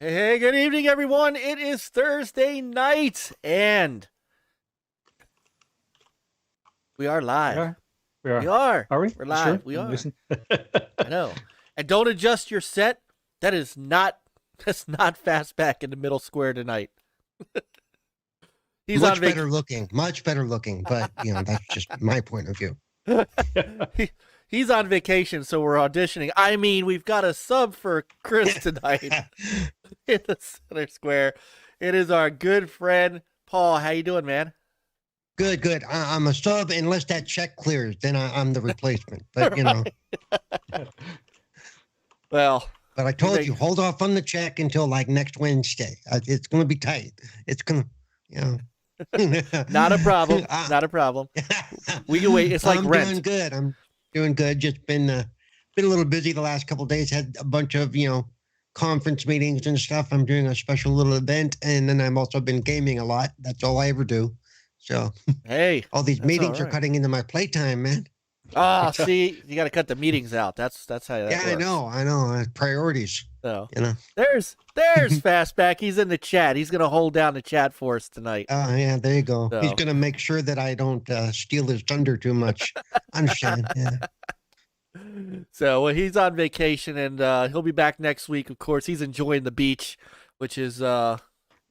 Hey, good evening, everyone. It is Thursday night, and we are live. We are. We are. Are we? We're live. Sure? We are. Listen. I know. And don't adjust your set. That's not Fastback in the middle square tonight. He's much better looking, but that's just my point of view. He's on vacation, so we're auditioning. I mean, we've got a sub for Chris tonight in the center square. It is our good friend Paul. How you doing, man? Good. I'm a sub unless that check clears. Then I'm the replacement. But Well, but I told you, hold off on the check until like next Wednesday. It's going to be tight. It's going to, Not a problem. Not a problem. We can wait. It's like rent. I'm doing good. Just been a little busy the last couple of days. Had a bunch of conference meetings and stuff. I'm doing a special little event, and then I've also been gaming a lot. That's all I ever do. So hey, all these meetings are cutting into my playtime, man. Ah, see, you got to cut the meetings out. That's how that works. I know. Priorities. So there's Fastback. He's in the chat. He's gonna hold down the chat for us tonight. Oh yeah, there you go. So. He's gonna make sure that I don't steal his thunder too much. Understand? Yeah. So he's on vacation, and he'll be back next week. Of course, he's enjoying the beach, which is where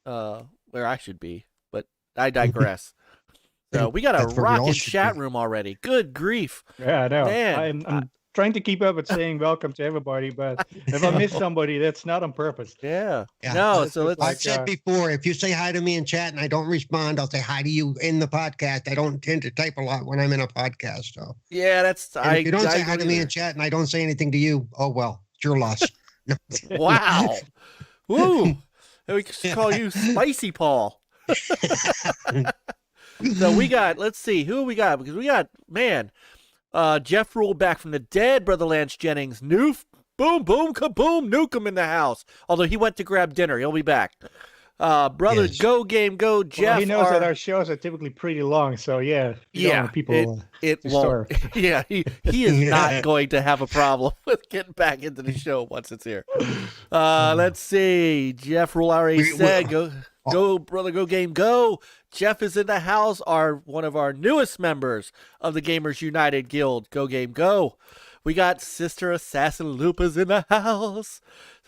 I should be. But I digress. So we got a rocking chat room already. Good grief. Yeah, I know. Man, I'm trying to keep up with saying welcome to everybody, but if I miss somebody, that's not on purpose. Yeah. No, so let's. I've said before, if you say hi to me in chat and I don't respond, I'll say hi to you in the podcast. I don't tend to type a lot when I'm in a podcast. So yeah, that's. If you don't say hi to me in chat and I don't say anything to you, oh well, it's your loss. Wow. Woo. We could call you Spicy Paul. So we got, let's see, who we got? Because we got, man, Jeff Rule back from the dead, Brother Lance Jennings, Noof, boom, boom, kaboom, nuke him in the house. Although he went to grab dinner. He'll be back. Brother, yes. Go game, go, Jeff. Well, he knows that our shows are typically pretty long, so yeah. People it won't. Yeah, he is not going to have a problem with getting back into the show once it's here. Let's see. Jeff Rule already said, go, brother, go game, go. Jeff is in the house, one of our newest members of the Gamers United Guild. Go game, go. We got Sister AssassinLupa's in the house.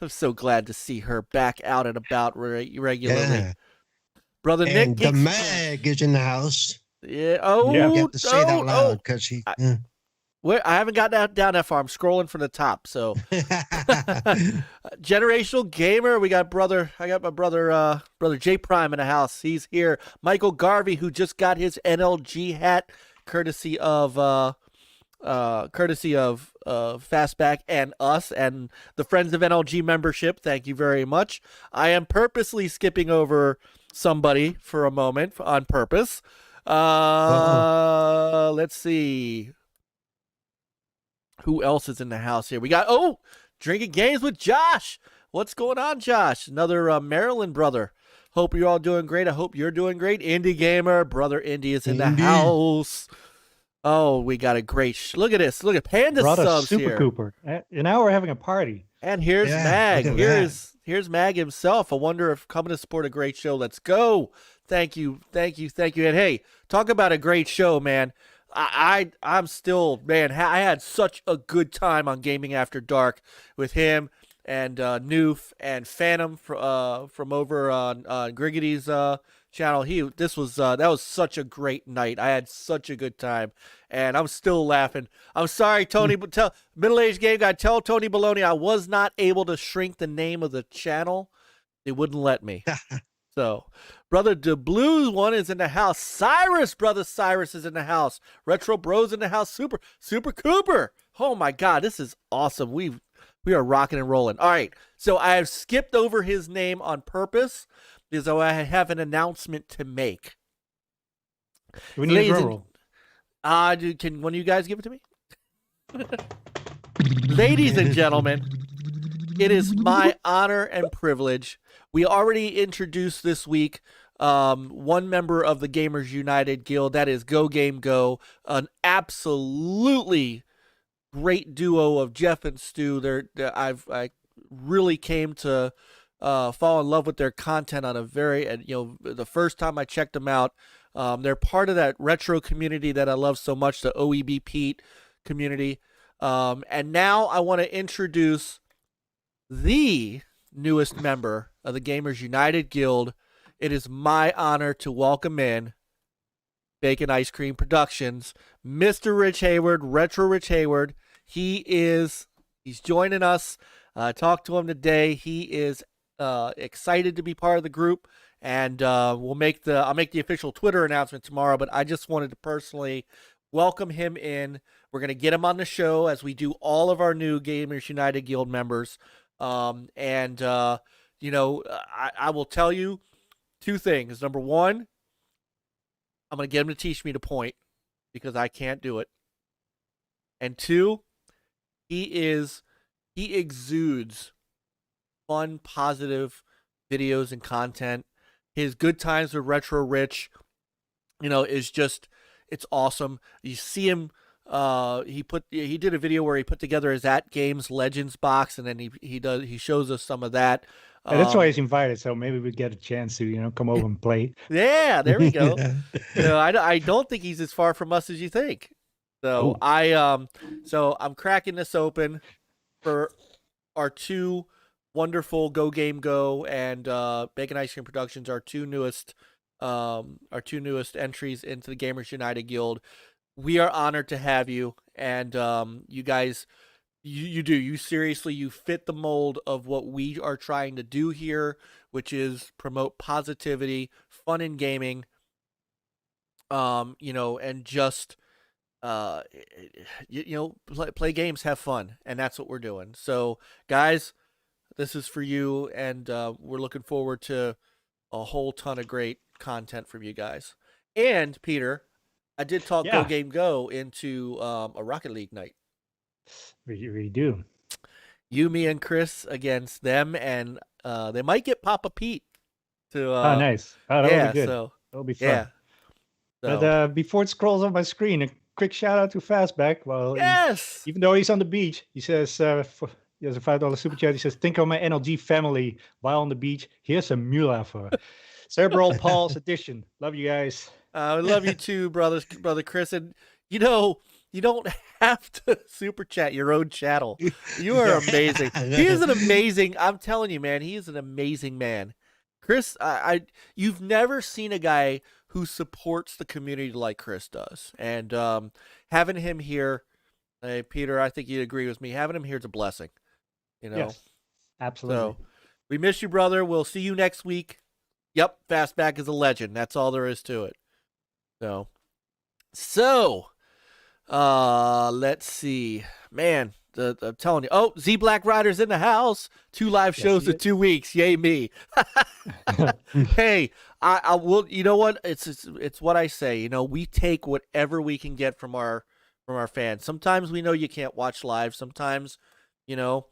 I'm so glad to see her back out and about regularly. Yeah. Brother Nick. And the Mag is in the house. Yeah. Oh, you have to say that loud because he. I haven't got down that far. I'm scrolling from the top. So, Generational Gamer. I got my brother J Prime in the house. He's here. Michael Garvey, who just got his NLG hat, courtesy of Fastback and us and the Friends of NLG membership. Thank you very much. I am purposely skipping over somebody for a moment on purpose. Let's see. Who else is in the house here? We got, Drinking Games with Josh. What's going on, Josh? Another Maryland brother. Hope you're all doing great. I hope you're doing great. Indie Gamer. Brother Indy is in the house. Oh, we got a great... Look at this. Look at Panda subs here. SuPRCooPR. And now we're having a party. And here's Mag. Here's Mag himself. I wonder if coming to support a great show. Let's go. Thank you. And hey, talk about a great show, man. I'm still, man, I had such a good time on Gaming After Dark with him and Noof and Phantom from over on Griggity's channel. That was such a great night. I had such a good time, and I'm still laughing. I'm sorry, Tony, but Middle-Aged Game Guy, tell Tony Baloney I was not able to shrink the name of the channel. They wouldn't let me. So, Brother DeBlues one is in the house. Brother Cyrus is in the house. Retro Bros in the house. SuPRCooPR. Oh my God, this is awesome. We are rocking and rolling. All right, so I have skipped over his name on purpose because I have an announcement to make. We need a drum roll. Can one of you guys give it to me? Ladies and gentlemen, it is my honor and privilege. We already introduced this week one member of the Gamers United Guild. That is Go Game Go, an absolutely great duo of Jeff and Stu. I really came to fall in love with their content on a very, and the first time I checked them out, they're part of that retro community that I love so much, the OEB Pete community. And now I want to introduce the newest member of the Gamers United Guild. It is my honor to welcome in Bacon Ice Cream Productions, Mr. Rich Hayward, Retro Rich Hayward. He's joining us. Talked to him today. He is excited to be part of the group, and I'll make the official Twitter announcement tomorrow, but I just wanted to personally welcome him in. We're going to get him on the show as we do all of our new Gamers United Guild members. I will tell you two things. Number one, I'm going to get him to teach me to point because I can't do it. And two, he exudes fun, positive videos and content. His Good Times with Retro Rich, is just, it's awesome. You see him, he did a video where he put together his At Games Legends box, and then he shows us some of that. And that's why he's invited, so maybe we get a chance to, come over and play. Yeah, there we go. I don't think he's as far from us as you think. So I'm cracking this open for our two wonderful Go Game Go and Bacon Ice Cream Productions, our two newest entries into the Gamers United Guild. We are honored to have you, and you guys, you seriously, you fit the mold of what we are trying to do here, which is promote positivity, fun in gaming, and just play games, have fun, and that's what we're doing. So guys, this is for you, and we're looking forward to a whole ton of great content from you guys. And Peter, I did talk Go Game Go into a Rocket League night. We do. You, me, and Chris against them, and they might get Papa Pete to. Nice. That'll be good. So, that'll be fun. Yeah. So. But before it scrolls on my screen, a quick shout out to Fastback. Well, yes. Even though he's on the beach, he says he has a $5 super chat. He says, "Think of my NLG family while on the beach. Here's a mula for Cerebral Paul's edition. Love you guys." I love you too, brother Chris. And you don't have to super chat your own channel. You are amazing. He is an amazing. I'm telling you, man. He is an amazing man. Chris, you've never seen a guy who supports the community like Chris does, and having him here, Peter, I think you'd agree with me. Having him here is a blessing. Yes, absolutely. So we miss you, brother. We'll see you next week. Yep, Fastback is a legend. That's all there is to it. So, let's see, man. I'm telling you. Oh, zblackrider's in the house. 2 live shows in 2 weeks. Yay me. Hey, I will. You know what? It's what I say. We take whatever we can get from our fans. Sometimes we know you can't watch live. Sometimes we know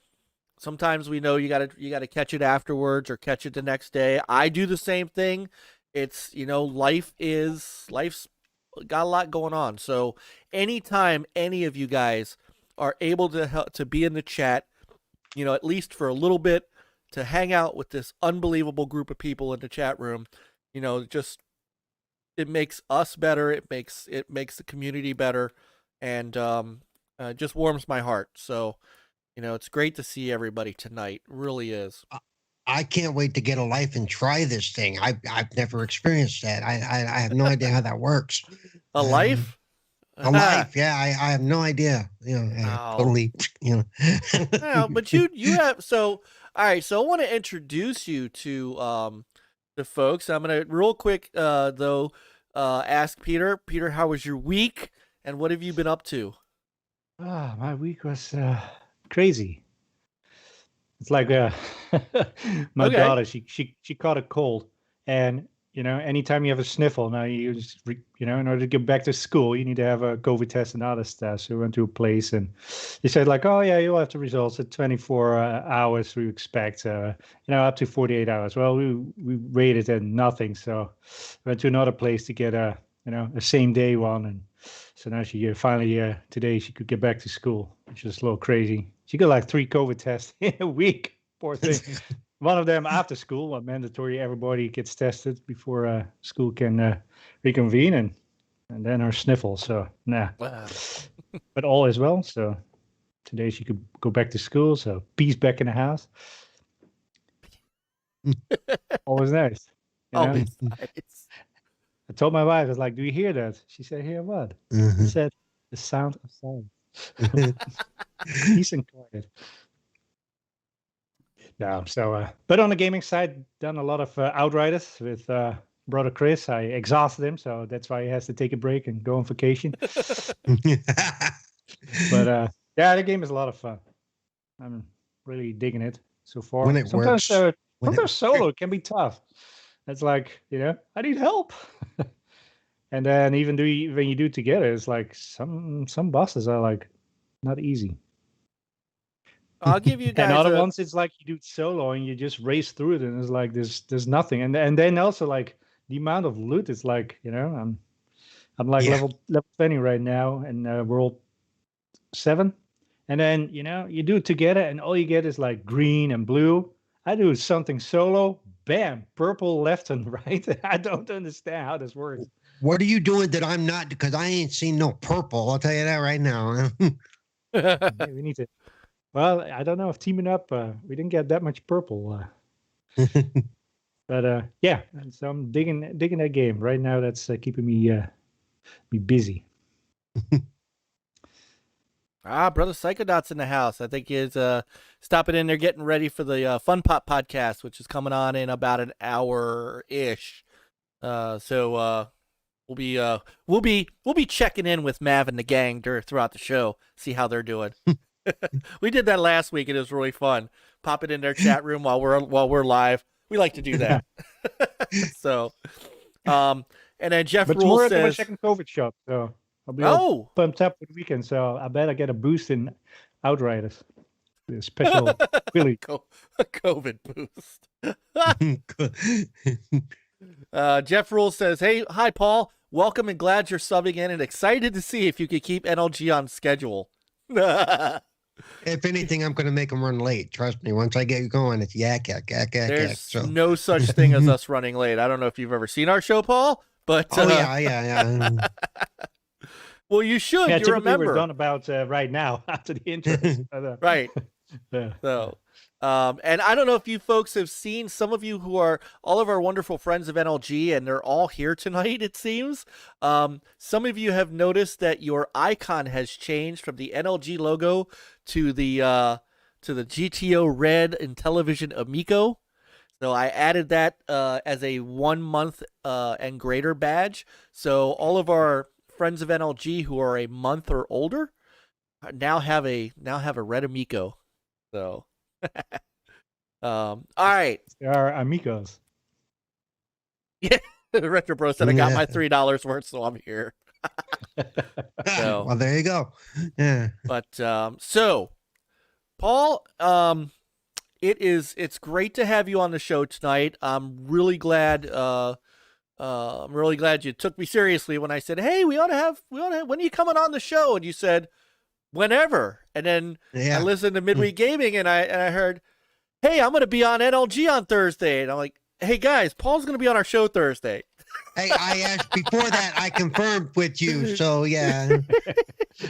you gotta catch it afterwards or catch it the next day. I do the same thing. It's life's got a lot going on. So anytime any of you guys are able to be in the chat, at least for a little bit, to hang out with this unbelievable group of people in the chat room, just it makes us better. It makes the community better, and just warms my heart. So, it's great to see everybody tonight. It really is. I can't wait to get a life and try this thing. I've never experienced that. I have no idea how that works. A life? A life, yeah. I have no idea. Totally. No, but you have. So all right. So I want to introduce you to the folks. I'm gonna real quick though ask Peter. Peter, how was your week, and what have you been up to? My week was crazy. It's like my daughter, she caught a cold, and anytime you have a sniffle, now you just in order to get back to school, you need to have a COVID test and other stuff. So we went to a place, and they said like, "Oh yeah, you'll have the results at 24 hours. We expect up to 48 hours." Well, we rated at nothing, so we went to another place to get a same day one, and so now she finally today she could get back to school, which is a little crazy. She got like 3 COVID tests in a week. Poor thing. One of them after school, mandatory. Everybody gets tested before school can reconvene, and then her sniffle. So nah, Wow. but all is well. So today she could go back to school. So peace back in the house. Always nice. You know? Always nice. I told my wife, I was like, "Do you hear that?" She said, "Hear what?" I said, "The sound of silence." Peace and quiet. No, so but on the gaming side, done a lot of outriders with brother Chris. I exhausted him, so that's why he has to take a break and go on vacation. But yeah, the game is a lot of fun. I'm really digging it so far. When it Sometimes works. sometimes solo can be tough. It's like, I need help. And then even when you do together, it's like some bosses are like not easy. I'll give you guys And other ones, it's like you do it solo and you just race through it, and it's like there's nothing. And then also like the amount of loot is like, I'm like level 20 right now, and world 7. And then you do it together, and all you get is like green and blue. I do something solo, bam, purple left and right. I don't understand how this works. What are you doing that I'm not? Because I ain't seen no purple. I'll tell you that right now. Yeah, we need to. Well, I don't know if teaming up, we didn't get that much purple. But yeah, and so I'm digging that game right now. That's keeping me busy. Brother Psychodot's in the house. I think he's stopping in there, getting ready for the Fun Pop podcast, which is coming on in about an hour-ish. So we'll be checking in with Mav and the gang throughout the show, see how they're doing. We did that last week, and it was really fun. Pop it in their chat room while we're live. We like to do that. So, and then Jeff But Rule tomorrow I have my says, second COVID shot, so I'll be all pumped up for the weekend. So I better get a boost in Outriders. A special Billy. COVID boost. Jeff Rule says, hi, Paul. Welcome and glad you're subbing in and excited to see if you could keep NLG on schedule. If anything, I'm going to make them run late. Trust me. Once I get going, it's yak. There's So. no such thing as us running late. I don't know if you've ever seen our show, Paul, but yeah. Well, you should. Yeah, you remember. We're done about right now after the intro. Right. Yeah. So, and I don't know if you folks have seen, some of you who are all of our wonderful friends of NLG, and they're all here tonight, it seems. Some of you have noticed that your icon has changed from the NLG logo to the GTO red Intellivision Amico. So I added that as a 1 month and greater badge. So all of our friends of NLG who are a month or older now have a red Amico. So all right. They are amigos. Yeah. Retro Bro said I got my $3 worth, so I'm here. So, well, there you go. Yeah. But so Paul, it's great to have you on the show tonight. I'm really glad you took me seriously when I said, "Hey, we ought to have when are you coming on the show?" And you said, "Whenever." And then I listened to Midweek Gaming and I heard, "Hey, I'm going to be on NLG on Thursday." And I'm like, "Hey guys, Paul's going to be on our show Thursday." Hey, I asked before that. I confirmed with you, so yeah.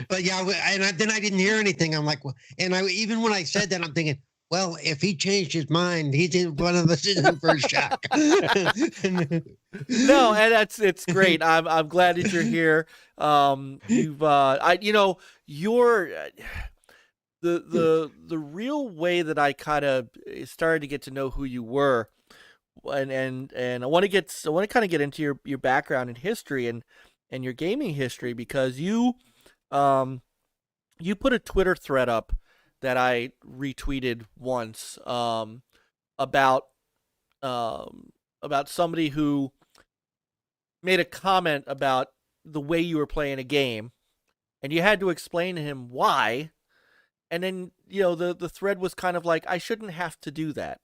But yeah, and then I didn't hear anything. I'm like, well, and even when I said that, I'm thinking, well, if he changed his mind, he's in one of us in for a shock. No, and it's great. I'm glad that you're here. You're the real way that I kind of started to get to know who you were. And I want to kind of get into your background and history and your gaming history, because you put a Twitter thread up that I retweeted once about somebody who made a comment about the way you were playing a game, and you had to explain to him why. And then the thread was kind of like, I shouldn't have to do that.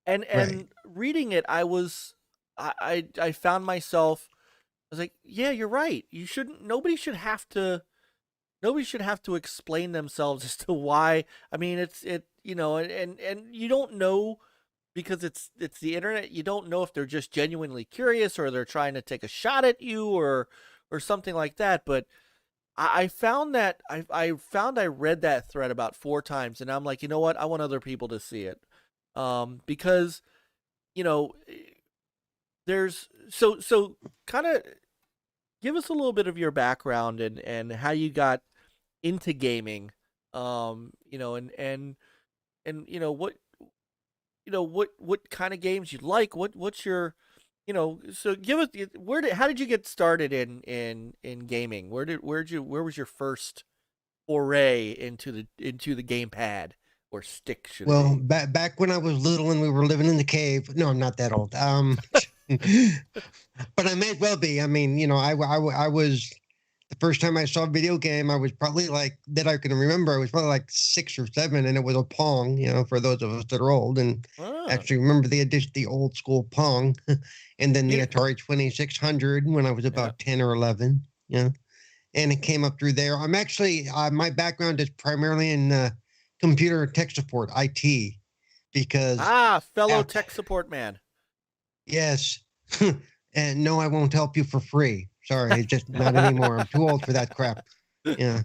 And Right. Reading it, I found myself, I was like, yeah, you're right. Nobody should have to explain themselves as to why. I mean, and you don't know because it's the internet. You don't know if they're just genuinely curious or they're trying to take a shot at you or something like that. But I found that I read that thread about 4 times, and I'm like, you know what? I want other people to see it, because there's so kind of give us a little bit of your background and how you got into gaming, and what kind of games you like, what's your, so give us, how did you get started in gaming? Where was your first foray into the gamepad or stick? Well, back when I was little and we were living in the cave. No, I'm not that old. But I may well be. I mean, I was, the first time I saw a video game, I was probably like, that I can remember, I was probably like 6 or 7, and it was a Pong, for those of us that are old and actually remember the old school Pong, and then the Atari 2600 when I was about 10 or 11, and it came up through there. I'm actually, my background is primarily in computer tech support, IT, because... fellow tech support man. Yes. And no, I won't help you for free. Sorry, it's just not anymore. I'm too old for that crap. Yeah.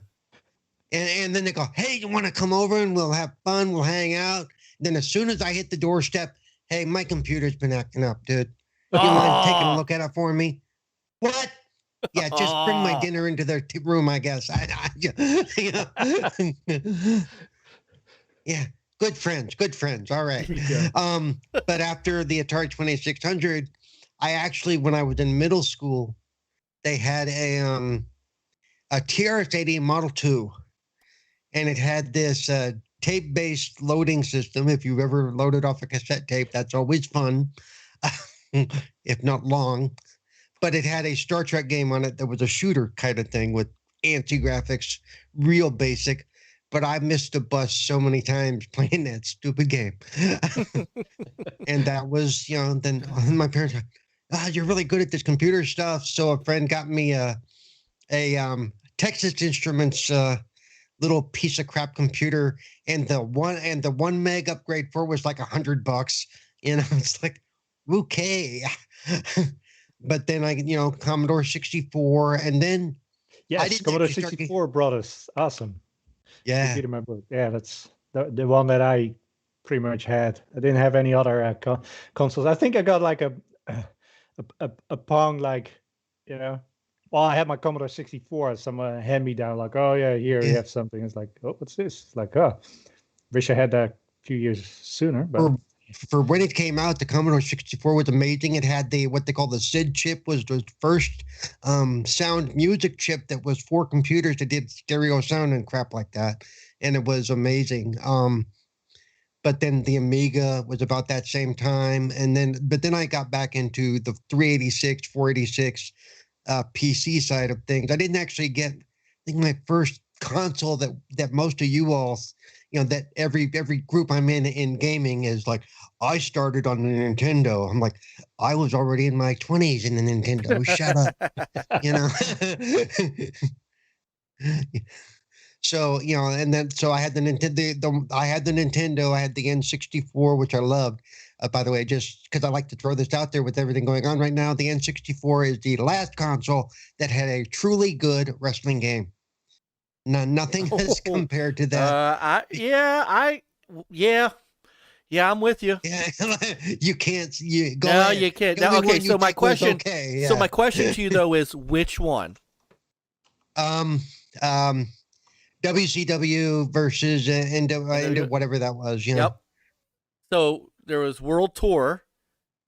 And then they go, hey, you want to come over and we'll have fun, we'll hang out. Then as soon as I hit the doorstep, hey, my computer's been acting up, dude. You mind taking a look at it for me? What? Yeah, just bring my dinner into their room, I guess. Yeah, good friends. All right. But after the Atari 2600, I actually, when I was in middle school, they had a TRS-80 Model 2, and it had this tape-based loading system. If you've ever loaded off a cassette tape, that's always fun, if not long. But it had a Star Trek game on it that was a shooter kind of thing with antsy graphics, real basic. But I missed the bus so many times playing that stupid game. And that was, then my parents were, you're really good at this computer stuff. So a friend got me a Texas Instruments little piece of crap computer, and the 1 meg upgrade for it was like $100. It's like, okay. But then Commodore 64, and then yes, Commodore 64 brought us awesome. Yeah, yeah, that's the one that I pretty much had. I didn't have any other consoles. I think I got like a Pong, like, well, I had my Commodore 64, someone hand me down, like, oh yeah, here you have something. It's like, oh, what's this? It's like, oh, wish I had that a few years sooner. But for when it came out, the Commodore 64 was amazing. It had what they call the SID chip, was the first sound music chip that was for computers that did stereo sound and crap like that. And it was amazing. But then the Amiga was about that same time. But then I got back into the 386, 486 PC side of things. I didn't actually get, I think my first console that most of you all, that every group I'm in gaming is like, I started on the Nintendo. I'm like, I was already in my 20s in the Nintendo. Shut up. So, and then, so I had the Nintendo, I had the N64, which I loved. By the way, just because I like to throw this out there with everything going on right now, the N64 is the last console that had a truly good wrestling game. Nothing has compared to that. I'm with you. Yeah, you can't. You go. No, ahead. you can't. Now, okay, so my question. Okay, yeah. So my question to you though is, which one? WCW versus whatever that was. Yep. So there was World Tour.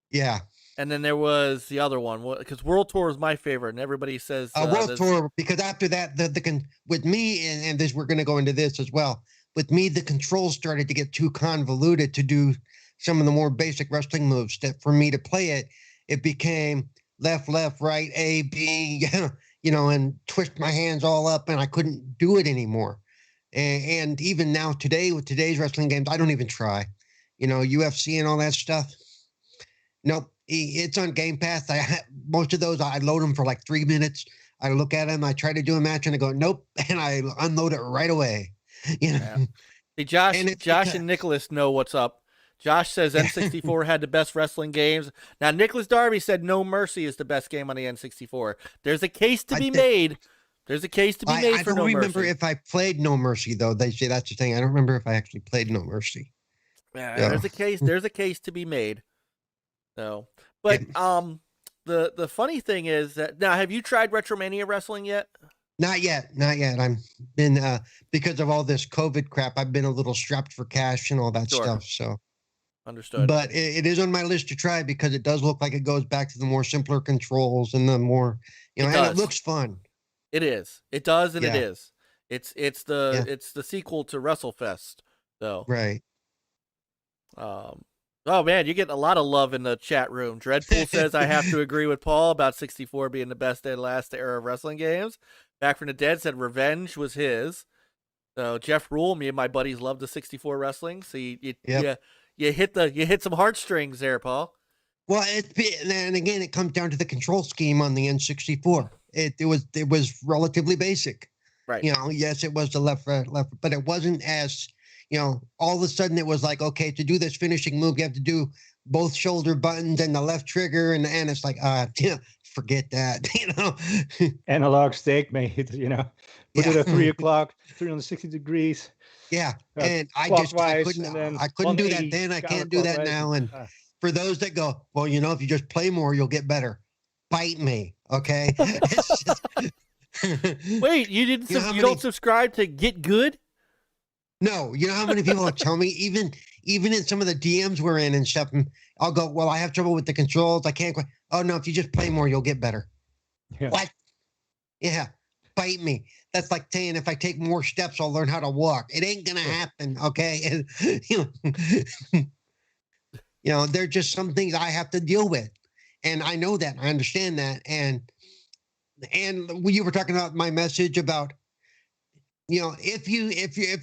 Yeah. And then there was the other one, because World Tour is my favorite, and everybody says World Tour, because after that, with me, and this, we're going to go into this as well. With me, the controls started to get too convoluted to do some of the more basic wrestling moves. That for me to play it, it became left, right, A, B, and twist my hands all up, and I couldn't do it anymore. And even now, today, with today's wrestling games, I don't even try. UFC and all that stuff. Nope. It's on Game Pass. Most of those, I load them for like 3 minutes. I look at them, I try to do a match, and I go, nope, and I unload it right away. Yeah. Hey, Josh and Nicholas know what's up. Josh says N64 had the best wrestling games. Now, Nicholas Darby said No Mercy is the best game on the N64. There's a case to be made. There's a case to be made for No Mercy. I don't remember if I played No Mercy, though. They say that's the thing. I don't remember if I actually played No Mercy. Yeah. There's a case. There's a case to be made. So, but the funny thing is that now, have you tried Retromania Wrestling yet? Not yet. I'm been because of all this COVID crap. I've been a little strapped for cash and all that stuff. So understood. But it is on my list to try because it does look like it goes back to the more simpler controls and the more and it looks fun. It is. It does, and it is. It's the sequel to WrestleFest, though. Right. Oh man, you're getting a lot of love in the chat room. Dreadpool says I have to agree with Paul about 64 being the best and last era of wrestling games. Back from the Dead said Revenge was his. So Jeff Rule, me and my buddies love the 64 wrestling. So you hit some heartstrings there, Paul. Well, and again, it comes down to the control scheme on the N64. It was relatively basic, right? Yes, it was the left, but it wasn't as all of a sudden it was like, okay, to do this finishing move, you have to do both shoulder buttons and the left trigger, and it's like, forget that, Analog stick, mate. Put it at 3 o'clock, 360 degrees. Yeah, and I couldn't do that then. I can't do that now. And for those that go, well, if you just play more, you'll get better. Bite me, okay? Wait, you don't subscribe to Get Good? No, you know how many people tell me, even in some of the DMs we're in and stuff, and I'll go, well, I have trouble with the controls. I can't quite. Oh no, if you just play more, you'll get better. Yeah. What? Yeah, bite me. That's like saying if I take more steps, I'll learn how to walk. It ain't gonna happen, okay? There're just some things I have to deal with. And I know that, I understand that. And when you were talking about my message about, if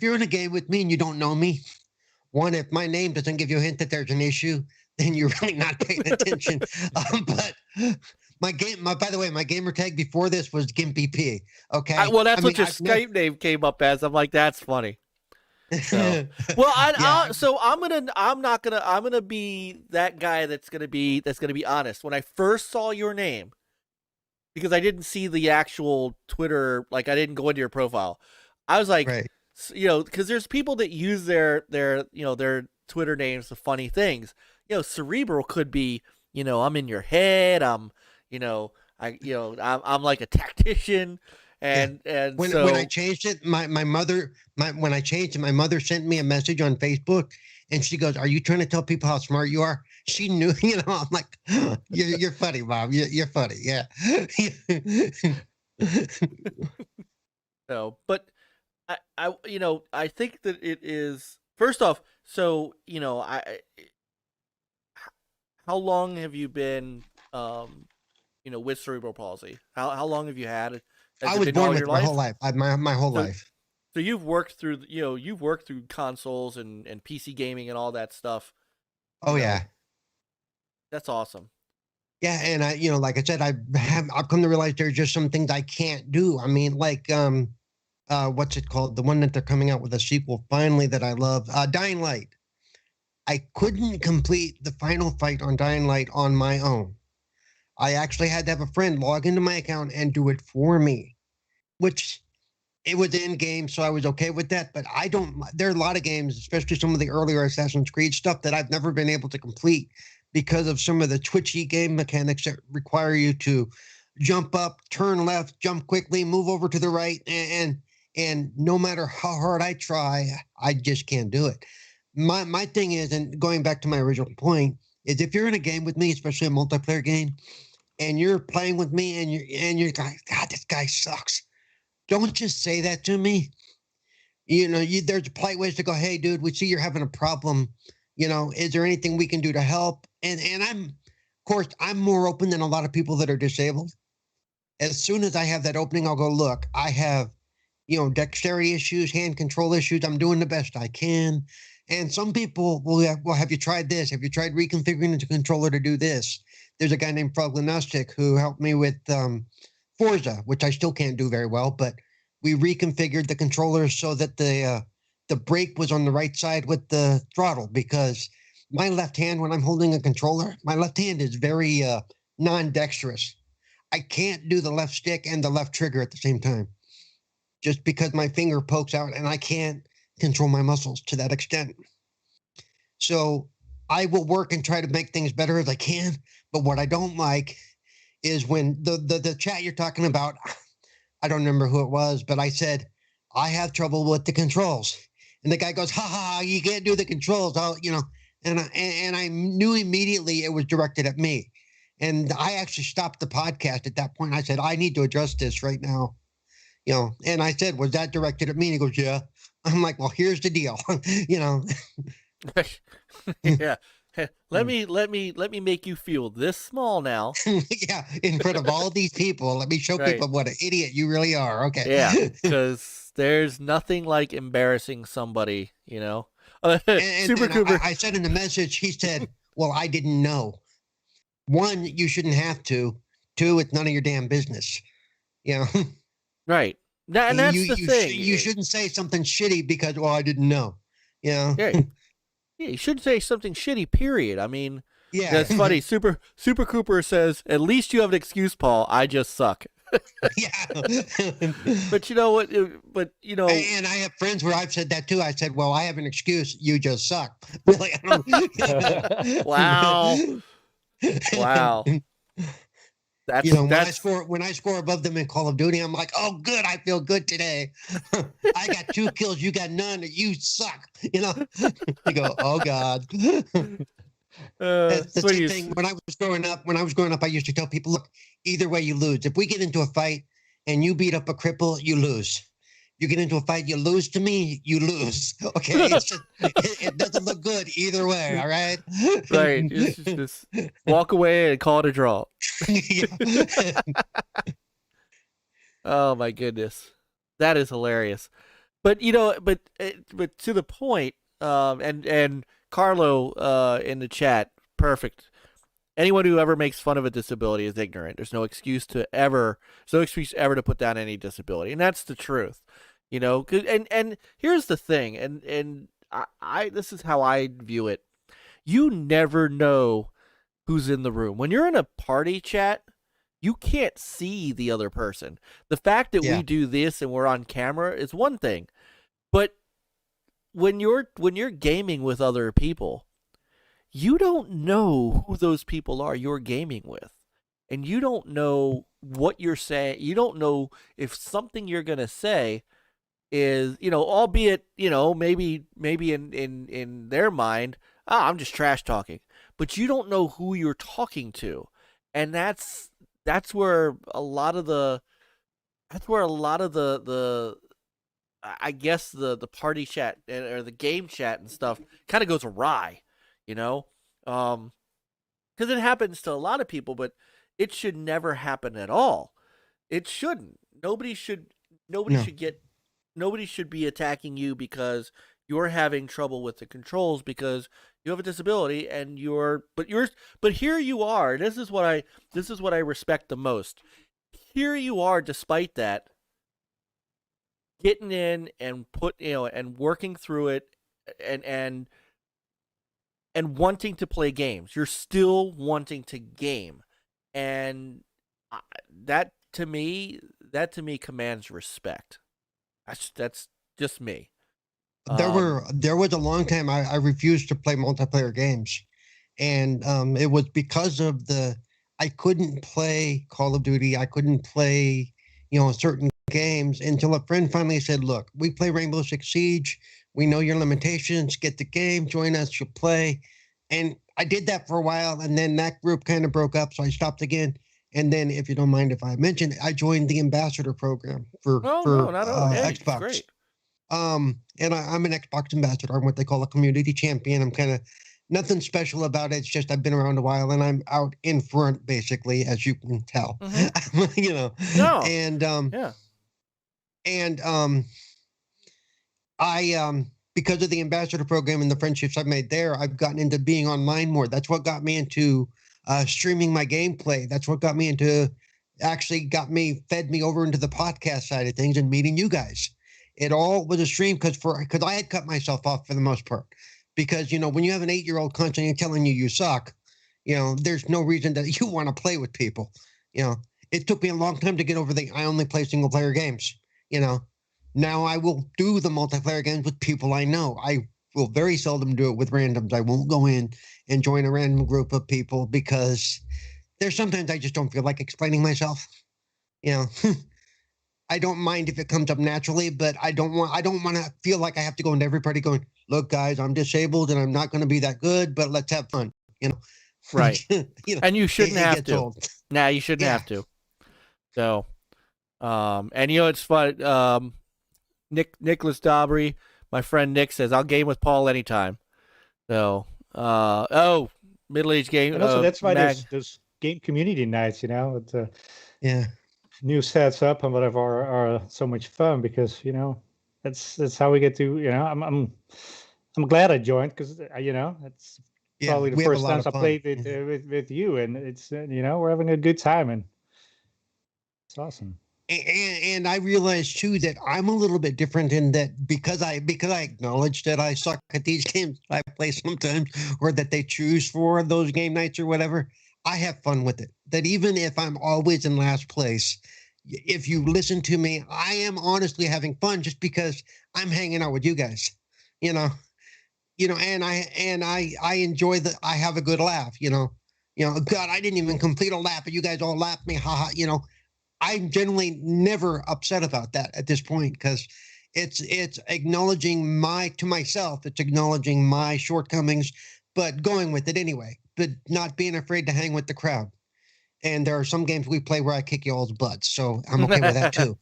you're in a game with me and you don't know me, one, if my name doesn't give you a hint that there's an issue, then you're really not paying attention. But by the way, my gamer tag before this was Gimpy P. Okay. That's what your Skype name came up as. I'm like, that's funny. So, well, so I'm gonna be that guy that's gonna be honest. When I first saw your name, because I didn't see the actual Twitter, like I didn't go into your profile, I was like, right. Because there's people that use their Twitter names for funny things. Cerebral could be, I'm in your head. I'm like a tactician. And when I changed it, my mother sent me a message on Facebook, and she goes, "Are you trying to tell people how smart you are?" She knew, I'm like, "You're funny, Mom. You're funny, yeah." No, but I think that it is. First off, so how long have you been, with cerebral palsy? How long have you had it? I was born with my whole life. My whole life. So you've worked through, you've worked through consoles and PC gaming and all that stuff. Oh yeah, that's awesome. Yeah, and I, like I said, I've come to realize there's just some things I can't do. I mean, like what's it called? The one that they're coming out with a sequel finally that I love, Dying Light. I couldn't complete the final fight on Dying Light on my own. I actually had to have a friend log into my account and do it for me, which it was in game, so I was okay with that. But there are a lot of games, especially some of the earlier Assassin's Creed stuff, that I've never been able to complete because of some of the twitchy game mechanics that require you to jump up, turn left, jump quickly, move over to the right. And no matter how hard I try, I just can't do it. My thing is, and going back to my original point, is if you're in a game with me, especially a multiplayer game, and you're playing with me and you're like, God, this guy sucks. Don't just say that to me. There's polite ways to go, hey, dude, we see you're having a problem. Is there anything we can do to help? And I'm more open than a lot of people that are disabled. As soon as I have that opening, I'll go, look, I have, dexterity issues, hand control issues. I'm doing the best I can. And some people will have you tried this? Have you tried reconfiguring the controller to do this? There's a guy named Froglinustic who helped me with Forza, which I still can't do very well, but we reconfigured the controller so that the brake was on the right side with the throttle, because my left hand, when I'm holding a controller, my left hand is very non-dexterous. I can't do the left stick and the left trigger at the same time, just because my finger pokes out and I can't control my muscles to that extent. So I will work and try to make things better as I can. But what I don't like is when the chat you're talking about, I don't remember who it was, but I said, I have trouble with the controls. And the guy goes, ha ha, you can't do the controls. And I knew immediately it was directed at me. And I actually stopped the podcast at that point. I said, I need to address this right now. And I said, was that directed at me? And he goes, yeah. I'm like, well, here's the deal. Yeah. Let me make you feel this small now. Yeah, in front of all these people. Let me show people what an idiot you really are. Okay. Yeah, because there's nothing like embarrassing somebody, SuPRCooPR. I said in the message, he said, well, I didn't know. 1, you shouldn't have to. 2, it's none of your damn business. Right. And that's the thing. You shouldn't say something shitty because, well, I didn't know. Yeah, you should say something shitty, period. I mean, yeah, that's funny. SuPRCooPR says, at least you have an excuse, Paul. I just suck. Yeah. But you know what? And I have friends where I've said that too. I said, well, I have an excuse. You just suck. Really? Wow. Wow. That's, when I score above them in Call of Duty, I'm like, oh, good, I feel good today. I got 2 kills, you got none, you suck. You go, oh God. That's the same thing. When I was growing up, I used to tell people, look, either way you lose. If we get into a fight and you beat up a cripple, you lose. You get into a fight, you lose to me, you lose. Okay, it doesn't look good either way. All right. Right. Just walk away and call it a draw. Oh my goodness, that is hilarious. But but to the point. And Carlo in the chat, perfect. Anyone who ever makes fun of a disability is ignorant. There's no excuse ever to put down any disability, and that's the truth. And here's the thing, and I this is how I view it. You never know who's in the room. When you're in a party chat, you can't see the other person. The fact that we do this and we're on camera is one thing, but when you're gaming with other people, you don't know who those people are you're gaming with. And you don't know what you're saying. You don't know if something you're going to say is, albeit, maybe in their mind, I'm just trash talking. But you don't know who you're talking to. And that's where a lot of the I guess the party chat or the game chat and stuff kind of goes awry, because it happens to a lot of people, but it should never happen at all. It shouldn't. Nobody should be attacking you because you're having trouble with the controls because you have a disability and but here you are. This is what I respect the most. Here you are, despite that, getting in and and working through it and wanting to play games. You're still wanting to game. And that to me commands respect. That's just me. There was a long time I refused to play multiplayer games. And it was because of I couldn't play Call of Duty. I couldn't play, certain games until a friend finally said, look, we play Rainbow Six Siege. We know your limitations. Get the game. Join us. You'll play. And I did that for a while. And then that group kind of broke up. So I stopped again. And then, if you don't mind if I mention it, I joined the ambassador program for Xbox. Great. And I'm an Xbox ambassador. I'm what they call a community champion. I'm kind of nothing special about it. It's just I've been around a while and I'm out in front, basically, as you can tell. Mm-hmm. No. And I because of the ambassador program and the friendships I've made there, I've gotten into being online more. That's what got me into streaming my gameplay. That's what got me fed me over into the podcast side of things and meeting you guys. It all was a stream because I had cut myself off for the most part. because, you know, when you have an 8-year-old constantly telling you suck, you know, there's no reason that you want to play with people. You know, it took me a long time to get over I only play single player games. You know, now I will do the multiplayer games with people I know. I will very seldom do it with randoms. I won't go in and join a random group of people because there's sometimes I just don't feel like explaining myself. You know, I don't mind if it comes up naturally, but I don't want to feel like I have to go into every party going, look, guys, I'm disabled and I'm not going to be that good, but let's have fun. You know, Right. you know, And you shouldn't have to. Old. Nah, you shouldn't have to. So, and you know, it's fun. Nicholas Dobry, my friend Nick, says, I'll game with Paul anytime. So, middle-aged game. And also, that's why those game community nights, you know, with new sets up and whatever are so much fun because, you know, that's how we get to, you know, I'm glad I joined because, you know, it's probably the first time I played with you, and it's, you know, we're having a good time and it's awesome. And I realized too that I'm a little bit different in that because I acknowledge that I suck at these games I play sometimes, or that they choose for those game nights or whatever. I have fun with it. That even if I'm always in last place, if you listen to me, I am honestly having fun just because I'm hanging out with you guys. You know, and I enjoy I have a good laugh. You know, God, I didn't even complete a lap, but you guys all laughed me, haha. You know. I'm generally never upset about that at this point because it's acknowledging myself. It's acknowledging my shortcomings, but going with it anyway. But not being afraid to hang with the crowd. And there are some games we play where I kick y'all's butts, so I'm okay with that too.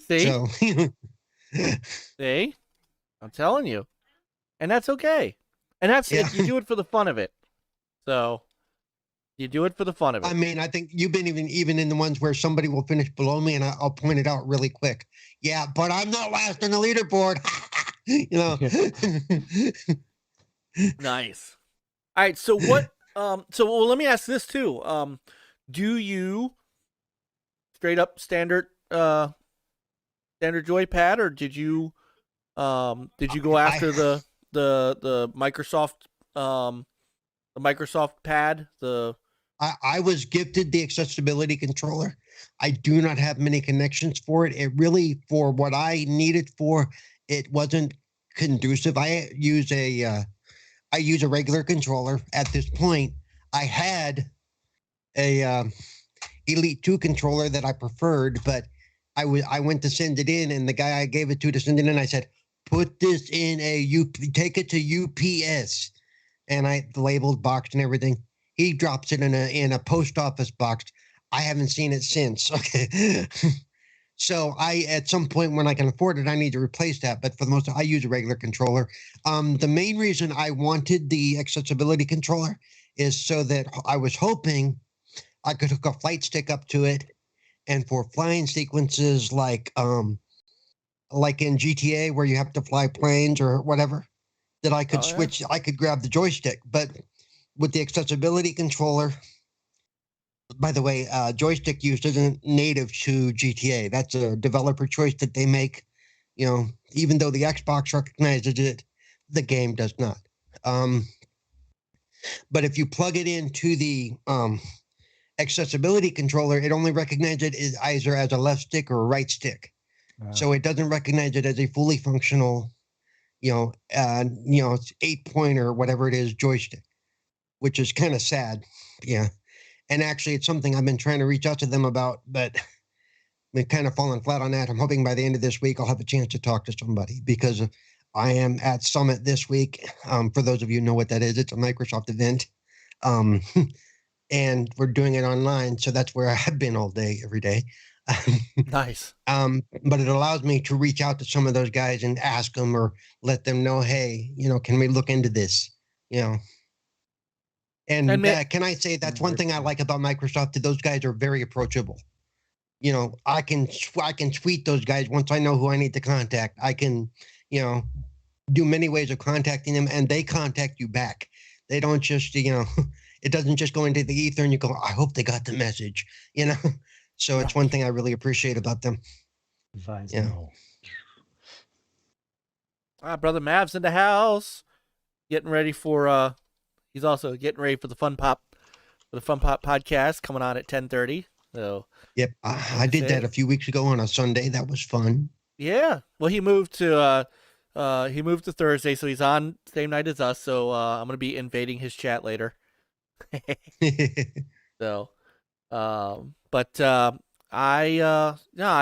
See, so, see, I'm telling you, and that's okay. And that's it. You do it for the fun of it. So. You do it for the fun of it. I mean, I think you've been even in the ones where somebody will finish below me and I'll point it out really quick. Yeah, but I'm not last on the leaderboard. You know. Nice. All right. So what? Well, let me ask this too. Do you straight up standard joypad, or did you go after the Microsoft the Microsoft pad? I was gifted the accessibility controller. I do not have many connections for it. It really, for what I needed for, it wasn't conducive. I use a regular controller at this point. I had a Elite 2 controller that I preferred, but I went to send it in, and the guy I gave it to send it in, I said, put this in take it to UPS. And I labeled, boxed, and everything. He drops it in a post office box. I haven't seen it since. Okay. So at some point when I can afford it, I need to replace that. But for the most part, I use a regular controller. The main reason I wanted the accessibility controller is so that I was hoping I could hook a flight stick up to it, and for flying sequences like in GTA where you have to fly planes or whatever, that I could switch. I could grab the joystick, but with the accessibility controller, by the way, joystick use isn't native to GTA. That's a developer choice that they make. You know, even though the Xbox recognizes it, the game does not. But if you plug it into the accessibility controller, it only recognizes it as either as a left stick or a right stick. So it doesn't recognize it as a fully functional, 8-point or whatever it is joystick, which is kind of sad. Yeah. And actually, it's something I've been trying to reach out to them about, but been kind of falling flat on that. I'm hoping by the end of this week, I'll have a chance to talk to somebody because I am at Summit this week. For those of you who know what that is, it's a Microsoft event. And we're doing it online. So that's where I've been all day, every day. Nice. But it allows me to reach out to some of those guys and ask them or let them know, hey, can we look into this? And can I say that's one thing I like about Microsoft? That those guys are very approachable. I can tweet those guys once I know who I need to contact. I can, do many ways of contacting them, and they contact you back. They don't just, it doesn't just go into the ether and you go, I hope they got the message, So it's one thing I really appreciate about them. Yeah. Brother Mav's in the house. getting ready for he's also getting ready for the Fun Pop podcast coming on at 10:30. So Yep, I did that a few weeks ago on a Sunday. That was fun. Yeah. Well, he moved to Thursday, so he's on same night as us. So I'm gonna be invading his chat later. So, I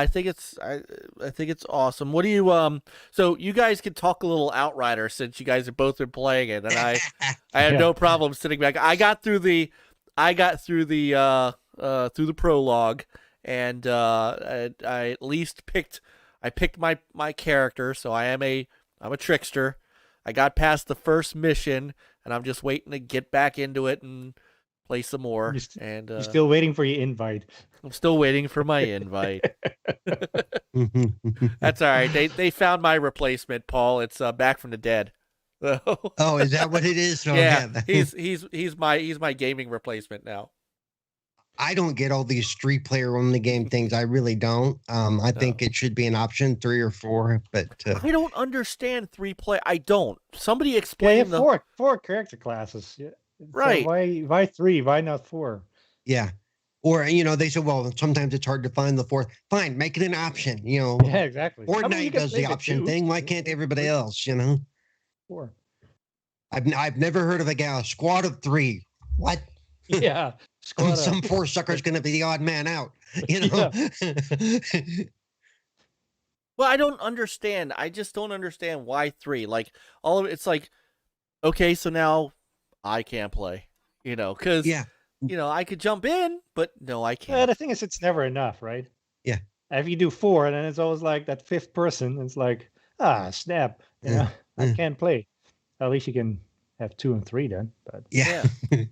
think it's awesome. What do you So you guys can talk a little Outrider since you guys have both been playing it, and I had no problem sitting back. I got through the prologue, and I at least picked my character, so I'm a trickster. I got past the first mission, and I'm just waiting to get back into it and play some more. You're still waiting for your invite. I'm still waiting for my invite. That's all right. They found my replacement, Paul. It's back from the dead. Oh, is that what it is? Oh, yeah, he's my gaming replacement now. I don't get all these 3-player only game things. I really don't. I think it should be an option 3 or 4, but I don't understand 3-player. I don't. Somebody explain four character classes. Yeah. Right. So why 3? Why not 4? Yeah. Or, they said, well, sometimes it's hard to find the 4th. Fine, make it an option, Yeah, exactly. Fortnite does the option thing. Why can't everybody else, 4. I've never heard of a squad of 3. What? Yeah. Some poor sucker's going to be the odd man out, Well, I don't understand. I just don't understand why 3. Like, all of it's like, okay, so now I can't play, because, I could jump in, but no, I can't. Yeah, the thing is, it's never enough, right? Yeah. If you do 4, then it's always like that 5th person. It's like, snap. I can't play. At least you can have 2 and 3 then. But yeah. And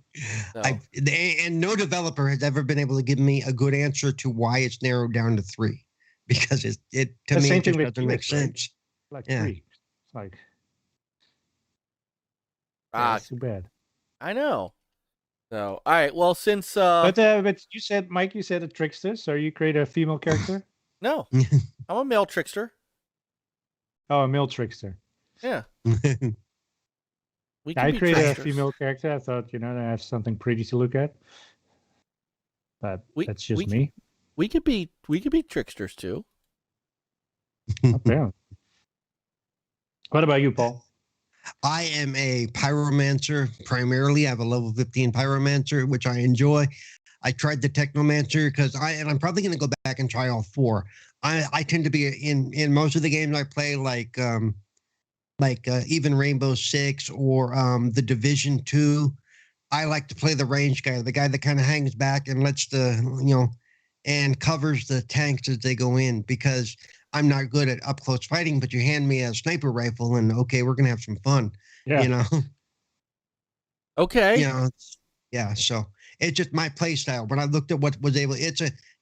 no developer has ever been able to give me a good answer to why it's narrowed down to 3, because it to me it just doesn't make sense. Like 3. It's like it's too bad. I know. So all right. Well, since but you said, Mike, a trickster, so you create a female character? No, I'm a male trickster. Oh, a male trickster. Yeah. I created a female character. I thought, I have something pretty to look at. But that's just me. We could be tricksters too. Apparently. What about you, Paul? I am a pyromancer primarily. I have a level 15 pyromancer, which I enjoy. I tried the technomancer because I'm probably going to go back and try all 4. I tend to be in most of the games I play, like even Rainbow Six or the Division 2. I like to play the range guy, the guy that kind of hangs back and lets and covers the tanks as they go in, because I'm not good at up close fighting, but you hand me a sniper rifle and okay, we're going to have some fun, Okay. Yeah. So it's just my play style. When I looked at what was able,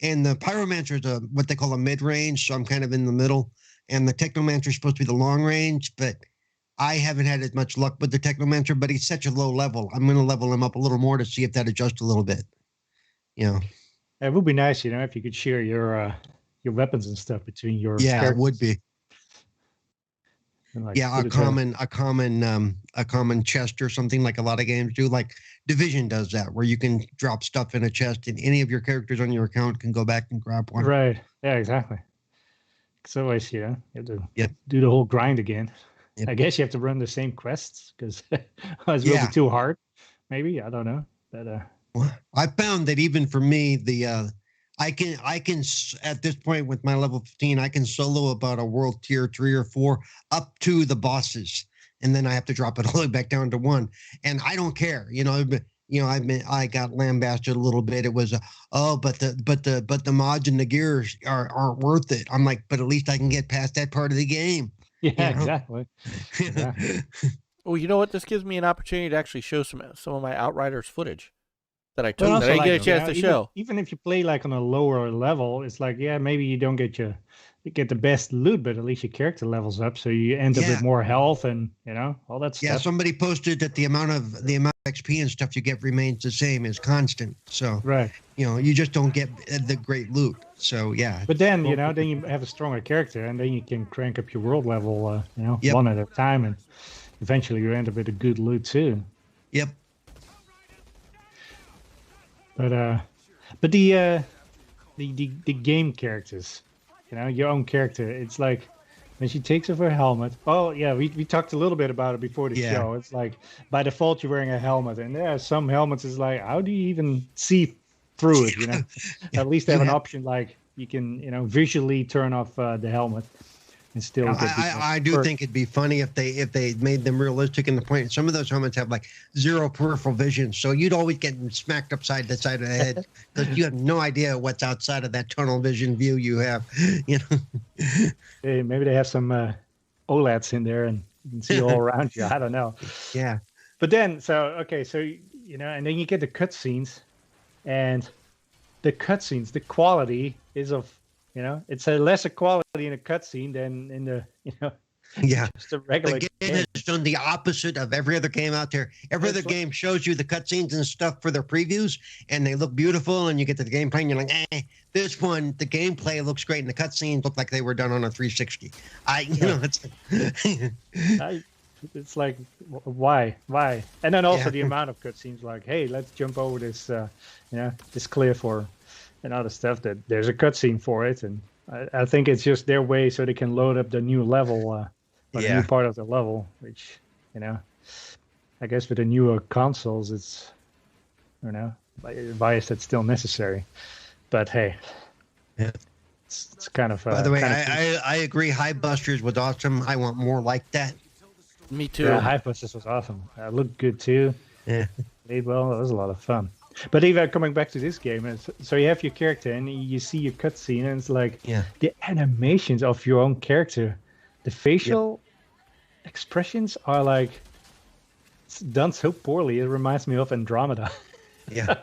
and the pyromancer is what they call a mid range. So I'm kind of in the middle, and the technomancer is supposed to be the long range, but I haven't had as much luck with the technomancer, but he's such a low level. I'm going to level him up a little more to see if that adjusts a little bit. It would be nice, if you could share your weapons and stuff between your characters. It would be. And a common chest or something, like a lot of games do. Like Division does that, where you can drop stuff in a chest, and any of your characters on your account can go back and grab one. Right. Yeah. Exactly. So always, you have to do the whole grind again. Yep. I guess you have to run the same quests because it will be too hard. Maybe, I don't know. But I found that even for me, I can at this point with my level 15, I can solo about a world tier 3 or 4 up to the bosses, and then I have to drop it all the way back down to 1, and I don't care. I got lambasted a little bit. It was but the mods and the gears aren't worth it. I'm like, but at least I can get past that part of the game. Yeah, exactly. Yeah. Well, you know what? This gives me an opportunity to actually show some of my Outriders footage that I took. That I didn't get a chance to show. Even if you play like on a lower level, it's like, maybe you don't get the best loot, but at least your character levels up, so you end up with more health and all that stuff. Yeah, somebody posted that the amount of XP and stuff you get remains the same, is constant. So right, you just don't get the great loot. So yeah. But then then you have a stronger character, and then you can crank up your world level, one at a time, and eventually you end up with a good loot too. Yep. But the game characters, you know, your own character, it's like when she takes off her helmet. Oh yeah, we talked a little bit about it before the show. It's like by default you're wearing a helmet, and there are some helmets is like, how do you even see through it? You know, at least they have an option like you can, you know, visually turn off the helmet and still. I do think it'd be funny if they made them realistic in the point. Some of those helmets have like 0 peripheral vision, so you'd always get smacked upside the side of the head because you have no idea what's outside of that tunnel vision view you have. You know, hey, maybe they have some OLEDs in there and you can see all around you. I don't know. Yeah, but then so you know, and then you get the cutscenes, and the cutscenes, the quality is of. You know, it's a lesser quality in a cutscene than in the, you know, just a regular game. The game has done the opposite of every other game out there. Every other game shows you the cutscenes and stuff for their previews, and they look beautiful, and you get to the gameplay, and you're like, this one, the gameplay looks great, and the cutscenes look like they were done on a 360. It's like, why? And then also the amount of cutscenes, like, hey, let's jump over this, you know, this cliff or... and other stuff that there's a cutscene for it, and I think it's just their way so they can load up the new level, or the new part of the level, which, you know, I guess with the newer consoles, it's, you know, bias that's still necessary. But hey, it's kind of. By the way, I agree. Hive Busters was awesome. I want more like that. Me too. Yeah, Hive Busters was awesome. It looked good too. Yeah, played well. It was a lot of fun. But even coming back to this game, so you have your character and you see your cutscene, and it's like the animations of your own character, the facial expressions are like done so poorly. It reminds me of Andromeda. Yeah,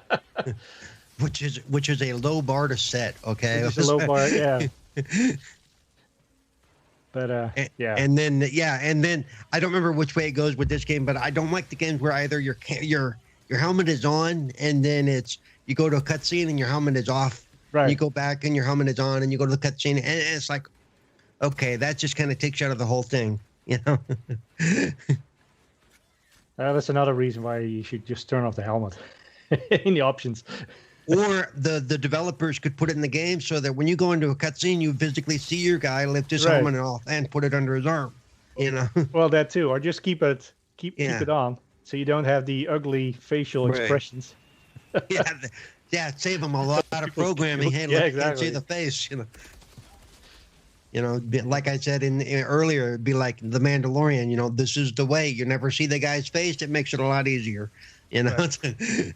which is a low bar to set. Okay, it's a low bar. Yeah. But and then I don't remember which way it goes with this game, but I don't like the games where either your helmet is on, and then you go to a cutscene and your helmet is off. Right. You go back and your helmet is on, and you go to the cutscene, and it's like, okay, that just kind of takes you out of the whole thing, you know. That's another reason why you should just turn off the helmet in the options. Or the developers could put it in the game so that when you go into a cutscene, you physically see your guy lift his helmet off and put it under his arm. You know. Well, that too, or just keep it on. So you don't have the ugly facial expressions. Save them a lot of programming. Hey, look, you can't see the face. You know, like I said earlier, it'd be like The Mandalorian. You know, this is the way. You never see the guy's face. It makes it a lot easier. You know. Right.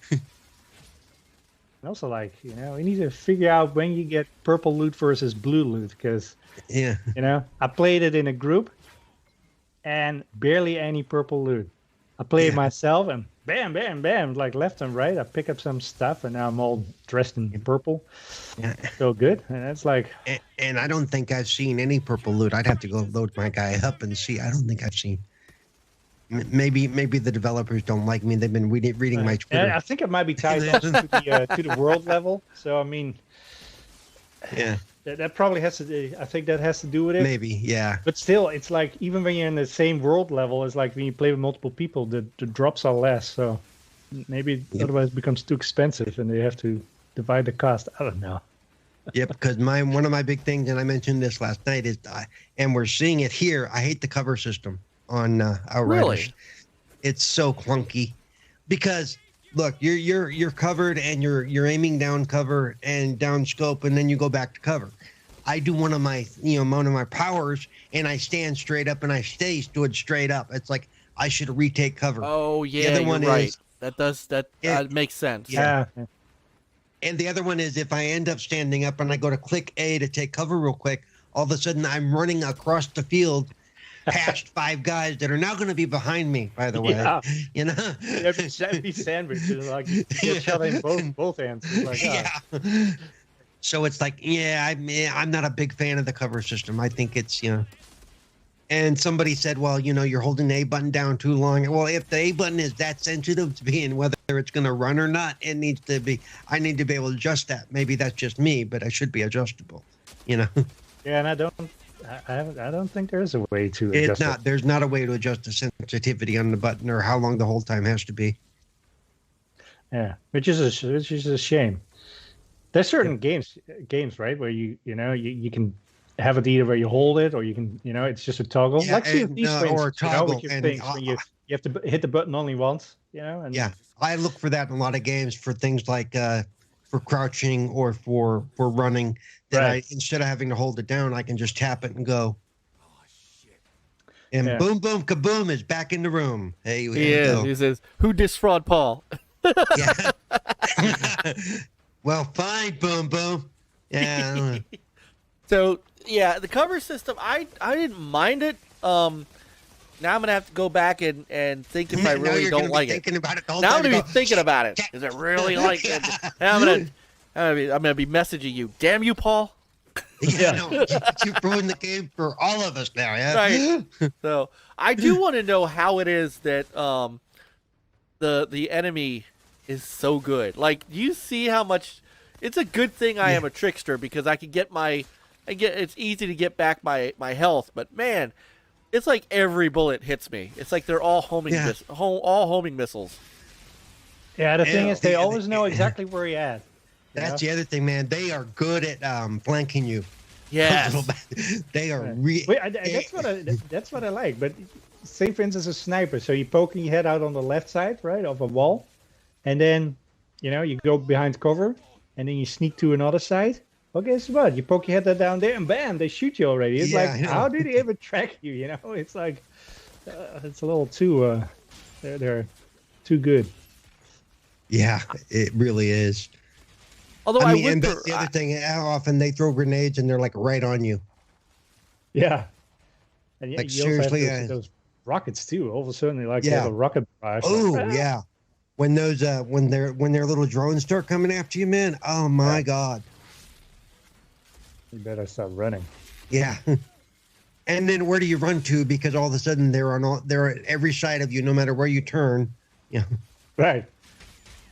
And also, like, you know, we need to figure out when you get purple loot versus blue loot, because you know, I played it in a group, and barely any purple loot. I play it myself, and bam, bam, bam, like left and right. I pick up some stuff, and now I'm all dressed in purple. Yeah, so good. And it's like, and I don't think I've seen any purple loot. I'd have to go load my guy up and see. I don't think I've seen. Maybe the developers don't like me. They've been reading my Twitter. I think it might be tied to the world level. So I mean, that probably has to. I think that has to do with it. Maybe, yeah. But still, it's like even when you're in the same world level, it's like when you play with multiple people, the drops are less. So maybe otherwise it becomes too expensive, and they have to divide the cost. I don't know. Because one of my big things, and I mentioned this last night, is, and we're seeing it here. I hate the cover system on Outriders. Really? It's so clunky because look, you're covered and you're aiming down cover and down scope, and then you go back to cover. I do one of my powers, and I stand straight up and I stay stood straight up. It's like I should retake cover. Oh yeah, you're right. That makes sense. Yeah. And the other one is if I end up standing up and I go to click A to take cover real quick, all of a sudden I'm running across the field past 5 guys that are now going to be behind me, by the way. You know? You have to be sandwiched. Like you get shot in both ends. It's like, So it's like, I'm not a big fan of the cover system. I think it's, you know. And somebody said, well, you know, you're holding the A button down too long. Well, if the A button is that sensitive to being whether it's going to run or not, I need to be able to adjust that. Maybe that's just me, but I should be adjustable, you know. Yeah, and I I don't think there's a way to It's adjust not. it. There's not a way to adjust the sensitivity on the button or how long the hold time has to be. Yeah, which is a shame. There's certain games, right, where you can have it either where you hold it or you can, it's just a toggle. Yeah, Like and, these things, or a toggle, with your and things, when you have to hit the button only once, and yeah, I look for that in a lot of games for things like for crouching or for running. That Right. instead of having to hold it down, I can just tap it and go. And Yeah. boom, boom, kaboom is back in the room. Hey, He is. He says, "Who disfraud Paul?" Yeah. Well, fine, boom, boom. Yeah. So yeah, the cover system, I didn't mind it. Now I'm gonna have to go back and think if I Now really you're don't gonna be like it. thinking about it the whole Now I'm time. gonna You be go, thinking about it. Is it really like it? I'm gonna be messaging you. Damn you, Paul. Yeah, no, you ruined the game for all of us now. Yeah. Right. So I do want to know how it is that the enemy is so good. Like, do you see how much? It's a good thing I am a trickster because I can get it's easy to get back my health, but man, it's like every bullet hits me. It's like they're all homing all homing missiles. Yeah, the thing is, they always know yeah. exactly where you're at. That's the other thing, man. They are good at flanking you. Yes. They are That's what I like. But say, for instance, a sniper. So you're poking your head out on the left side, right, of a wall, and then you go behind cover, and then you sneak to another side. Well, guess what? You poke your head down there, and bam, they shoot you already. It's Yeah, like, I know. how do they ever track you? It's like it's a little too. They're too good. Yeah, it really is. Although I mean, would and that's the other thing. How often they throw grenades and they're like right on you. Yeah. And Like, you also have seriously, those rockets too. All of a sudden, they like Yeah. have a rocket barrage. Oh Like, yeah, when those when their little drones start coming after you, man. Oh my Yeah. God. You better start running. Yeah. And then where do you run to? Because all of a sudden they're at every side of you, no matter where you turn. Yeah. Right.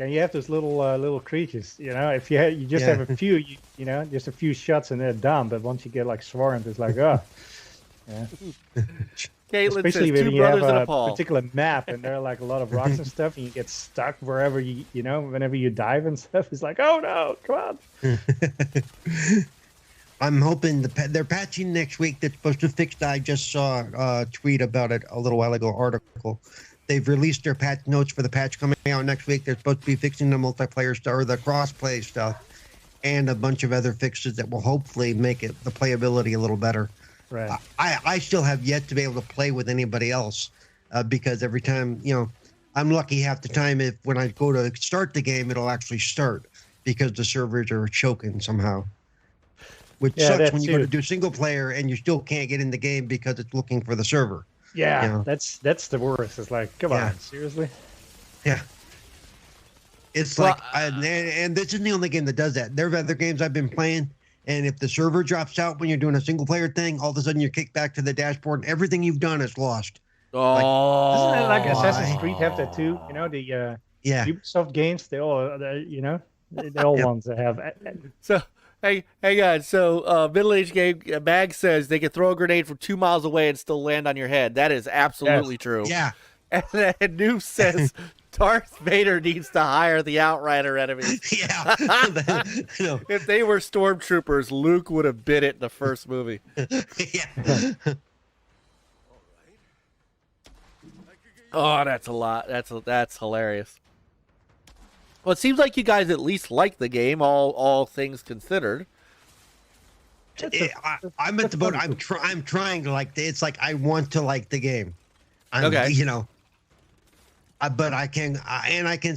And you have those little creatures. If you just Yeah. have a few, just a few shots and they're done. But once you get like swarmed, it's like, oh. Yeah. Caitlin Especially says when two you have brothers and a a Paul. particular map and there are like a lot of rocks and stuff, and you get stuck wherever whenever you dive and stuff. It's like, oh no, come on. I'm hoping they're patching next week. That's supposed to fix that. I just saw a tweet about it a little while ago, article. They've released their patch notes for the patch coming out next week. They're supposed to be fixing the multiplayer stuff or the cross-play stuff and a bunch of other fixes that will hopefully make the playability a little better. Right. I still have yet to be able to play with anybody else because every time, I'm lucky half the time when I go to start the game, it'll actually start because the servers are choking somehow. Which sucks when you go to do single player and you still can't get in the game because it's looking for the server. Yeah, that's the worst. It's like, come on, seriously? Yeah. It's and this isn't the only game that does that. There are other games I've been playing, and if the server drops out when you're doing a single player thing, all of a sudden you're kicked back to the dashboard and everything you've done is lost. Oh, Doesn't it like Assassin's Creed have that too? The Ubisoft games, they're all ones that have. So hey guys, so middle-aged game Mag says they can throw a grenade from 2 miles away and still land on your head. That is absolutely true. Yeah. And then Noob says Darth Vader needs to hire the Outrider enemies. Yeah. If they were stormtroopers, Luke would have bit it in the first movie. Yeah. Oh, that's a lot. That's hilarious. Well, it seems like you guys at least like the game, all things considered. I'm at the boat. I'm trying to like. It's like I want to like the game. Okay. But I can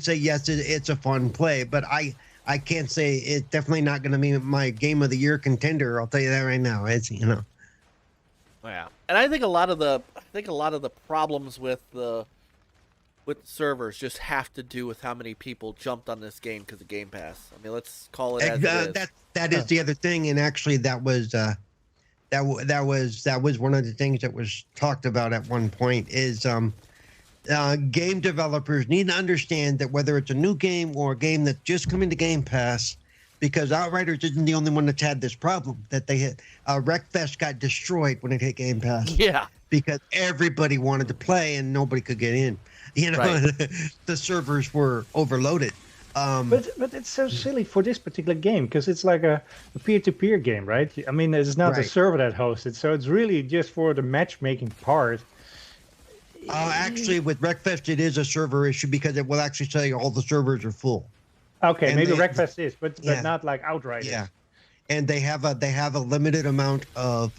say yes, it's a fun play. But I can't say it's definitely not going to be my game of the year contender. I'll tell you that right now. It's Yeah, and I think a lot of the problems with the servers just have to do with how many people jumped on this game because of Game Pass. I mean, let's call it as it is. That is the other thing, and actually that was one of the things that was talked about at one point is game developers need to understand that whether it's a new game or a game that's just coming to Game Pass, because Outriders isn't the only one that's had this problem that they hit. Wreckfest got destroyed when it hit Game Pass. Yeah. Because everybody wanted to play and nobody could get in. You know, Right. the servers were overloaded. But it's so silly for this particular game because it's like a peer-to-peer game, right? I mean, it's not the Right. server that hosts it, so it's really just for the matchmaking part. Actually, with Wreckfest, it is a server issue because it will actually tell you all the servers are full. Okay, And maybe they- Wreckfest is, but Yeah. not like Outriders. Yeah, and they have a limited amount of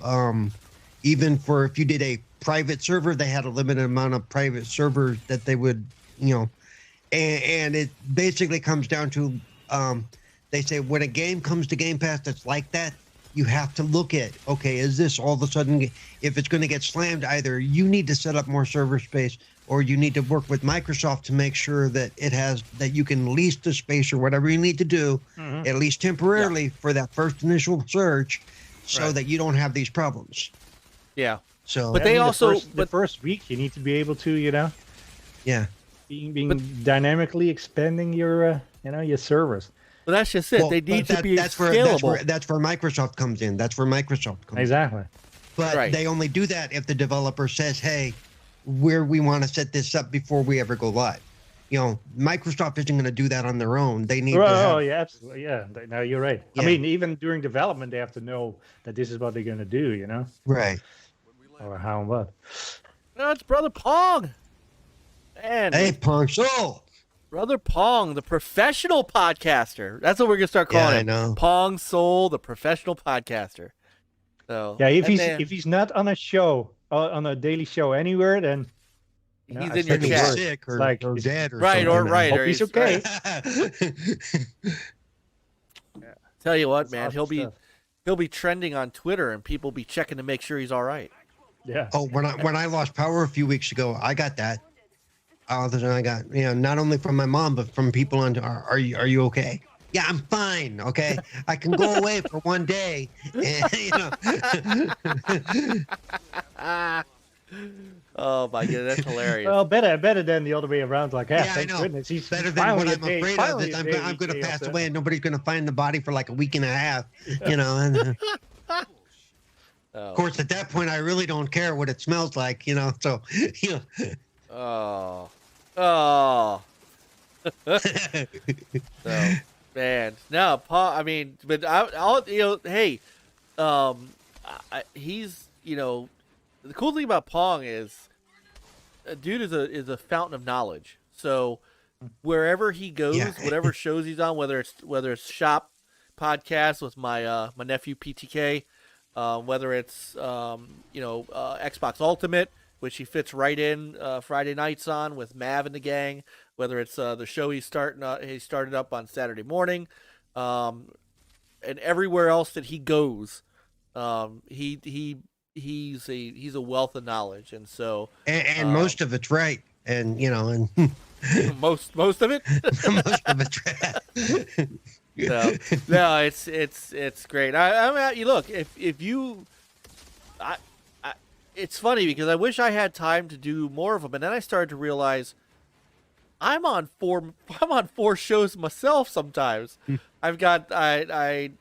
even for if you did a private server, they had a limited amount of private servers that they would, you know, and it basically comes down to they say when a game comes to Game Pass that's like that, you have to look at, okay, is this all of a sudden, if it's going to get slammed, either you need to set up more server space or you need to work with Microsoft to make sure that it has, that you can lease the space or whatever you need to do, at least temporarily for that first initial surge so Right. that you don't have these problems. Yeah. So, But they also- the first week you need to be able to, you know, yeah. being dynamically expanding your, you know, your servers. But that's just it. Well, They need but to be that's scalable. where Microsoft comes in. That's where Microsoft comes in. Exactly. But Right. they only do that if the developer says, hey, we want to set this up before we ever go live. You know, Microsoft isn't going to do that on their own. They need to Oh, have, yeah, absolutely. Yeah, no, you're right. Yeah. I mean, even during development, they have to know that this is what they're going to do, you know, right. or how and what. No, it's Brother Pong. And Hey, Pong Soul. Brother Pong, the professional podcaster. That's what we're gonna start calling Yeah, I him. know. Pong Soul, the professional podcaster. So Yeah, if and he's then if he's not on a show, on a daily show anywhere, then you know, he's I in your think He's it's chat, worse. sick or, Like, or it's- dead or right? Or something. right? Hope Or he's okay. Tell you what, That's man, awesome he'll be trending on Twitter, and people be checking to make sure he's all right. Yeah. Oh, when I lost power a few weeks ago, I got that. I got, you know, not only from my mom but from people on. Are you okay? Yeah, I'm fine. Okay, I can go away for one day, and you know. Oh my god, that's hilarious. Well, better than the other way around. Like, yeah, Yeah, I thank know. goodness he's Better than finally what a I'm day- afraid of finally is a I'm day going to day pass off. away and nobody's going to find the body for like a week and a half, you know. And Oh. of course, at that point, I really don't care what it smells like, you know. So, you Oh. Oh. So, man, no, Paul. I mean, but I'll you know, hey, he's, you know, the cool thing about Pong is, dude is a fountain of knowledge. So wherever he goes, Yeah. whatever shows he's on, whether it's shop podcast with my my nephew PTK, whether it's Xbox Ultimate, which he fits right in Friday nights on with Mav and the gang, whether it's the show he started up on Saturday morning, and everywhere else that he goes, he's a wealth of knowledge, and so and most of it's right, and you know, and most of it. most of it's right. So, no, it's great. I mean, you look, if you, it's funny because I wish I had time to do more of them, and then I started to realize I'm on four shows myself sometimes. I've got I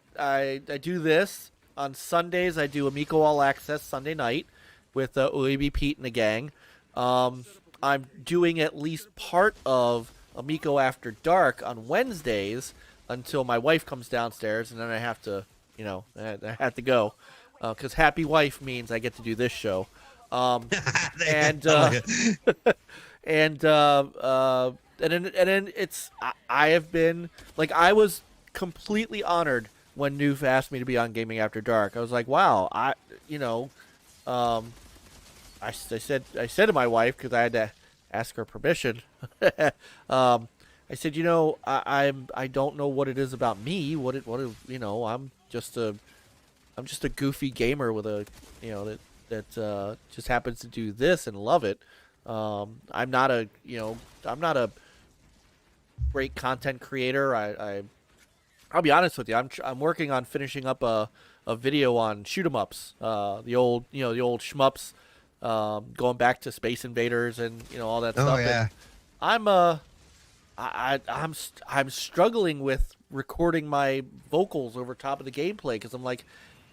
do this on Sundays. I do Amico All Access Sunday night with Uebi, Pete, and the gang. I'm doing at least part of Amico After Dark on Wednesdays until my wife comes downstairs, and then I have to, you know, I have to go because happy wife means I get to do this show. And and then it's I have been like, I was completely honored when Noof asked me to be on Gaming After Dark. I was like, wow, I said to my wife, because I had to ask her permission. I said, you know, I don't know what it is about me. You know, I'm just a goofy gamer with a, you know, that just happens to do this and love it. I'm not a great content creator. I'll be honest with you. I'm working on finishing up a video on shoot 'em ups. The old shmups, going back to Space Invaders and, you know, all that stuff. Oh yeah. And I'm struggling with recording my vocals over top of the gameplay because I'm like,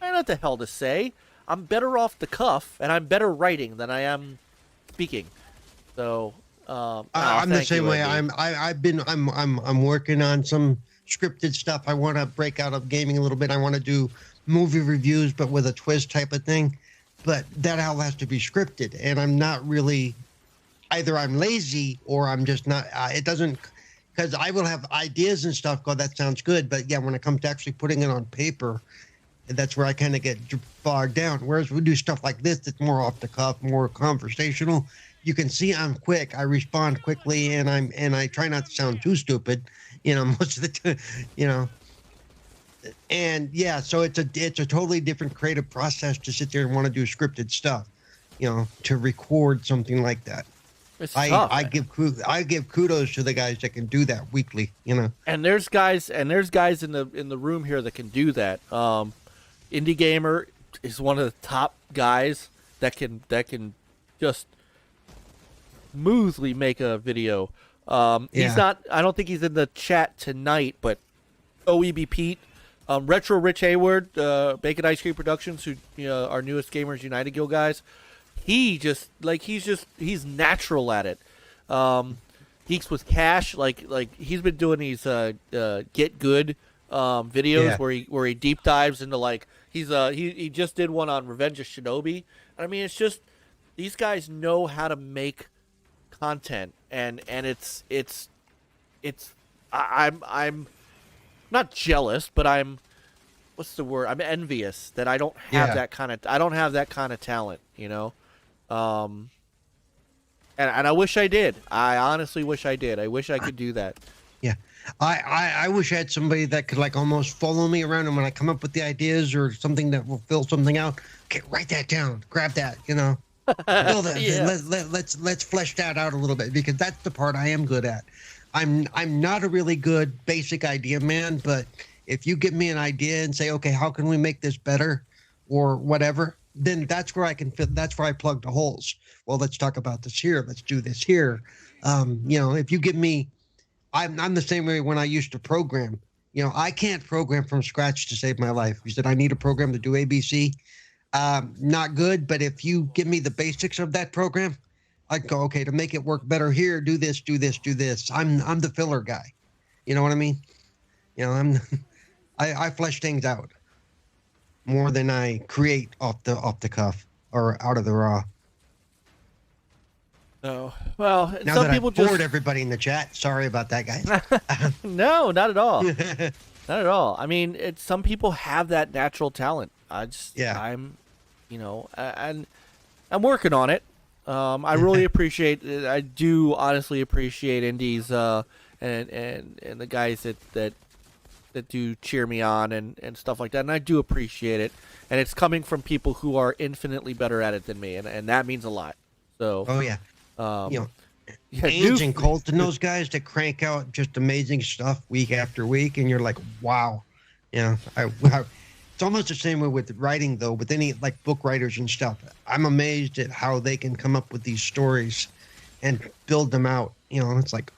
I don't know what the hell to say. I'm better off the cuff, and I'm better writing than I am speaking. So I'm the same way. I'm working on some scripted stuff. I want to break out of gaming a little bit. I want to do movie reviews, but with a twist type of thing. But that all has to be scripted, and I'm not really. Either I'm lazy or I'm just not. It doesn't, because I will have ideas and stuff. Go, that sounds good, but yeah, when it comes to actually putting it on paper, that's where I kind of get bogged down. Whereas we do stuff like this, that's more off the cuff, more conversational. You can see I'm quick. I respond quickly, and I try not to sound too stupid, most of the time, And yeah, so it's a totally different creative process to sit there and want to do scripted stuff, to record something like that. It's tough, I give kudos to the guys that can do that weekly, And there's guys in the room here that can do that. Indie Gamer is one of the top guys that can just smoothly make a video. He's not. I don't think he's in the chat tonight, but OEB Pete, Retro Rich Hayward, Bacon Ice Cream Productions, who our newest Gamers United Guild guys. He's natural at it. Geeks with Cash, like he's been doing these get good videos where he deep dives into he just did one on Revenge of Shinobi. I mean, it's just these guys know how to make content, and it's I'm not jealous, but I'm what's the word? I'm envious that I don't have that kind of talent, and I wish I did. I honestly wish I did. I wish I could do that. Yeah. I wish I had somebody that could almost follow me around, and when I come up with the ideas or something that will fill something out, okay, write that down, grab that, fill that. Let's flesh that out a little bit, because that's the part I am good at. I'm not a really good basic idea man, but if you give me an idea and say, okay, how can we make this better or whatever, then that's where I can fit. That's where I plug the holes. Well, let's talk about this here. Let's do this here. If you give me, I'm the same way when I used to program. I can't program from scratch to save my life. You said I need a program to do ABC. Not good, but if you give me the basics of that program, I go, okay, to make it work better here, do this, do this, do this. I'm the filler guy. You know what I mean? I flesh things out more than I create off the cuff or out of the raw. No, well, now some that people I bored everybody in the chat. Sorry about that, guys. No, not at all. Not at all. I mean, some people have that natural talent. I'm working on it. I really appreciate it. I do honestly appreciate indies and the guys that do cheer me on and stuff like that, and I do appreciate it. And it's coming from people who are infinitely better at it than me, and that means a lot. So Age and Colt and those guys that crank out just amazing stuff week after week, and you're like, wow. It's almost the same way with writing, though, with any book writers and stuff. I'm amazed at how they can come up with these stories and build them out. It's like,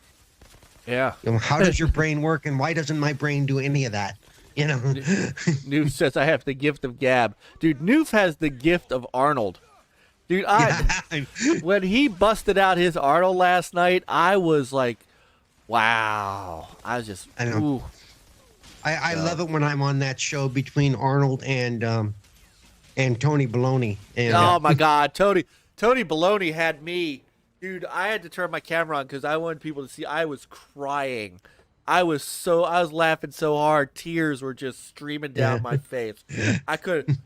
how does your brain work, and why doesn't my brain do any of that? Noof says I have the gift of gab. Dude, Noof has the gift of Arnold. Dude, when he busted out his Arnold last night, I was like, wow. I was just, I know. Ooh. I love it when I'm on that show between Arnold and Tony Baloney. And, oh my God, Tony Baloney had me, dude. I had to turn my camera on because I wanted people to see. I was crying. I was laughing so hard, tears were just streaming down my face. I couldn't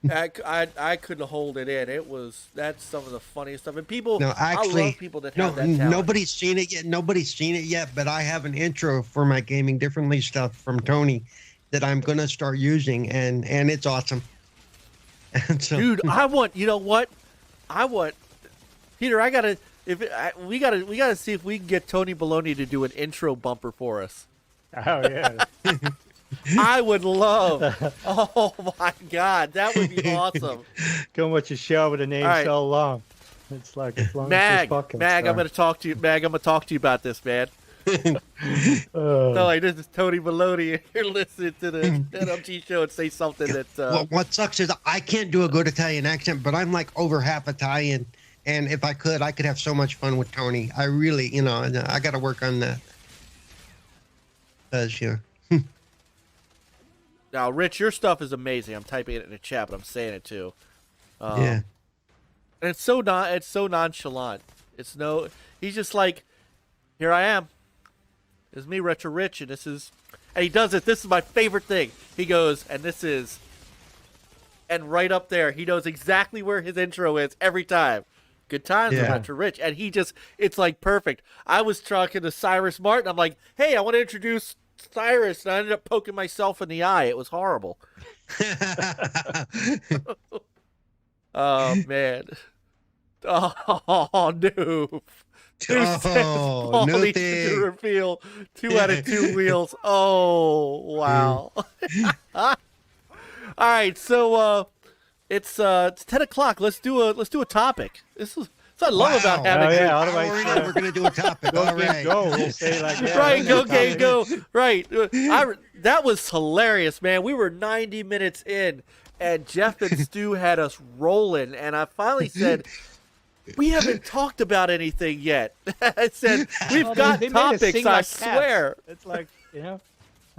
hold it in. That's some of the funniest stuff. And people, I love people that have that talent. Nobody's seen it yet. But I have an intro for my Gaming Differently stuff from Tony that I'm gonna start using, and it's awesome. And so, dude, Peter, we gotta see if we can get Tony Baloney to do an intro bumper for us. Oh yeah. I would love. Oh my God, that would be awesome. Come with your show with a name so long. It's like as long Mag, as fucking I'm gonna talk to you. Mag, I'm gonna talk to you about this, man. So like this is Tony Maloney, and you're listening to the NLG show and say something that. Well, what sucks is I can't do a good Italian accent, but I'm like over half Italian, and if I could have so much fun with Tony. I really, I got to work on that. Yeah. Now, Rich, your stuff is amazing. I'm typing it in the chat, but I'm saying it too. Yeah. And it's so nonchalant. He's just like, here I am. It's me, Retro Rich, and he does it. This is my favorite thing. He goes, and right up there, he knows exactly where his intro is every time. Good times with Retro Rich. And it's like perfect. I was talking to Cyrus Martin. I'm like, hey, I want to introduce Cyrus, and I ended up poking myself in the eye. It was horrible. Oh, man. Oh, noob. No needs thing. to reveal 2 out of 2 wheels. Oh, wow. All right, so it's 10 o'clock. Let's do a topic. This is what I love about having. We're gonna do a topic. All right. Go. We'll say like that. Right, go game go. Right. That was hilarious, man. We were 90 minutes in, and Jeff and Stu had us rolling, and I finally said, we haven't talked about anything yet. I said, we've got topics, I swear. It's like, Yeah.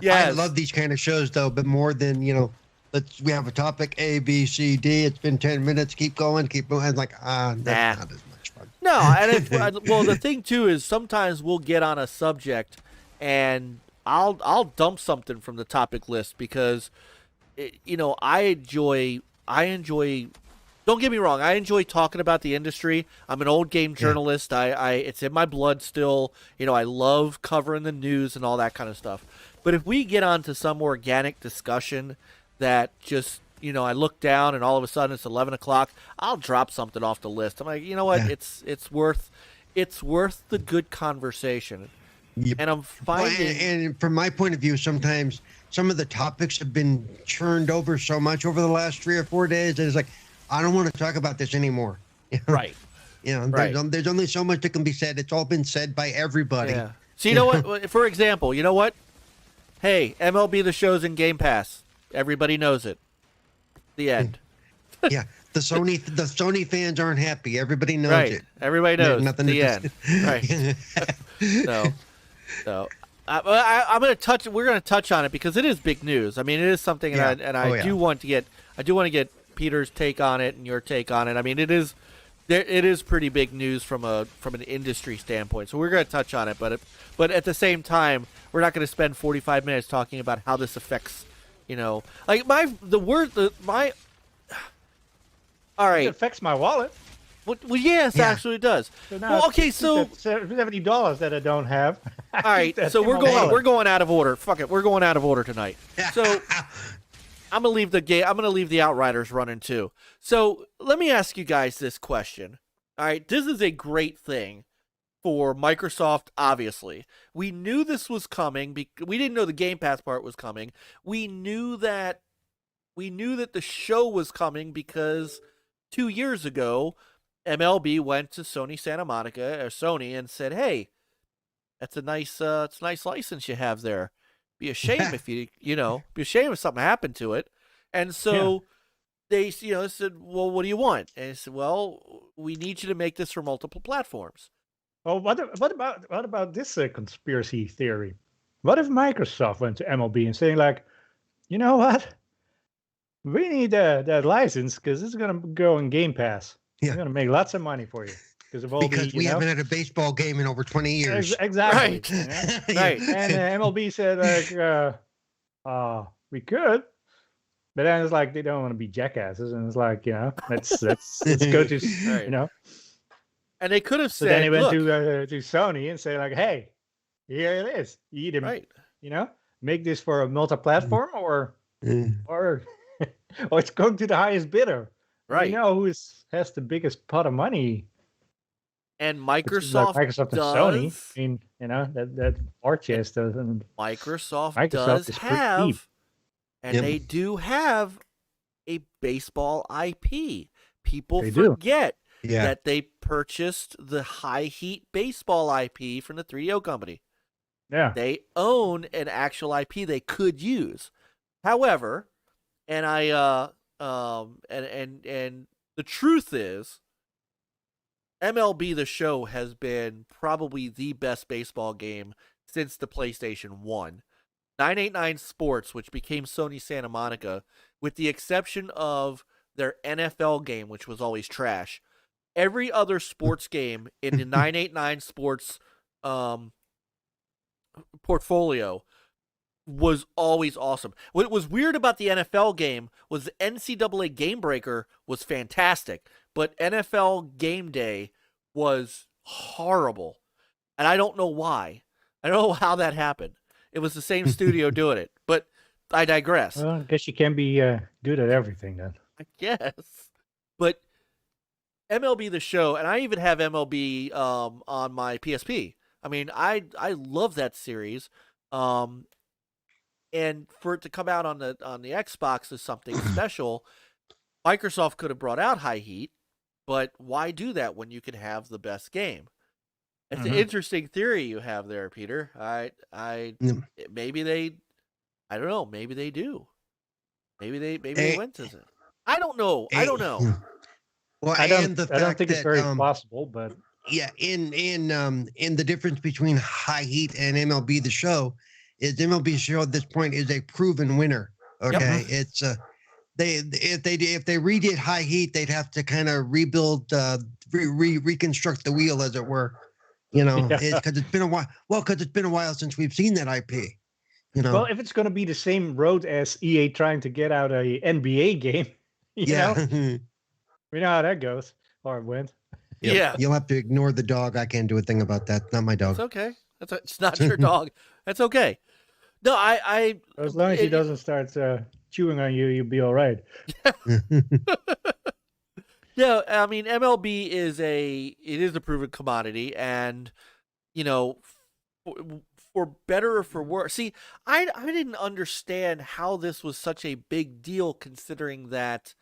I love these kind of shows, though, but more than, we have a topic A, B, C, D. It's been 10 minutes. Keep going, keep moving. I'm like, that's not as much fun. No, and well, the thing, too, is sometimes we'll get on a subject, and I'll dump something from the topic list because, I enjoy. Don't get me wrong. I enjoy talking about the industry. I'm an old game journalist. It's in my blood still. I love covering the news and all that kind of stuff. But if we get onto some organic discussion that just, I look down and all of a sudden it's 11 o'clock, I'll drop something off the list. I'm like, you know what? Yeah. It's worth the good conversation. Yep. And I'm finding. And from my point of view, sometimes some of the topics have been churned over so much over the last 3 or 4 days that it's like, I don't want to talk about this anymore. Right. There's only so much that can be said. It's all been said by everybody. Yeah. So you know what? For example, you know what? Hey, MLB The Show's in Game Pass. Everybody knows it. The end. Yeah. The Sony fans aren't happy. Everybody knows right. it. Everybody knows nothing the end. Right. So I'm going to touch. We're going to touch on it because it is big news. I mean, it is something, and I do want to get Peter's take on it and your take on it. I mean, it is pretty big news from an industry standpoint. So we're going to touch on it, but at the same time, we're not going to spend 45 minutes talking about how this affects, like all right. It affects my wallet. Well, yes, actually it does. So $70 that I don't have. All right, so we're going out of order. Fuck it, we're going out of order tonight. So I'm gonna leave the game. I'm gonna leave the Outriders running too. So let me ask you guys this question. All right, this is a great thing for Microsoft. Obviously, we knew this was coming. We didn't know the Game Pass part was coming. We knew that the show was coming because 2 years ago, MLB went to Sony Santa Monica or Sony and said, "Hey, that's a nice license you have there. Be a shame if be a shame if something happened to it." And so they said, "Well, what do you want?" And they said, "Well, we need you to make this for multiple platforms." Well, what about this conspiracy theory? What if Microsoft went to MLB and saying like, you know what? We need that license because it's gonna go in Game Pass. Yeah. We're gonna make lots of money for you because we haven't had a baseball game in over 20 years. Exactly. Right. Right. And MLB said like, we could, but then it's like they don't want to be jackasses, and it's like let's go to And they could have said. So then they went to Sony and say like, hey, here it is. You either make this for a multi-platform or it's going to the highest bidder. Right. Who has the biggest pot of money. And Microsoft and Sony. I mean, that war chest doesn't. Microsoft does have, deep. And they do have a baseball IP. People forget that they purchased the High Heat baseball IP from the 3DO company. Yeah. They own an actual IP they could use. However, and and the truth is, MLB The Show has been probably the best baseball game since the PlayStation 1. 989 Sports, which became Sony Santa Monica, with the exception of their NFL game, which was always trash. Every other sports game in the 989 Sports portfolio was always awesome. What was weird about the NFL game was the NCAA Game Breaker was fantastic, but NFL Game Day was horrible. And I don't know why. I don't know how that happened. It was the same studio doing it, but I digress. Well, I guess you can be good at everything then. I guess. But MLB The Show, and I even have MLB on my PSP. I mean, I love that series. And for it to come out on the Xbox is something special. Microsoft could have brought out High Heat, but why do that when you can have the best game? It's an interesting theory you have there, Peter. Maybe they, I don't know. Maybe they do. Maybe they went to it. I don't know. I don't know. Well, I don't think it's very possible, but yeah, in the difference between High Heat and MLB The Show is MLB The Show at this point is a proven winner. Okay, Yep. It's if they redid High Heat, they'd have to kind of rebuild, reconstruct the wheel, as it were. You know, because it's been a while. Well, because it's been a while since we've seen that IP. You know, well, if it's going to be the same road as EA trying to get out a NBA game, you know, we know how that goes or went. Yeah. You'll have to ignore the dog. I can't do a thing about that. Not my dog. It's okay. It's not your dog. That's okay. No, I As long as he doesn't start chewing on you, you'll be all right. Yeah, I mean MLB is a proven commodity, and you know, for better or for worse. See, I didn't understand how this was such a big deal, considering that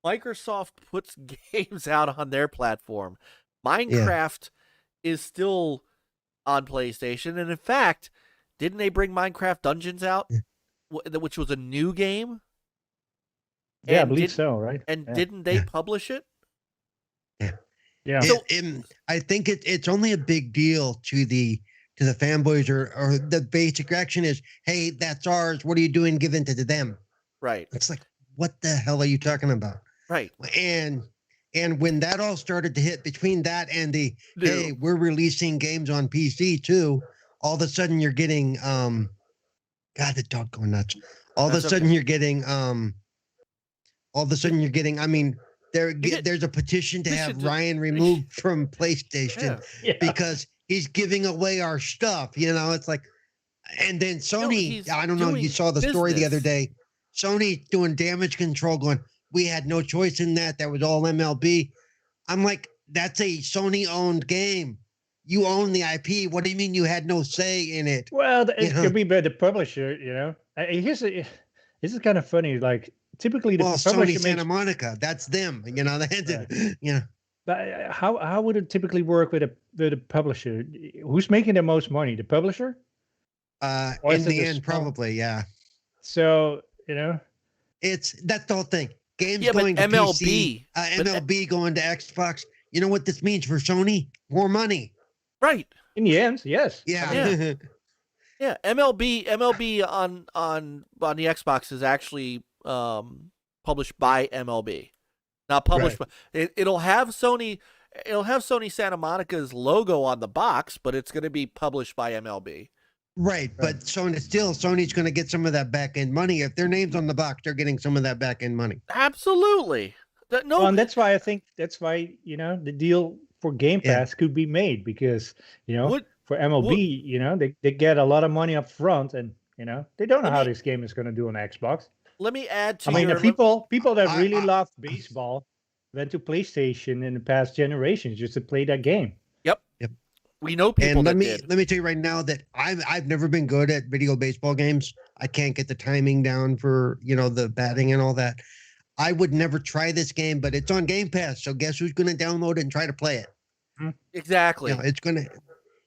Microsoft puts games out on their platform. Minecraft is still on PlayStation, and in fact, didn't they bring Minecraft Dungeons out, which was a new game? Yeah, I believe so, right? And didn't they publish it? Yeah. So, I think it's only a big deal to the fanboys, or the basic reaction is, hey, that's ours. What are you doing giving to them? Right. It's like, what the hell are you talking about? Right. And when that all started to hit, between that and hey, we're releasing games on PC too, all of a sudden you're getting God, the dog going nuts. All of a sudden you're getting I mean, there's a petition to have Ryan removed from PlayStation because he's giving away our stuff. You know, it's like, and then Sony, I don't know if you saw the story the other day. Sony doing damage control, going, we had no choice in that. That was all MLB. I'm like, that's a Sony-owned game. You own the IP. What do you mean you had no say in it? Well, it could be by the publisher, you know. This is kind of funny. Like, typically the publisher Sony Santa Monica, that's them. You know, you know. But how would it typically work with a publisher? Who's making the most money? The publisher? In the end, probably, yeah. So, you know, that's the whole thing. Games going to MLB, PC, MLB going to Xbox. You know what this means for Sony? More money. Right. In the end, yes. Yeah. Yeah. MLB on the Xbox is actually published by MLB. Not published by it'll have Sony Santa Monica's logo on the box, but it's going to be published by MLB. Right, but Sony's going to get some of that back end money. If their name's on the box, they're getting some of that back end money. Absolutely. And that's why I think you know, the deal for Game Pass could be made, because, you know, for MLB, you know, they get a lot of money up front, and, you know, they don't know how this game is going to do on Xbox. Let me add to I mean, the people that really loved baseball went to PlayStation in the past generations just to play that game. Yep. We know people let did. me tell you right now that I've never been good at video baseball games. I can't get the timing down for, you know, the batting and all that. I would never try this game, but it's on Game Pass. So guess who's going to download it and try to play it? Exactly. You know, it's going to,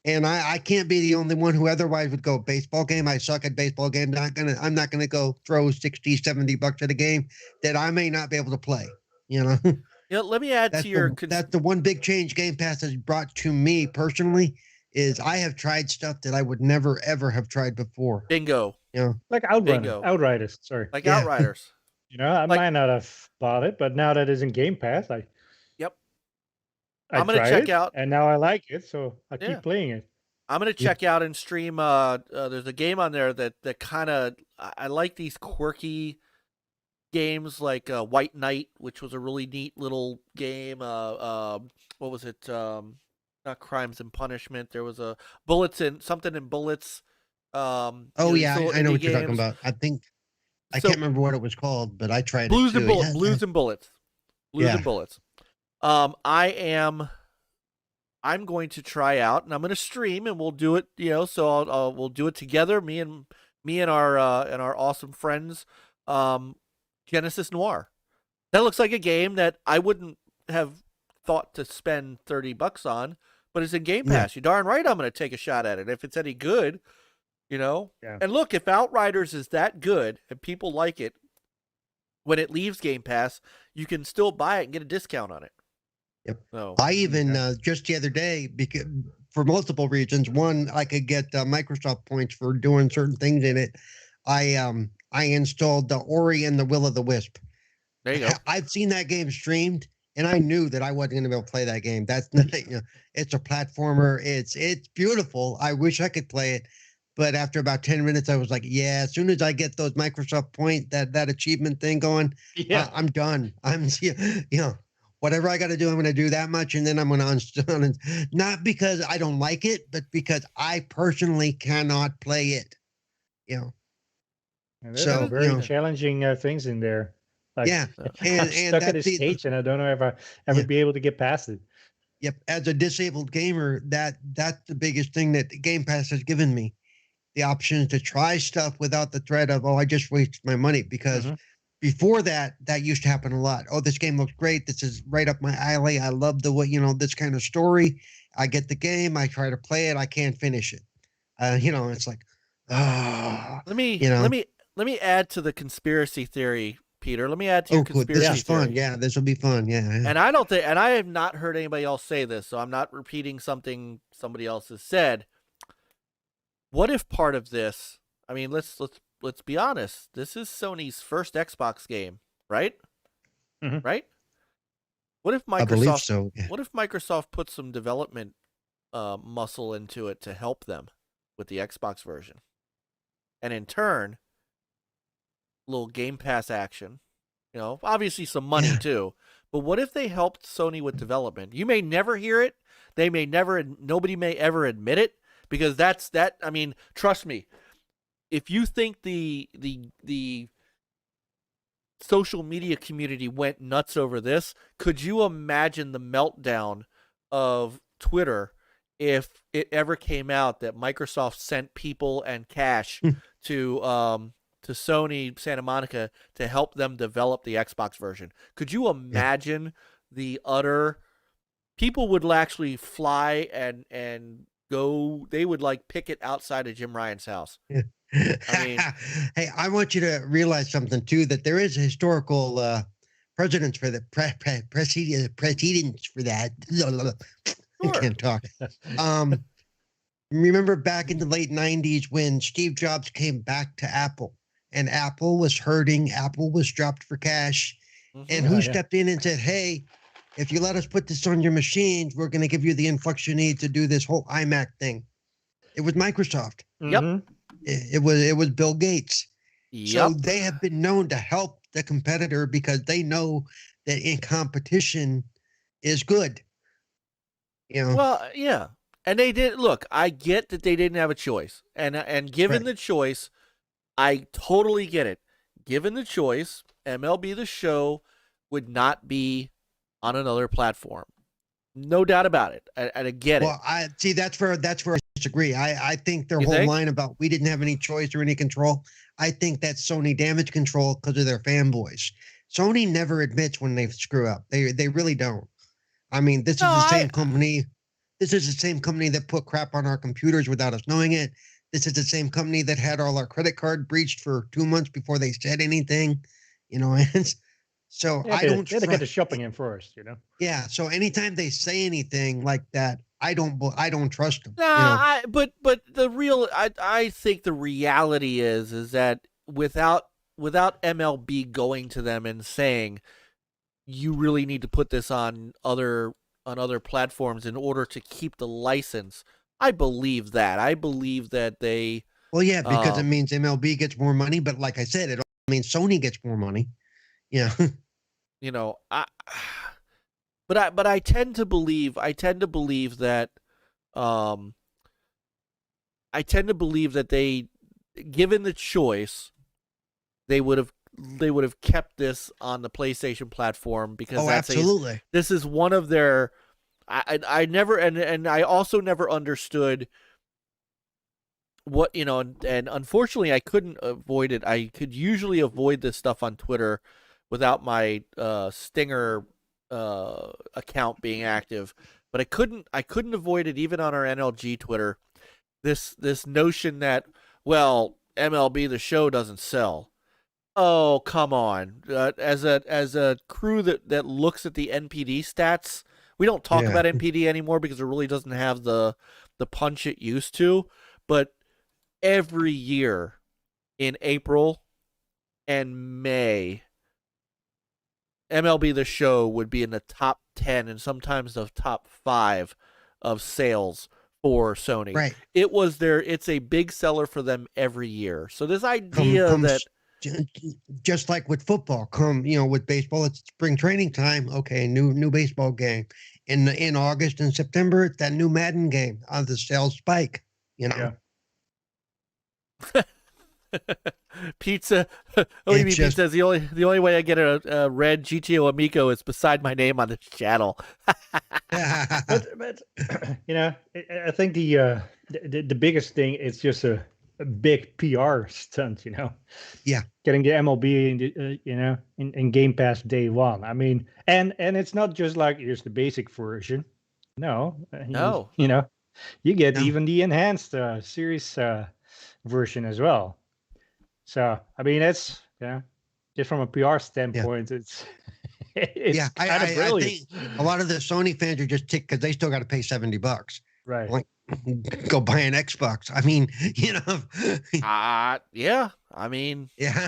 And I can't be the only one who otherwise would go baseball game. I suck at baseball game. I'm not gonna go throw 60, $70 at a game that I may not be able to play. You know. Let me add to your. That's the one big change Game Pass has brought to me personally. Is I have tried stuff that I would never ever have tried before. Bingo. You know, like Outriders. Sorry, like Outriders. You know, I might not have bought it, but now that it's in Game Pass, I'm gonna check out, and now I like it, so I keep playing it. I'm gonna check out and stream. There's a game on there that kind of I like these quirky games like White Knight, which was a really neat little game. What was it? Not Crimes and Punishment. There was a something in Bullets. I know what you're talking about. I can't remember what it was called, but I tried Blues it too. and Bullets. Blues and Bullets. Blues and Bullets. I'm going to try out, and I'm going to stream, and we'll do it. You know, so we'll do it together. Me and our awesome friends, Genesis Noir. That looks like a game that I wouldn't have thought to spend $30 on, but it's in Game Pass. You're darn right. I'm going to take a shot at it if it's any good. You know, and look, if Outriders is that good and people like it, when it leaves Game Pass, you can still buy it and get a discount on it. Yep. So, I even just the other day, because for multiple reasons, one, I could get Microsoft points for doing certain things in it. I installed the Ori and the Will of the Wisp. There you go. I've seen that game streamed, and I knew that I wasn't going to be able to play that game. That's not, it's a platformer. It's beautiful. I wish I could play it. But after about 10 minutes, I was like, as soon as I get those Microsoft point, that achievement thing going, I'm done. I'm, whatever I got to do, I'm going to do that much. And then I'm going to uninstall it. Not because I don't like it, but because I personally cannot play it. And there's very challenging things in there. Like, I'm stuck at a stage, and I don't know if I ever be able to get past it. Yep. As a disabled gamer, that's the biggest thing that Game Pass has given me. The option to try stuff without the threat of, I just wasted my money. Because before that used to happen a lot. Oh, this game looks great. This is right up my alley. I love the way, this kind of story. I get the game. I try to play it. I can't finish it. It's like, let me add to the conspiracy theory, Peter. Let me add to your conspiracy theory. This is fun. Yeah, this will be fun. Yeah. And I have not heard anybody else say this, so I'm not repeating something somebody else has said. What if part of this? I mean, let's be honest. This is Sony's first Xbox game, right? Right? What if Microsoft? I believe so. Yeah. What if Microsoft put some development muscle into it to help them with the Xbox version, and in turn, a little Game Pass action? Obviously some money too. But what if they helped Sony with development? You may never hear it. Nobody may ever admit it. Because I mean, trust me, if you think the social media community went nuts over this, could you imagine the meltdown of Twitter if it ever came out that Microsoft sent people and cash to Sony Santa Monica to help them develop the Xbox version? Could you imagine the utter people would actually fly and go, they would picket outside of Jim Ryan's house. I mean, hey, I want you to realize something too, that there is a historical precedence for the precedence for that. I can't talk. Remember back in the late 90s when Steve Jobs came back to Apple, and Apple was hurting, Apple was strapped for cash, and who stepped in and said, hey, if you let us put this on your machines, we're going to give you the influx you need to do this whole iMac thing. It was Microsoft. Yep. It was Bill Gates. Yep. So they have been known to help the competitor because they know that in competition is good. Well, yeah. And they did. Look, I get that they didn't have a choice. And given the choice, I totally get it. Given the choice, MLB The Show would not be on another platform. No doubt about it. I get it. Well, I see that's where I disagree. I think their whole line about we didn't have any choice or any control, I think that's Sony damage control because of their fanboys. Sony never admits when they screw up. They really don't. I mean, this is the same company This is the same company that put crap on our computers without us knowing it. This is the same company that had all our credit card breached for 2 months before they said anything, and so I don't They had to get the shopping in first, Yeah, so anytime they say anything like that, I don't trust them. Nah, but I think the reality is that without MLB going to them and saying you really need to put this on other platforms in order to keep the license, I believe that. I believe that they. Well, yeah, because it means MLB gets more money, but like I said, it also means Sony gets more money. Yeah. But I tend to believe that they, given the choice, they would have kept this on the PlayStation platform because absolutely. This is one of their. I never and I also never understood what and unfortunately I couldn't avoid it. I could usually avoid this stuff on Twitter without my Stinger account being active, but I couldn't avoid it even on our NLG Twitter. This notion that, well, MLB the Show doesn't sell. Oh, come on! As a crew that looks at the NPD stats, we don't talk about NPD anymore because it really doesn't have the punch it used to. But every year in April and May, MLB The Show would be in the top 10 and sometimes the top 5 of sales for Sony. Right. It's a big seller for them every year. So this idea that just like with football, with baseball, it's spring training time. Okay, new baseball game. In August and September, it's that new Madden game. The sales spike. Yeah. Pizza. Pizza says the only way I get a red GTO Amico is beside my name on this channel. but I think the biggest thing is just a big PR stunt. Yeah, getting the MLB in Game Pass day one. I mean, and it's not just like here's the basic version. No. You get even the enhanced series version as well. So I mean, it's just from a PR standpoint, it's kind of brilliant. I think a lot of the Sony fans are just ticked because they still got to pay $70. Right. Like, go buy an Xbox. I mean, yeah. I mean, yeah.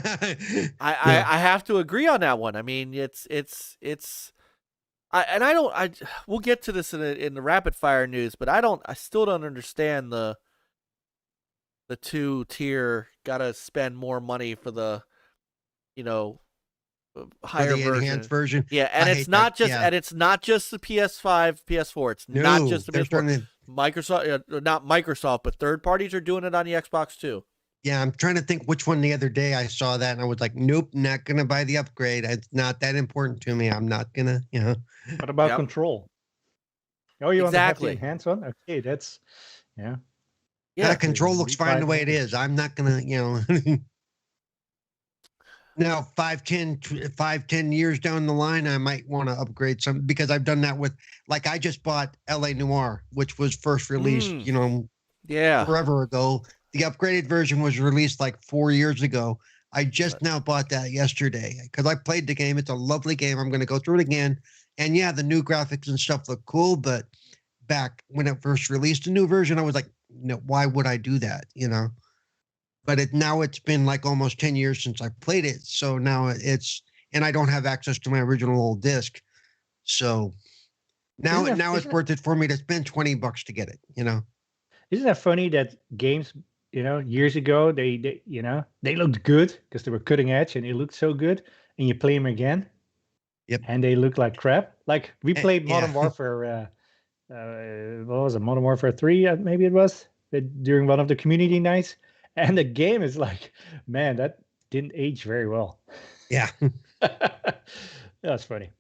I have to agree on that one. I mean, we'll get to this in the rapid fire news, but I still don't understand the 2-tier gotta spend more money for the higher enhanced version. Yeah, and it's not just the PS5, PS4. It's not just the PS4. Microsoft, not Microsoft, but third parties are doing it on the Xbox too. Yeah, I'm trying to think which one the other day I saw that and I was like, nope, not gonna buy the upgrade. It's not that important to me. I'm not gonna, What about Control? Oh, you want to have the enhanced one? Okay, that's Yeah, Control looks fine the way it is. I'm not gonna, Now, 5-10 years down the line, I might want to upgrade some because I've done that with, like, I just bought LA Noire, which was first released, forever ago. The upgraded version was released like 4 years ago. I just now bought that yesterday because I played the game. It's a lovely game. I'm going to go through it again. And yeah, the new graphics and stuff look cool, but back when it first released a new version, I was like, no, why would I do that? But now it's been like almost 10 years since I played it. So now and I don't have access to my original old disc. So now it's worth it for me to spend $20 to get it, Isn't that funny that games, years ago, they looked good because they were cutting edge and they looked so good, and you play them again. Yep. And they look like crap. Like we played Modern Warfare, what was it? Modern Warfare 3, maybe it was, during one of the community nights. And the game is like, man, that didn't age very well. Yeah. That's funny.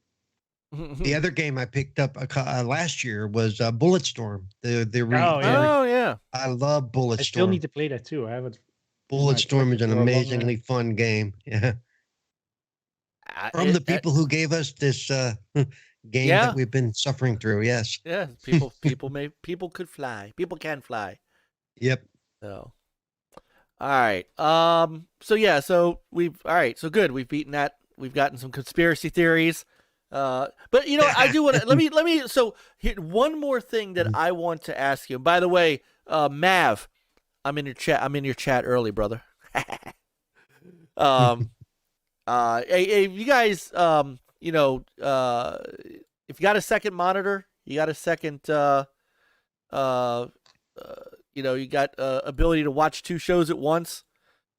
The other game I picked up last year was Bulletstorm. Yeah. I love Bulletstorm. I still need to play that too. I haven't. Bulletstorm is an amazingly fun game. Yeah. From the people who gave us this game that we've been suffering through. Yes. Yeah. People could fly. People can fly. Yep. So. All right. So good. We've beaten that. We've gotten some conspiracy theories. But I do want to let me. So here, one more thing that I want to ask you. By the way, Mav, I'm in your chat. I'm in your chat early, brother. Hey, you guys, if you got a second monitor, you got a second, you got ability to watch 2 shows at once,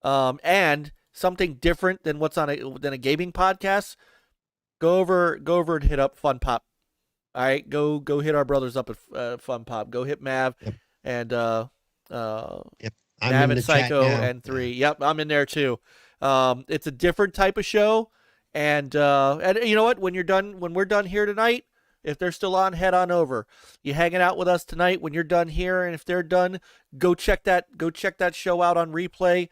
and something different than what's on a gaming podcast. Go over and hit up Fun Pop. All right, go hit our brothers up at Fun Pop. Go hit Mav and Yep. I'm Mav in and the chat Psycho now. and 3. Yep, I'm in there too. It's a different type of show, and you know what? When we're done here tonight, if they're still on, head on over. You hanging out with us tonight. When you're done here, and if they're done, go check that show out on replay.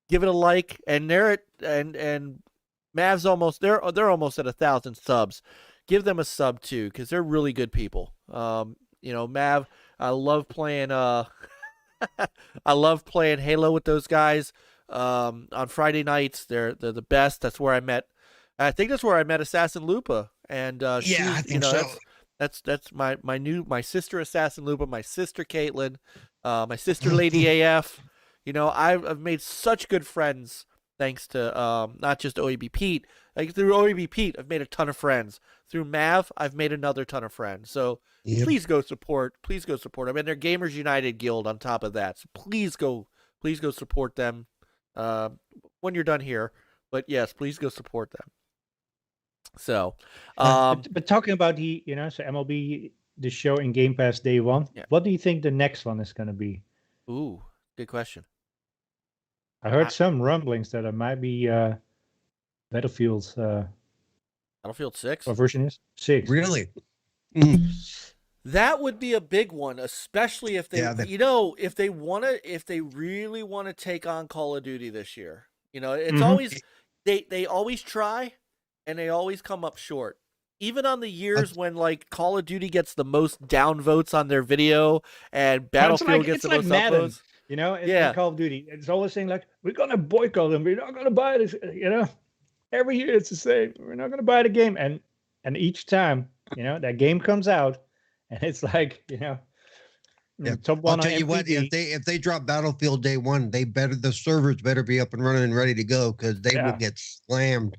Give it a like, and and Mav's almost they're almost at 1,000 subs. Give them a sub too, because they're really good people. Mav, I love playing I love playing Halo with those guys. On Friday nights, they're the best. That's where I met. I think that's where I met AssassinLupa, and I think so. That's my sister AssassinLupa, my sister Caitlin, my sister Lady AF. I've made such good friends thanks to not just OEB Pete. Like through OEB Pete, I've made a ton of friends. Through Mav, I've made another ton of friends. So please go support. Please go support them. And they're Gamers United Guild on top of that. So please go support them when you're done here. But yes, please go support them. So, but talking about the MLB, the show in Game Pass day 1. Yeah. What do you think the next one is going to be? Ooh, good question. I heard some rumblings that it might be Battlefield 6. What version is 6? Really? That would be a big one, especially if they, if they really want to take on Call of Duty this year. It's always they always try, and they always come up short. Even on the years when like Call of Duty gets the most downvotes on their video and Battlefield gets the most upvotes. In Call of Duty, it's always saying like, we're gonna boycott them. We're not gonna buy this. Every year it's the same. We're not gonna buy the game, and each time that game comes out, and it's like top one. I'll tell you what, if they drop Battlefield day 1, the servers better be up and running and ready to go, because they will get slammed.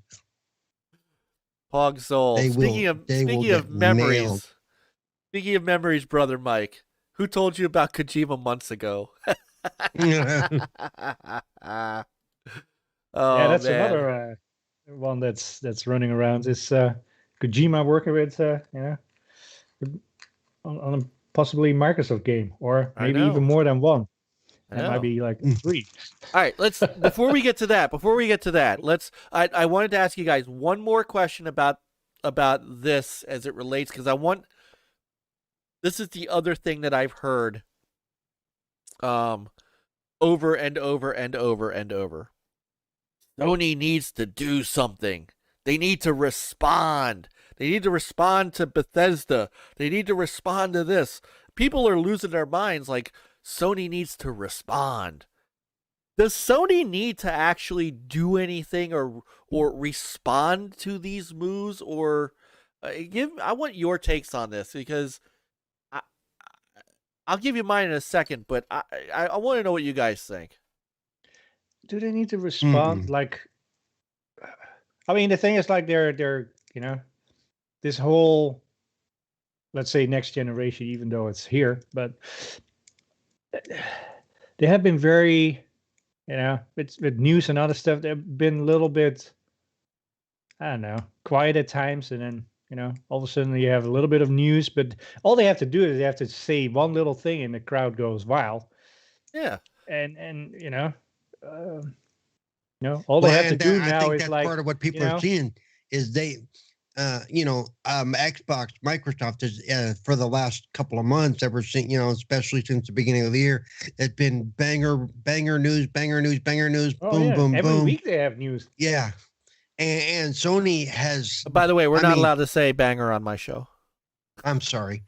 Pog Soul. Speaking of memories, nailed. Speaking of memories, brother Mike, who told you about Kojima months ago? That's another one that's running around. Is Kojima working with on possibly Microsoft game, or maybe even more than one? It might be like 3. All right, before we get to that, I wanted to ask you guys one more question about this as it relates, because this is the other thing that I've heard over and over and over and over. Sony needs to do something. They need to respond. They need to respond to Bethesda. They need to respond to this. People are losing their minds like, Sony needs to respond. Does Sony need to actually do anything or respond to these moves? Or I want your takes on this, because I'll give you mine in a second, but I want to know what you guys think. Do they need to respond? Like, I mean, the thing is, like, they're this whole, let's say, next generation, even though it's here, but they have been very, with news and other stuff, they've been a little bit, I don't know, quiet at times, and then all of a sudden you have a little bit of news, but all they have to do is they have to say one little thing and the crowd goes wild. Yeah. And all they have to do now think is that's like part of what people are seeing is they, Xbox, Microsoft is for the last couple of months, ever since, especially since the beginning of the year, it's been banger news, boom, boom, Every boom. week they have news. Yeah. and Sony has. By the way, we're I not mean, allowed to say banger on my show. I'm sorry.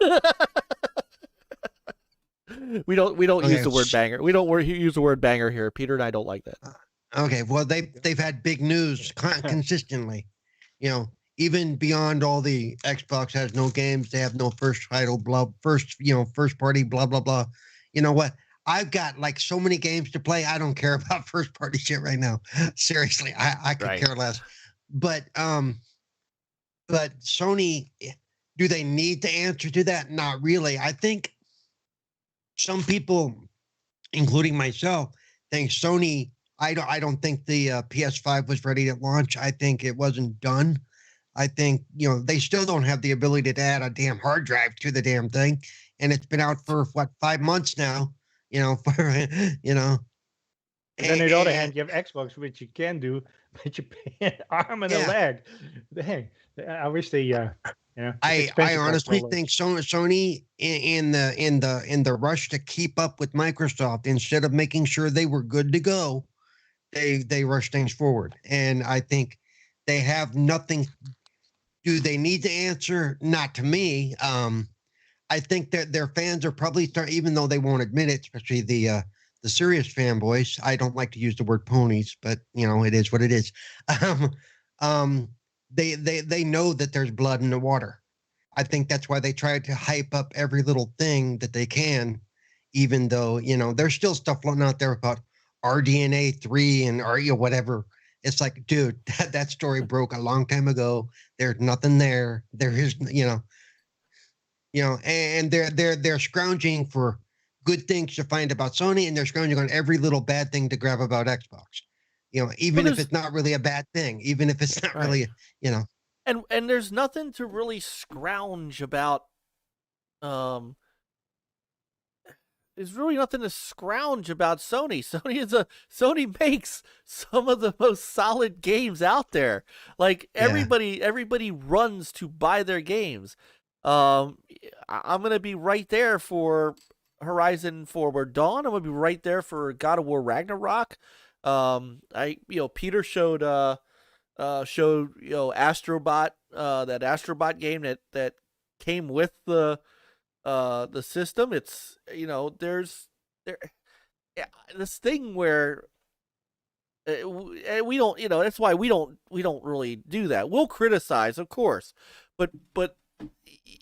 We don't Okay, use the word banger. We don't use the word banger here. Peter and I don't like that. Okay, well they've had big news consistently. You know, even beyond all the Xbox has no games, they have no first title, first party, blah blah blah. You know what? I've got like so many games to play. I don't care about first party shit right now. Seriously, I could care less. But Sony, do they need to answer to that? Not really. I think some people, including myself, think Sony. I don't think the PS5 was ready at launch. I think it wasn't done. I think they still don't have the ability to add a damn hard drive to the damn thing, and it's been out for 5 months now. And then on the other hand, you have Xbox, which you can do, but you pay an arm and a leg. Dang, I wish they, I honestly think Sony in the rush to keep up with Microsoft, instead of making sure they were good to go, they rush things forward, and I think they have nothing. Do they need to answer? Not to me. I think that their fans are probably even though they won't admit it, especially the serious fanboys. I don't like to use the word ponies, but it is what it is. They know that there's blood in the water. I think that's why they try to hype up every little thing that they can, even though there's still stuff floating out there about RDNA 3 and whatever. It's like, dude, that story broke a long time ago. There's nothing there. There is, and they're scrounging for good things to find about Sony, and they're scrounging on every little bad thing to grab about Xbox. Even if it's not really a bad thing, even if it's not really, And there's nothing to really scrounge about. There's really nothing to scrounge about Sony. Sony makes some of the most solid games out there. Like everybody runs to buy their games. I'm gonna be right there for Horizon Forward Dawn. I'm gonna be right there for God of War Ragnarok. Peter showed Astrobot, that Astrobot game that came with the system. It's there's this thing where we don't that's why we don't really do that. We'll criticize, of course, but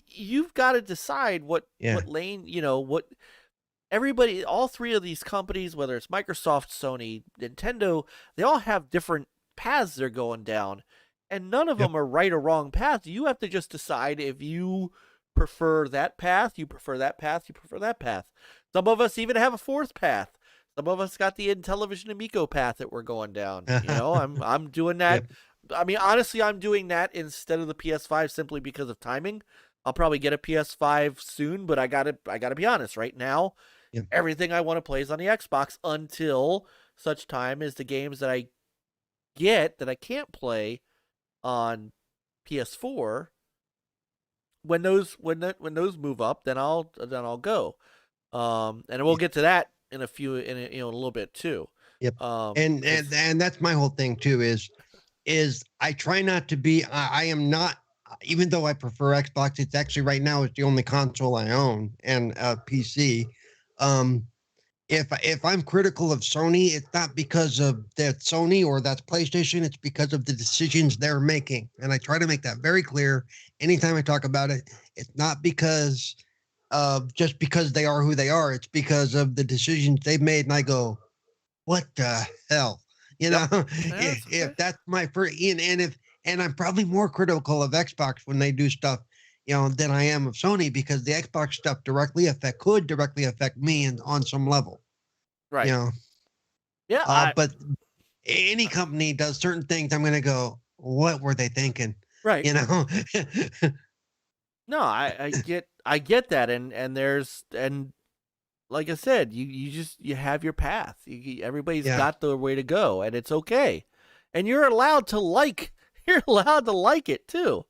you've got to decide what lane what everybody, all three of these companies, whether it's Microsoft, Sony, Nintendo, they all have different paths they're going down, and none of them are right or wrong paths. You have to just decide if you prefer that path, you prefer that path, you prefer that path. Some of us even have a fourth path. Some of us got the Intellivision Amico path that we're going down. I'm doing that. I mean, honestly, I'm doing that instead of the PS5 simply because of timing. I'll probably get a PS5 soon, but I gotta be honest. Right now, everything I want to play is on the Xbox until such time as the games that I get that I can't play on PS4. When those move up, then I'll go. And we'll get to that in a little bit too. And that's my whole thing too. Is I try not to be. I am not. Even though I prefer Xbox, it's actually right now it's the only console I own, and PC. If I'm critical of Sony, it's not because of that Sony or that's PlayStation. It's because of the decisions they're making, and I try to make that very clear anytime I talk about it. It's not because of just because they are who they are. It's because of the decisions they've made, and I go, "What the hell?" If that's my first, and I'm probably more critical of Xbox when they do stuff, than I am of Sony, because the Xbox stuff could directly affect me on some level. Right. But any company does certain things, I'm going to go, what were they thinking? Right. No, I get that. And like I said, you have your path. Everybody's got the way to go, and it's okay. And you're allowed to like it too.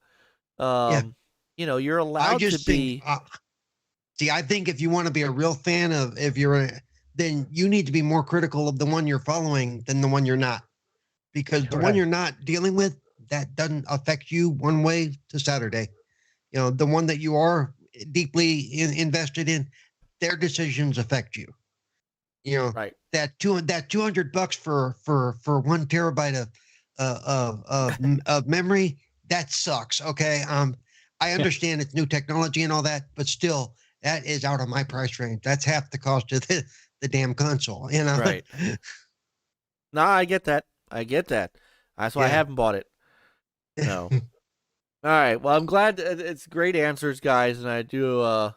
You're allowed to be. I think if you want to be a real fan of, then you need to be more critical of the one you're following than the one you're not, because the one you're not dealing with, that doesn't affect you one way to Saturday. You know, the one that you are deeply invested in, their decisions affect you. You know, Right. that $200 for 1 terabyte of memory, that sucks. Okay. I understand it's new technology and all that, but still, that is out of my price range. That's half the cost of the damn console, you know? Right. No, I get that. That's why I Yeah. haven't bought it. No. All right. Well, I'm glad it's great answers, guys, and I do. I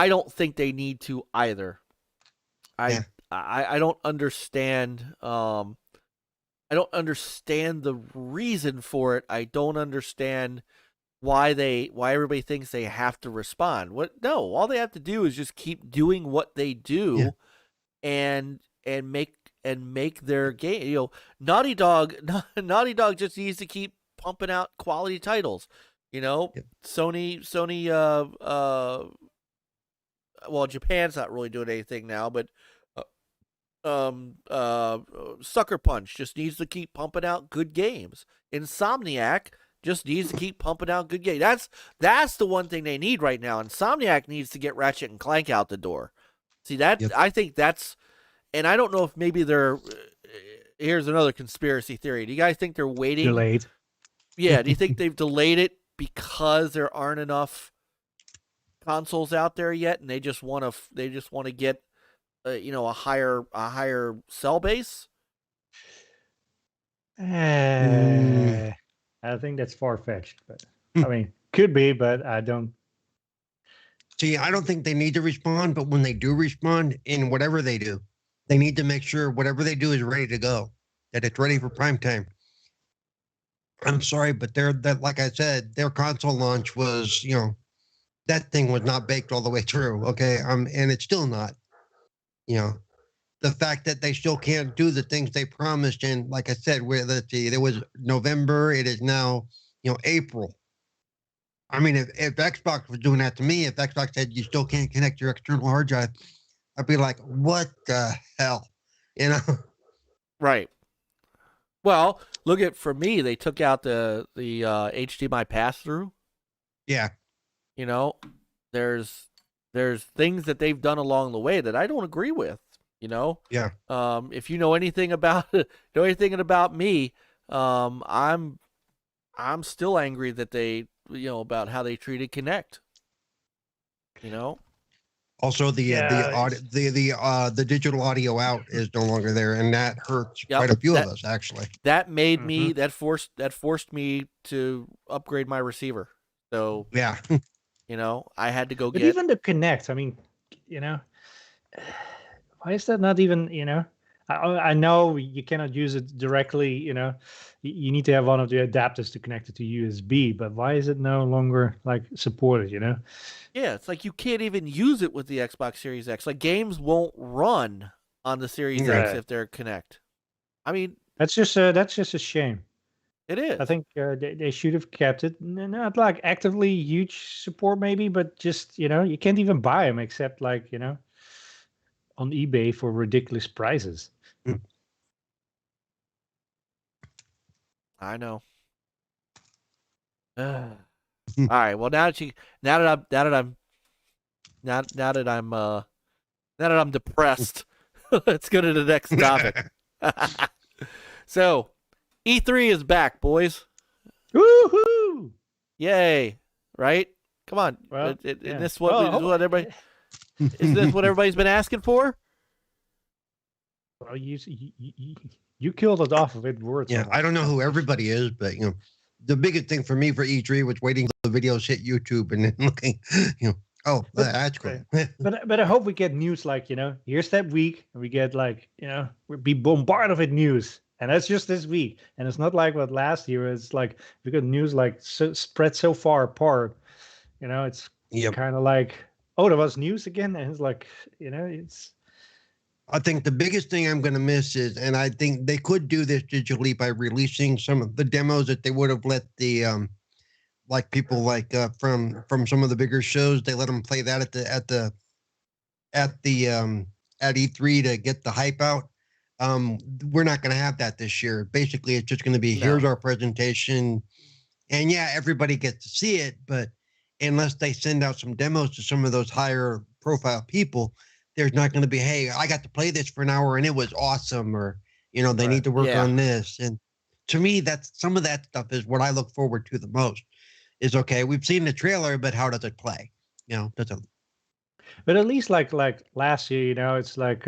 don't think they need to either. I don't understand. I don't understand the reason for it. I don't understand why everybody thinks they have to respond. No, all they have to do is just keep doing what they do, and make their game. You know, Naughty Dog just needs to keep pumping out quality titles. You know, Sony. Well, Japan's not really doing anything now, but Sucker Punch just needs to keep pumping out good games. Insomniac just needs to keep pumping out good games. That's the one thing they need right now. Insomniac needs to get Ratchet and Clank out the door. See that? Yep. I think that's, and I don't know if maybe they're. Here's another conspiracy theory. Do you guys think they're waiting? Delayed. Yeah. Do you think they've delayed it because there aren't enough consoles out there yet, and they just want to get a higher cell base? I think that's far-fetched, but I mean, could be, but I don't. See, I don't think they need to respond, but when they do respond in whatever they do, they need to make sure whatever they do is ready to go, that it's ready for prime time. I'm sorry, but like I said, their console launch was, that thing was not baked all the way through. Okay. And it's still not, the fact that they still can't do the things they promised. And like I said, there was November, it is now, April. I mean, if Xbox was doing that to me, if Xbox said you still can't connect your external hard drive, I'd be like, what the hell? Right. Well, look at, for me, they took out the HDMI pass-through. Yeah. There's things that they've done along the way that I don't agree with, Yeah. If you know anything about me, I'm still angry that they, about how they treated Kinect. Also, the digital audio out is no longer there, and that hurts quite a few of us, actually. That made me that forced me to upgrade my receiver. So yeah, I had to go but get. Even the Kinect, I mean, why is that not even? I know you cannot use it directly. You need to have one of the adapters to connect it to USB. But why is it no longer supported? Yeah, it's like you can't even use it with the Xbox Series X. Like, games won't run on the Series X if they're Kinect. I mean, that's just a shame. It is. I think they should have kept it. Not actively huge support, maybe, but just you can't even buy them except on eBay for ridiculous prices. I know. All right. Well, now that I'm depressed, let's go to the next topic. So, E3 is back, boys. Woohoo! Yay! Right? Come on. Well, is this what everybody's been asking for? Well, you killed it off with words. Yeah, I don't know who everybody is, but the biggest thing for me for E3 was waiting till the videos hit YouTube and then looking, that's cool. but I hope we get news here's that week, and we get we'll be bombarded with news, and that's just this week, and it's not like what last year. It's we got news spread so far apart. It's kind of there was news again, and it's it's. I think the biggest thing I'm going to miss is, and I think they could do this digitally by releasing some of the demos that they would have let the people from some of the bigger shows. They let them play that at E3 to get the hype out. We're not going to have that this year. Basically, it's just going to be, here's our presentation. And yeah, everybody gets to see it, but unless they send out some demos to some of those higher profile people, there's not going to be, hey, I got to play this for an hour and it was awesome, or, they need to work on this. And to me, that's some of that stuff is what I look forward to the most. Is okay, we've seen the trailer, but how does it play? Does it? But at least like last year, it's like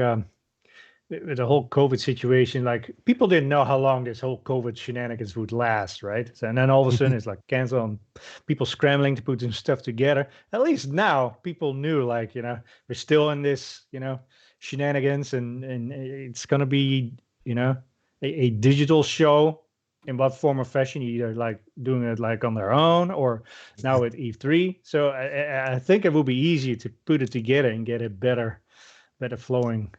with the whole COVID situation, like people didn't know how long this whole COVID shenanigans would last, right? So, and then all of a sudden it's like cancel and people scrambling to put some stuff together. At least now people knew, like, we're still in this, shenanigans, and it's gonna be, a digital show. In what form or fashion, either like doing it like on their own or now at E3. So I think it will be easier to put it together and get a better flowing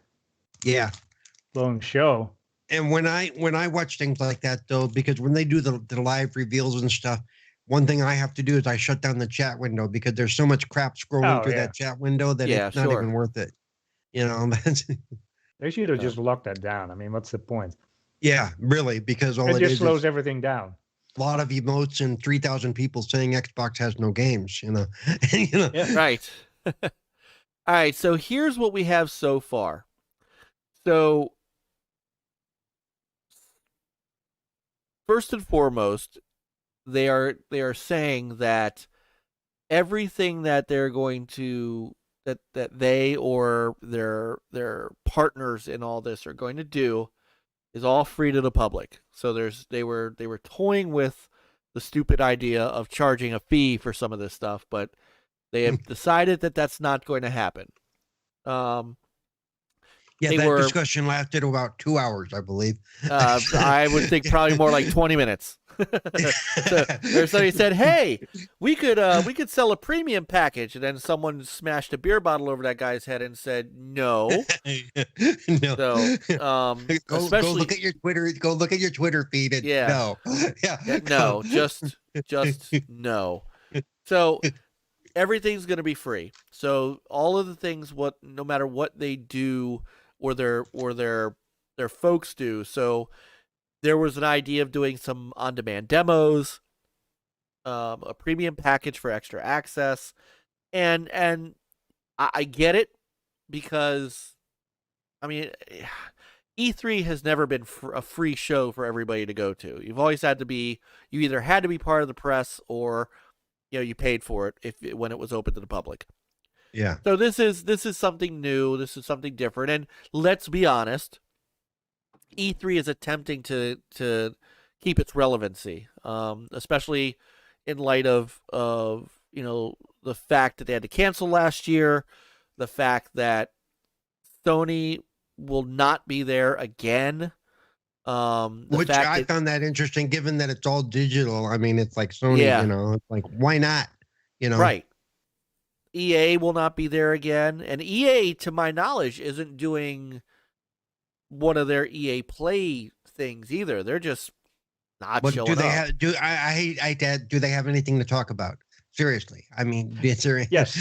show. And when I watch things like that, though, because when they do the live reveals and stuff, one thing I have to do is I shut down the chat window, because there's so much crap scrolling through that chat window that it's not even worth it. They should have just locked that down. I mean, what's the point? Yeah, really, because it just slows everything down. A lot of emotes and 3,000 people saying Xbox has no games, Yeah. Right. All right, so here's what we have so far. So, first and foremost, they are saying that everything that they're going to that they or their partners in all this are going to do is all free to the public. So they were toying with the stupid idea of charging a fee for some of this stuff, but they have decided that that's not going to happen. Discussion lasted about 2 hours, I believe. I would think probably more like 20 minutes. So somebody said, "Hey, we could sell a premium package," and then someone smashed a beer bottle over that guy's head and said, "No." No. So, go look at your Twitter. Go look at your Twitter feed. And no. No. Just no. So everything's going to be free. So all of the things, no matter what they do or their folks do. So there was an idea of doing some on-demand demos, a premium package for extra access, and I get it, because, I mean, E3 has never been a free show for everybody to go to. You've always had to be, you either had to be part of the press or, you paid for it when it was open to the public. Yeah. So this is something new. This is something different, and let's be honest. E3 is attempting to keep its relevancy, especially in light of the fact that they had to cancel last year, the fact that Sony will not be there again. Which I found that interesting, given that it's all digital. I mean, it's like Sony, it's like, why not? Right. EA will not be there again, and EA, to my knowledge, isn't doing one of their EA Play things either. They're just not showing up. Do they have anything to talk about? Seriously, I mean, is there? Yes,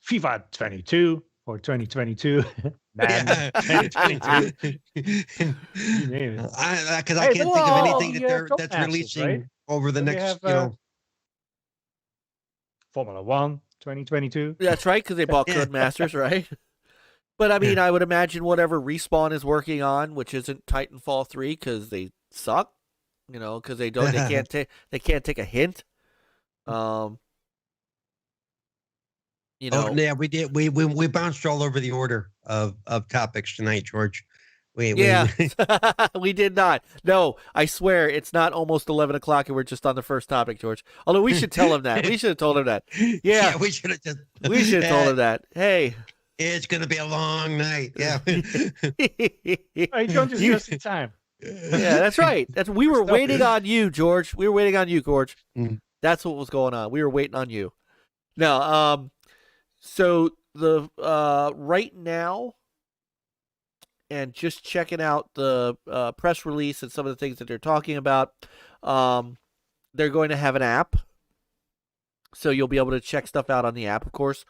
FIFA 22 or 2022. Man, 2022. Because I can't think of anything that's releasing over the next, Formula 1 2022. That's right, because they bought Codemasters, right? But I mean, I would imagine whatever Respawn is working on, which isn't Titanfall 3, because they suck, because they can't take a hint. Yeah, we did. We bounced all over the order of topics tonight, George. We did not. No, I swear it's not almost 11 o'clock and we're just on the first topic, George. Although we should tell him that. We should have told him that. Yeah, we should have just. We should have told him that. Hey. It's going to be a long night. Yeah. You don't just waste your time. Yeah, that's right. We were waiting on you, George. We were waiting on you, Qeorge. That's what was going on. We were waiting on you. No, so the right now, and just checking out the press release and some of the things that they're talking about, they're going to have an app. So you'll be able to check stuff out on the app, of course.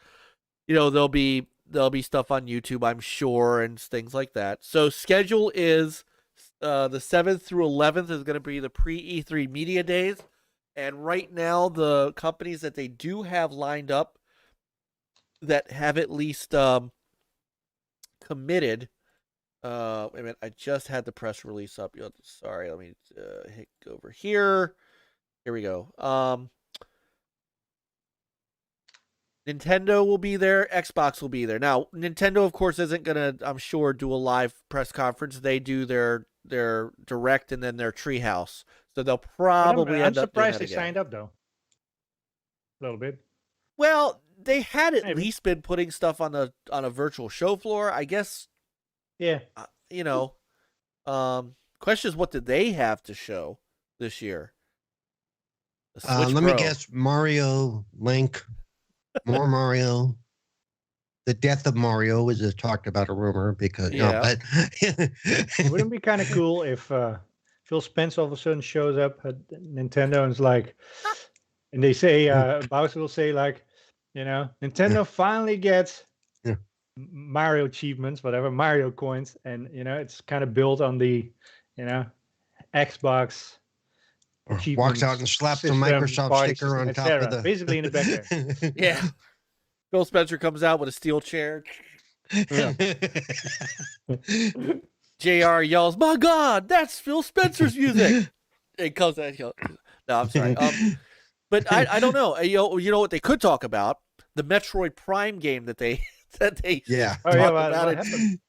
There'll be there'll be stuff on YouTube, I'm sure, and things like that. So schedule is the 7th through 11th is going to be the pre-E3 media days. And right now, the companies that they do have lined up that have at least committed. Wait a minute, I just had the press release up. Sorry, let me hit over here. Here we go. Nintendo will be there. Xbox will be there. Now, Nintendo, of course, isn't gonna, I'm sure, do a live press conference. They do their direct and then their treehouse. So they'll probably I'm end up surprised doing they that again. signed up though. A little bit. Well, they had at Maybe. least been putting stuff on a virtual show floor. I guess. Yeah. You know, question is, what did they have to show this year? The Switch Let me Pro. guess: Mario, Link, more Mario. The death of Mario was talked about, a rumor, because Yeah. but Wouldn't it be kind of cool if Phil Spencer all of a sudden shows up at Nintendo and is like, and they say, Bowser will say like, Nintendo finally gets Mario achievements, whatever, Mario coins, and it's kind of built on the, Xbox. walks out and slaps the system, Microsoft party sticker on system, top of etc. the. Basically in the back there. Yeah. Phil Spencer comes out with a steel chair. JR yells, "My God, that's Phil Spencer's music!" It comes out. No, I'm sorry. But I don't know. You know what they could talk about? The Metroid Prime game that they Yeah. Oh yeah, talked what about happened?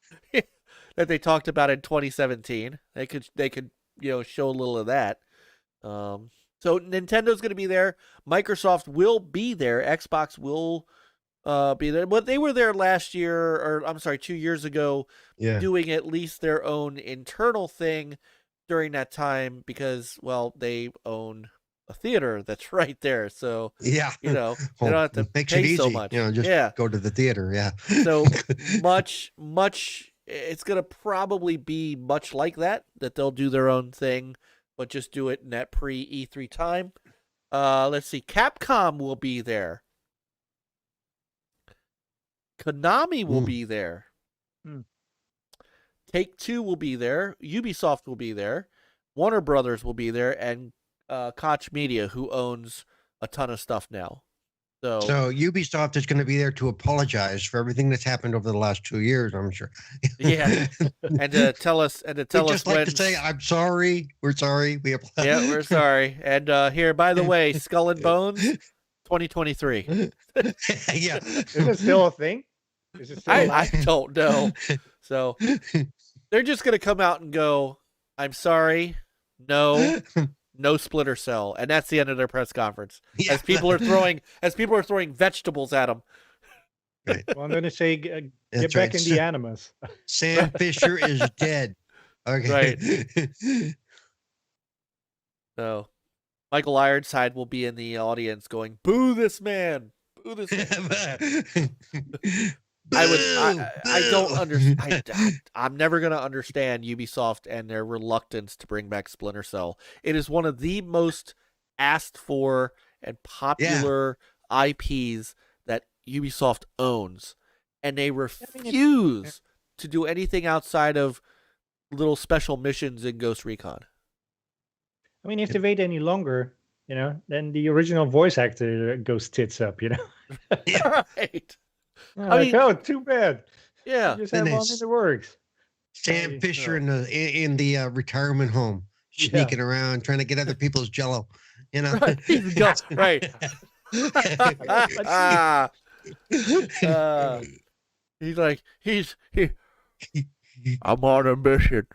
that they talked about in 2017. They could show a little of that. So Nintendo's going to be there. Microsoft will be there. Xbox will be there. But they were there last year, or I'm sorry, 2 years ago, doing at least their own internal thing during that time because, well, they own a theater that's right there. So, Yeah. they don't have to Makes pay it easy. so much. Just go to the theater. Yeah. So much, it's going to probably be much like that they'll do their own thing, but just do it in that pre-E3 time. Let's see. Capcom will be there. Konami will be there. Take-Two will be there. Ubisoft will be there. Warner Brothers will be there. And Koch Media, who owns a ton of stuff now. So Ubisoft is going to be there to apologize for everything that's happened over the last 2 years, I'm sure. Yeah. And to tell us just like to say, I'm sorry. We're sorry. We apologize. Yeah, we're sorry. And here, by the way, Skull and Bones, 2023. Yeah. Is it still a thing? Is it still I don't know. So they're just gonna come out and go, "I'm sorry, no Splinter Cell," and that's the end of their press conference. Yeah. As people are throwing vegetables at them. Right. Well, I'm going to say, get That's back right. in the Animus. Sam Fisher is dead. Okay. Right. So Michael Ironside will be in the audience going, "Boo this man! Boo this man!" I don't understand. I'm never going to understand Ubisoft and their reluctance to bring back Splinter Cell. It is one of the most asked for and popular IPs that Ubisoft owns, and they refuse to do anything outside of little special missions in Ghost Recon. I mean, if they wait any longer, then the original voice actor goes tits up, Right. I mean, oh, too bad. Yeah. You just have one in the works. Sam Fisher in the retirement home, sneaking around, trying to get other people's Jello. Right. Right. He's like, I'm on a mission.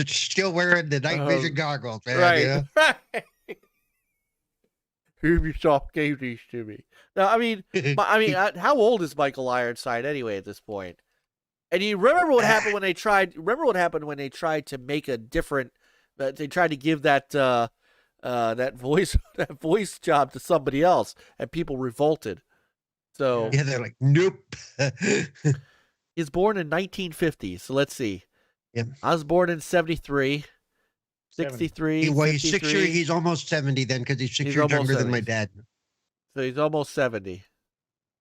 Still wearing the night vision goggles, man. Right. Right. Ubisoft gave these to me. Now, I mean, how old is Michael Ironside anyway at this point? And you remember what happened when they tried? Remember what happened when they tried to make a different? They tried to give that voice job to somebody else, and people revolted. So yeah, they're like, nope. He's born in 1950. So let's see. Yep. I was born in 73. 63. Well, he's 6 53. years. He's almost 70 then, because he's 6 He's years almost younger than my 70. dad. So he's almost 70.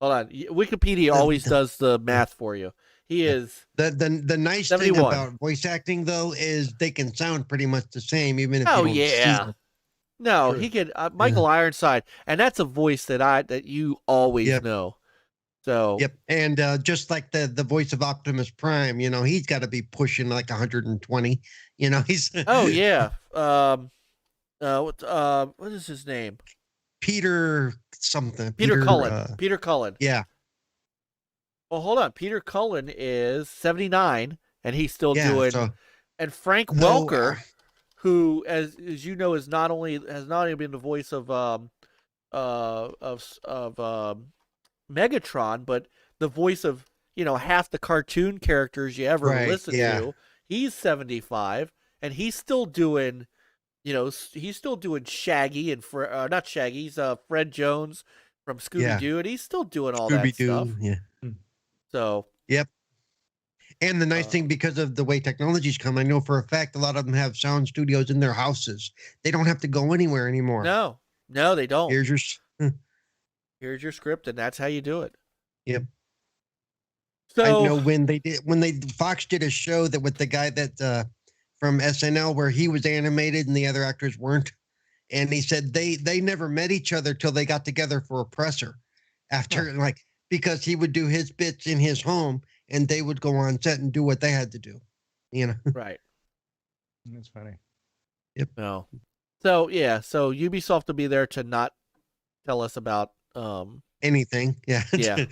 Hold on. Wikipedia always does the math for you. He is The nice 71. thing about voice acting though is they can sound pretty much the same even if you don't see them. No, True. he could Michael Ironside, and that's a voice that you always know. So Yep, and just like the voice of Optimus Prime, you know, he's got to be pushing like 120. You know, he's oh yeah. What is his name? Peter something. Peter Cullen. Peter Cullen. Yeah. Well, hold on. Peter Cullen is 79, and he's still doing. So, and Frank Welker, who, as you know, has not only been the voice of Megatron, but the voice of half the cartoon characters you ever listen to. He's 75, and he's still doing. He's still doing Shaggy and not Shaggy. He's Fred Jones from Scooby Doo, and he's still doing all that stuff. Yeah. So. Yep. And the nice thing, because of the way technology's come, I know for a fact a lot of them have sound studios in their houses. They don't have to go anywhere anymore. No, they don't. Here's your script, and that's how you do it. Yep. So I know when Fox did a show that with the guy that from SNL where he was animated and the other actors weren't, and he said they never met each other till they got together for a presser after because he would do his bits in his home and they would go on set and do what they had to do, Right. That's funny. Yep. No. So so Ubisoft will be there to not tell us about anything. Yeah. Yeah.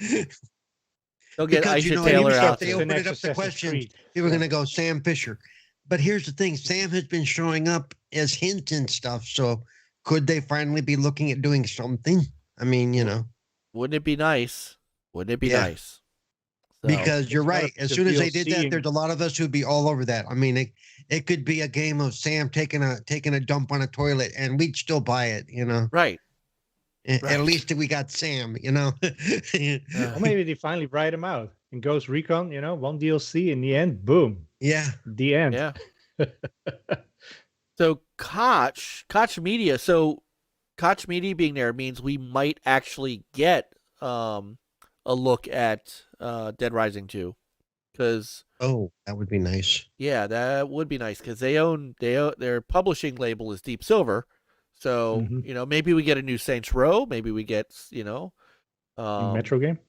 They'll get because, Aisha Taylor out. They opened it up to questions. They were going to go Sam Fisher. But here's the thing. Sam has been showing up as hints and stuff. So could they finally be looking at doing something? I mean, Wouldn't it be nice? Wouldn't it be nice? So, because you're right. As soon as they did that, and... there's a lot of us who'd be all over that. I mean, it could be a game of Sam taking a dump on a toilet and we'd still buy it, Right. At least we got Sam, Or maybe they finally write him out in Ghost Recon, one DLC in the end, boom. Yeah. The end. Yeah. So Koch Media. So Koch Media being there means we might actually get a look at Dead Rising 2. Because that would be nice. Yeah, that would be nice because they own their publishing label is Deep Silver. So, maybe we get a new Saints Row. Maybe we get, Metro game?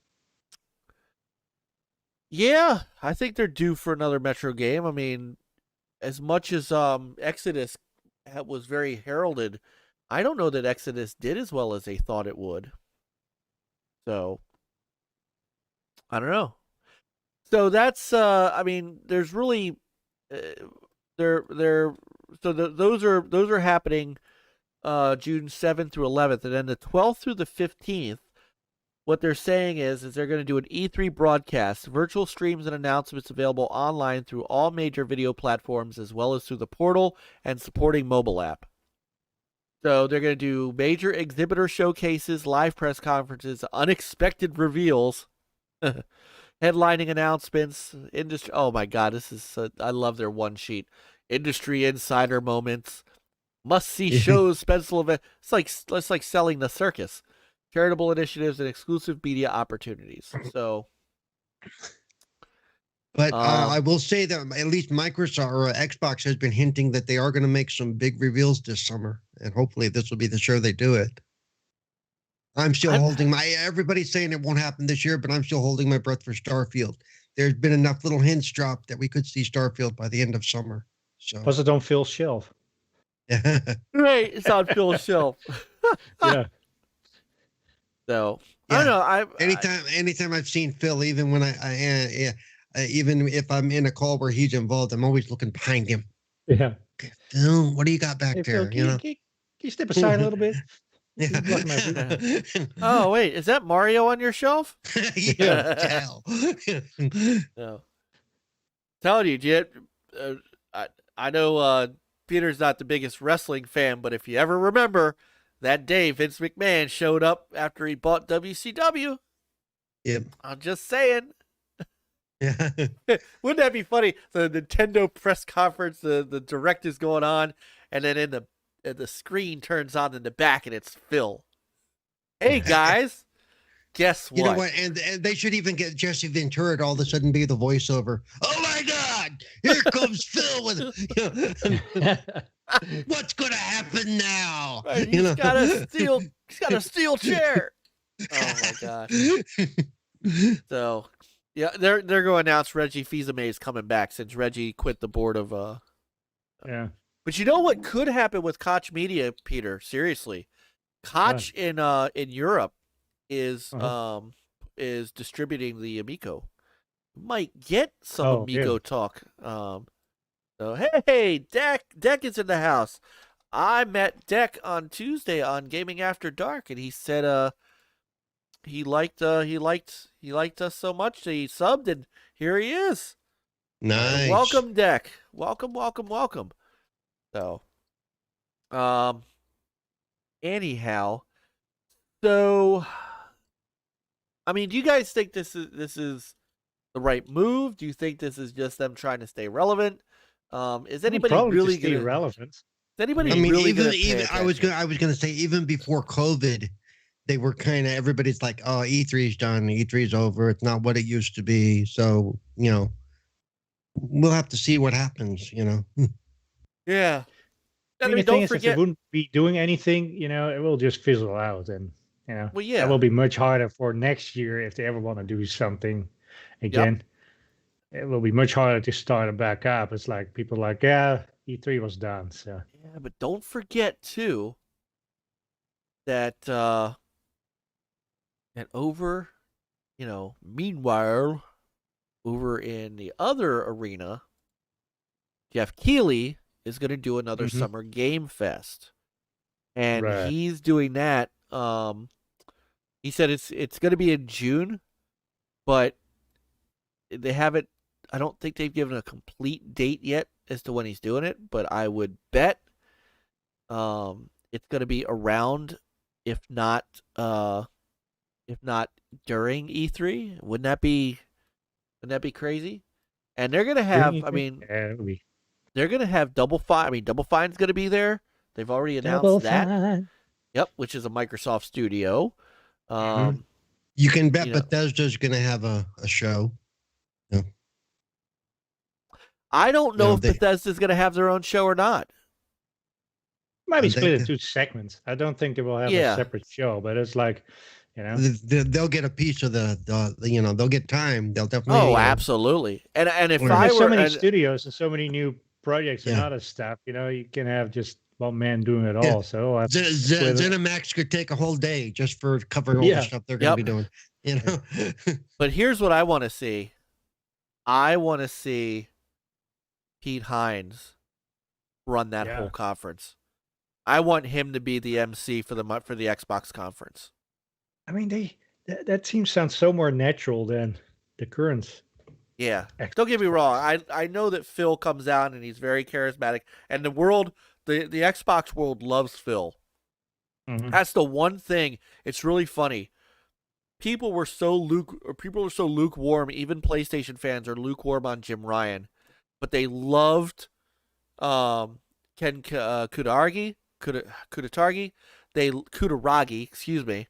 Yeah, I think they're due for another Metro game. I mean, as much as Exodus was very heralded, I don't know that Exodus did as well as they thought it would. So, I don't know. So that's, there's really, those are happening June 7th through 11th, and then the 12th through the 15th, what they're saying is they're going to do an E3 broadcast, virtual streams and announcements available online through all major video platforms, as well as through the portal and supporting mobile app. So they're going to do major exhibitor showcases, live press conferences, unexpected reveals, headlining announcements, industry. Oh my God, this is I love their one sheet. Industry insider moments. Must-see shows, special event. It's like selling the circus. Charitable initiatives and exclusive media opportunities. So, but I will say that at least Microsoft or Xbox has been hinting that they are going to make some big reveals this summer, and hopefully this will be the show they do it. I'm still holding everybody's saying it won't happen this year, but I'm still holding my breath for Starfield. There's been enough little hints dropped that we could see Starfield by the end of summer. So plus it on Phil's shelf. Right, it's on Phil's shelf. Yeah. So I don't know. Anytime I've seen Phil, even when even if I'm in a call where he's involved, I'm always looking behind him. Yeah. Phil, what do you got back there? Phil, can you step aside a little bit? Yeah. Oh wait, is that Mario on your shelf? Yeah. No. Telling you, Jet. I know. Peter's not the biggest wrestling fan, but if you ever remember that day Vince McMahon showed up after he bought WCW. Yep. I'm just saying. Yeah. Wouldn't that be funny? The Nintendo press conference, the direct is going on, and then in the screen turns on in the back and it's Phil. Hey guys, Guess what? You know what? And they should even get Jesse Ventura to all of a sudden be the voiceover. Oh my God! Here comes Phil with. What's gonna happen now? Right, he's got a steel chair. Oh my god. So, yeah, they're going to announce Reggie Fils-Aimé is coming back since Reggie quit the board of Yeah. But you know what could happen with Koch Media, Peter? Seriously, Koch in Europe is distributing the Amico. Might get some Amico talk. So hey, Deck is in the house. I met Deck on Tuesday on Gaming After Dark, and he said he liked us so much that he subbed, and here he is. Nice. Welcome, Deck. Welcome. So, anyhow, so I mean, do you guys think this is the right move? Do you think this is just them trying to stay relevant? Is anybody really going to be relevant? Is anybody I mean, really even I was gonna say even before COVID, they were kind of everybody's like, oh, E3's done, E3's over. It's not what it used to be. So we'll have to see what happens. Yeah. I mean, the thing is, if they wouldn't be doing anything, it will just fizzle out, and well, yeah, it will be much harder for next year if they ever want to do something again. Yep. It will be much harder to start it back up. It's like people are like, yeah, E3 was done. So yeah, but don't forget too that over, meanwhile, over in the other arena, Jeff Keighley is going to do another Summer Game Fest, and he's doing that. He said it's going to be in June, but they haven't. I don't think they've given a complete date yet as to when he's doing it, but I would bet it's going to be around, if not during E3. Wouldn't that be crazy? And they're going to have, they're going to have Double Fine. I mean, Double Fine's going to be there. They've already announced that. Yep, which is a Microsoft studio. You can bet Bethesda's going to have a show. Yeah. I don't know if Bethesda's going to have their own show or not. Might be split into 2 segments. I don't think they will have a separate show, but it's like, they'll get a piece of they'll get time. They'll definitely. Oh, absolutely. And if there's so many studios and so many new projects and other stuff, you can have just one man doing it all. So ZeniMax could take a whole day just for covering all the stuff they're going to be doing. But here's what I want to see. I want to see Pete Hines run that whole conference. I want him to be the MC for the Xbox conference. I mean, that team sounds so more natural than the current. Yeah, don't get me wrong. I know that Phil comes out and he's very charismatic, and the Xbox world loves Phil. That's the one thing. It's really funny. People were so lukewarm. Even PlayStation fans are lukewarm on Jim Ryan, but they loved Ken Kutaragi. Excuse me.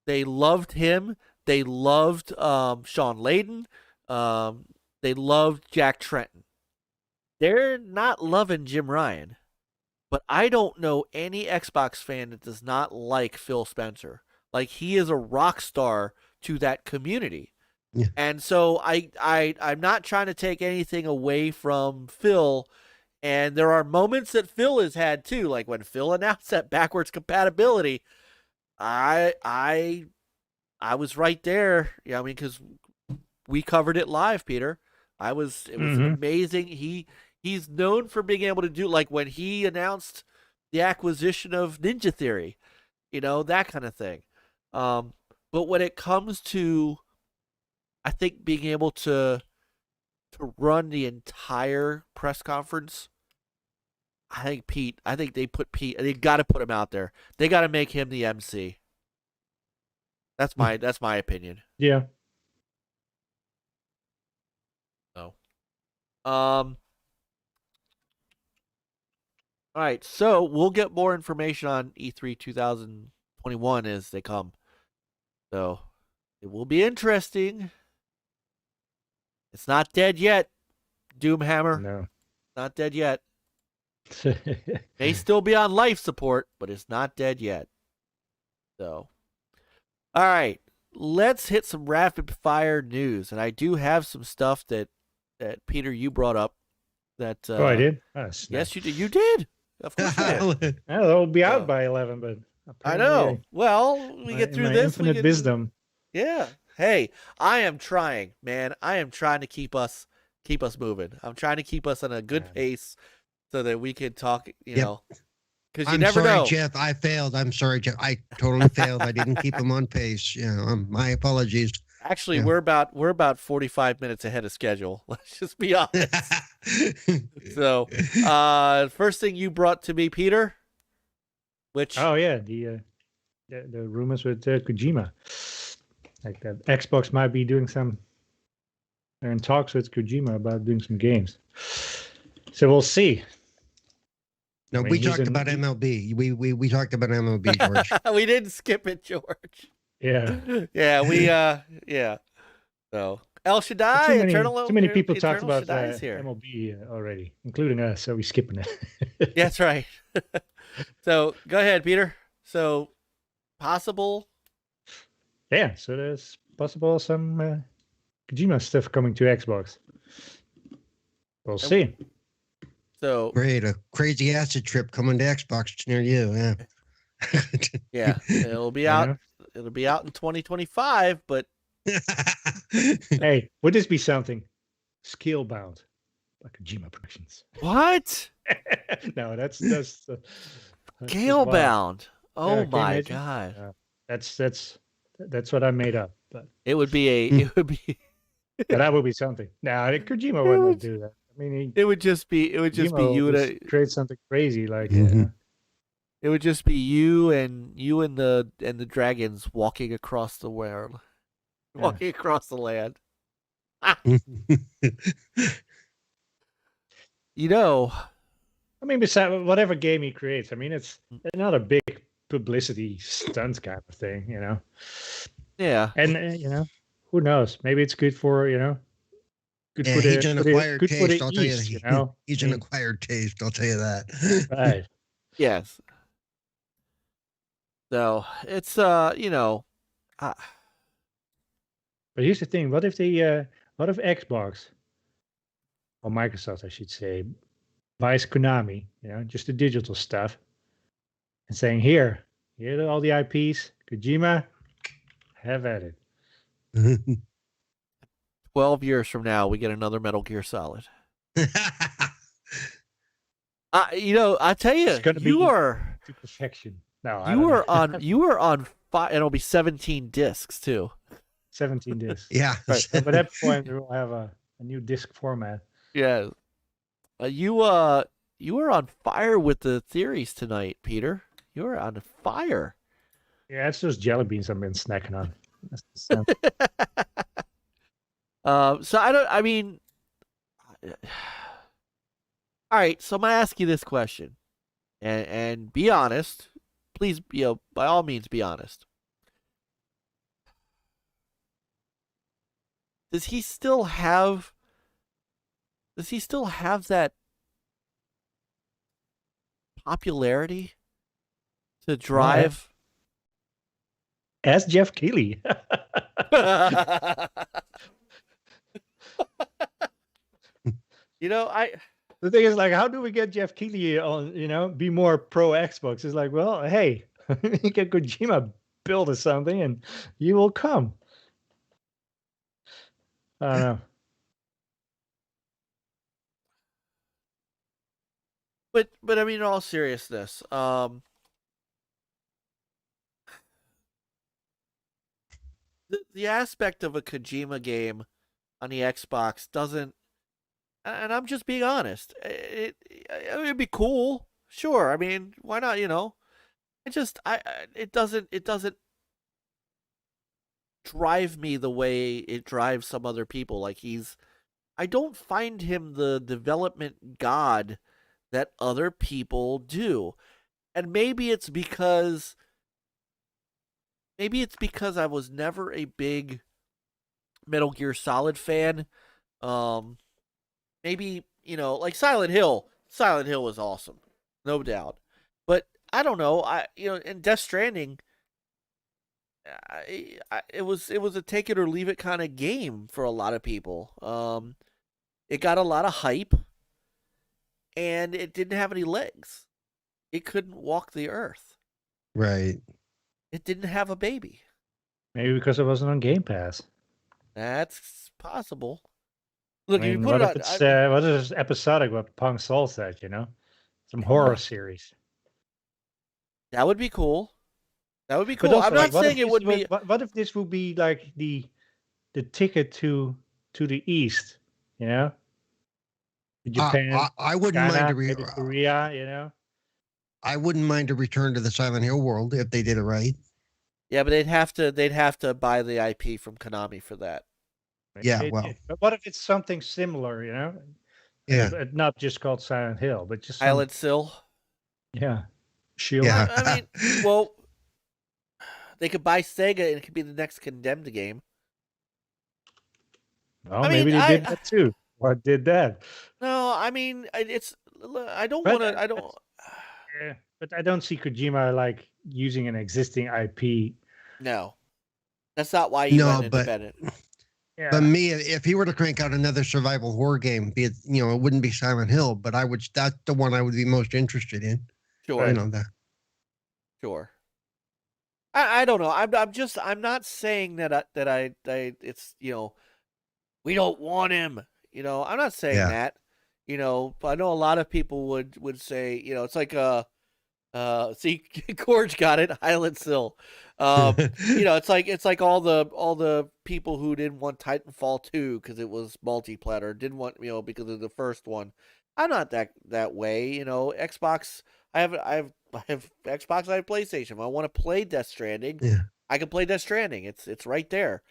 They loved him. They loved Sean Layden. They loved Jack Tretton. They're not loving Jim Ryan, but I don't know any Xbox fan that does not like Phil Spencer. Like, he is a rock star to that community. Yeah. And so I'm not trying to take anything away from Phil. And there are moments that Phil has had too, like when Phil announced that backwards compatibility. I was right there. Yeah, I mean, because we covered it live, Peter. It was amazing. He's known for being able to do, like when he announced the acquisition of Ninja Theory, that kind of thing. But when it comes to, I think, being able to run the entire press conference, I think they got to put him out there. They got to make him the MC. That's my opinion. Yeah. So, all right. So we'll get more information on E3 2021 as they come. So It will be interesting. It's not dead yet, Doomhammer. No. Not dead yet. May still be on life support, but it's not dead yet. So, all right, let's hit some rapid fire news, and I do have some stuff that Peter you brought up. That I did. Yes, you did. You did. Of course you did. It'll be out by 11, but I know. Well, we get through this. Infinite wisdom. Yeah. Hey, I am trying, man. I am trying to keep us moving. I'm trying to keep us on a good pace so that we can talk, you know, because you never know. I'm sorry, Jeff. I failed. I'm sorry, Jeff. I totally failed. I didn't keep him on pace. You know, my apologies. Actually, we're about 45 minutes ahead of schedule. Let's just be honest. So, first thing you brought to me, Peter, which the rumors with Kojima, like that Xbox might be doing some. They're in talks with Kojima about doing some games. So we'll see. No, we talked about MLB. We talked about MLB, George. We didn't skip it, George. Yeah. Yeah. So El Shaddai, too many people talked about MLB already, including us. So we're skipping it. That's right. So go ahead, Peter. So possible. Yeah. So there's possible some Kojima stuff coming to Xbox. We'll see. So great, a crazy acid trip coming to Xbox near you. Yeah. Yeah, it'll be out. It'll be out in 2025. But hey, would this be something? Scale bound, like Kojima Productions. What? No, that's scale bound. Oh my god. That's what I made up. But it would be that would be something. Nah, Kojima wouldn't do that. I mean, it would just be you and create something crazy like. It would just be you and the dragons walking across the world, walking across the land. You know, I mean, besides whatever game he creates, I mean, it's not a big publicity stunt kind of thing, you know. Yeah, and you know, who knows? Maybe it's good for good for he's an acquired taste. I'll tell you, you know, he's an acquired taste. I'll tell you that. Right. Yes. So it's But here's the thing: what if Xbox or Microsoft, I should say, buys Konami? You know, just the digital stuff, and saying, "Here are all the IPs. Kojima, have at it." 12 years from now, we get another Metal Gear Solid. I tell you, you are to perfection. No, you are on fire. It'll be 17 discs too. 17 discs. Yeah. Right. So by that point, we'll have a new disc format. Yeah. You are on fire with the theories tonight, Peter. You are on fire. Yeah, it's those jelly beans I've been snacking on. So all right. So I'm gonna ask you this question, and be honest. Please, by all means, be honest. Does he still have that popularity to drive? Ask Jeff Keighley. The thing is, like, how do we get Jeff Keighley on, be more pro Xbox? It's like, well, hey, you get Kojima build or something and you will come. I don't know. But I mean, in all seriousness, the aspect of a Kojima game on the Xbox doesn't, and I'm just being honest, it'd be cool, sure. I mean, why not? It doesn't drive me the way it drives some other people. Like I don't find him the development god that other people do. And maybe it's because maybe it's because I was never a big Metal Gear Solid fan. Maybe, like Silent Hill. Silent Hill was awesome, no doubt. But I don't know. In Death Stranding, it was a take it or leave it kind of game for a lot of people. It got a lot of hype, and it didn't have any legs. It couldn't walk the earth. Right. It didn't have a baby. Maybe because it wasn't on Game Pass. That's possible. Look, I mean, if you put what it if on, it's what is episodic? What Pong Soul said, some horror series. that would be cool. That would be But cool. also, I'm not what saying if it would be. What if this would be like the ticket to the East? Japan, I wouldn't China, mind maybe Korea. I wouldn't mind a return to the Silent Hill world if they did it right. Yeah, but they'd have to buy the IP from Konami for that. Yeah, well. But what if it's something similar? Yeah. Not just called Silent Hill, but just Silent Hill. Yeah, Shield. Yeah. I mean, well, they could buy Sega and it could be the next Condemned game. Well, I maybe mean, they did that too. Or did that? No, I mean, it's. I don't But want to. I don't. Yeah, but I don't see Kojima like using an existing IP. No, that's not why he went independent. Yeah. But me, if he were to crank out another survival horror game, be it it wouldn't be Silent Hill, but that's the one I would be most interested in. Sure. That. Sure. I don't know. I'm not saying that it's we don't want him. I'm not saying that. But I know a lot of people would say, it's like see, Qeorge got it, Highland Sill. It's like all the people who didn't want Titanfall 2 because it was multiplayer, didn't want because of the first one. I'm not that way. Xbox. I have Xbox. I have PlayStation. If I want to play Death Stranding, I can play Death Stranding. It's right there.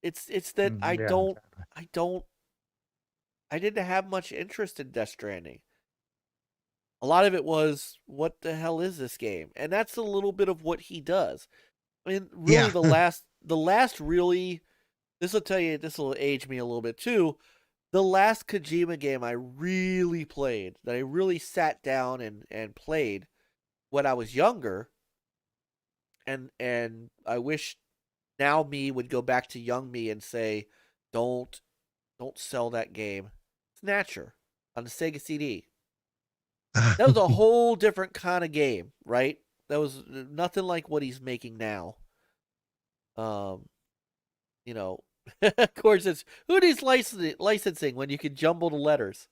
It's that I didn't have much interest in Death Stranding. A lot of it was, what the hell is this game? And that's a little bit of what he does. I mean, really, the last really, this will age me a little bit too. The last Kojima game I really played, that I really sat down and played when I was younger, and I wish now me would go back to young me and say, don't sell that game. Snatcher on the Sega CD. That was a whole different kind of game, right? That was nothing like what he's making now. Of course, it's who needs licensing when you can jumble the letters.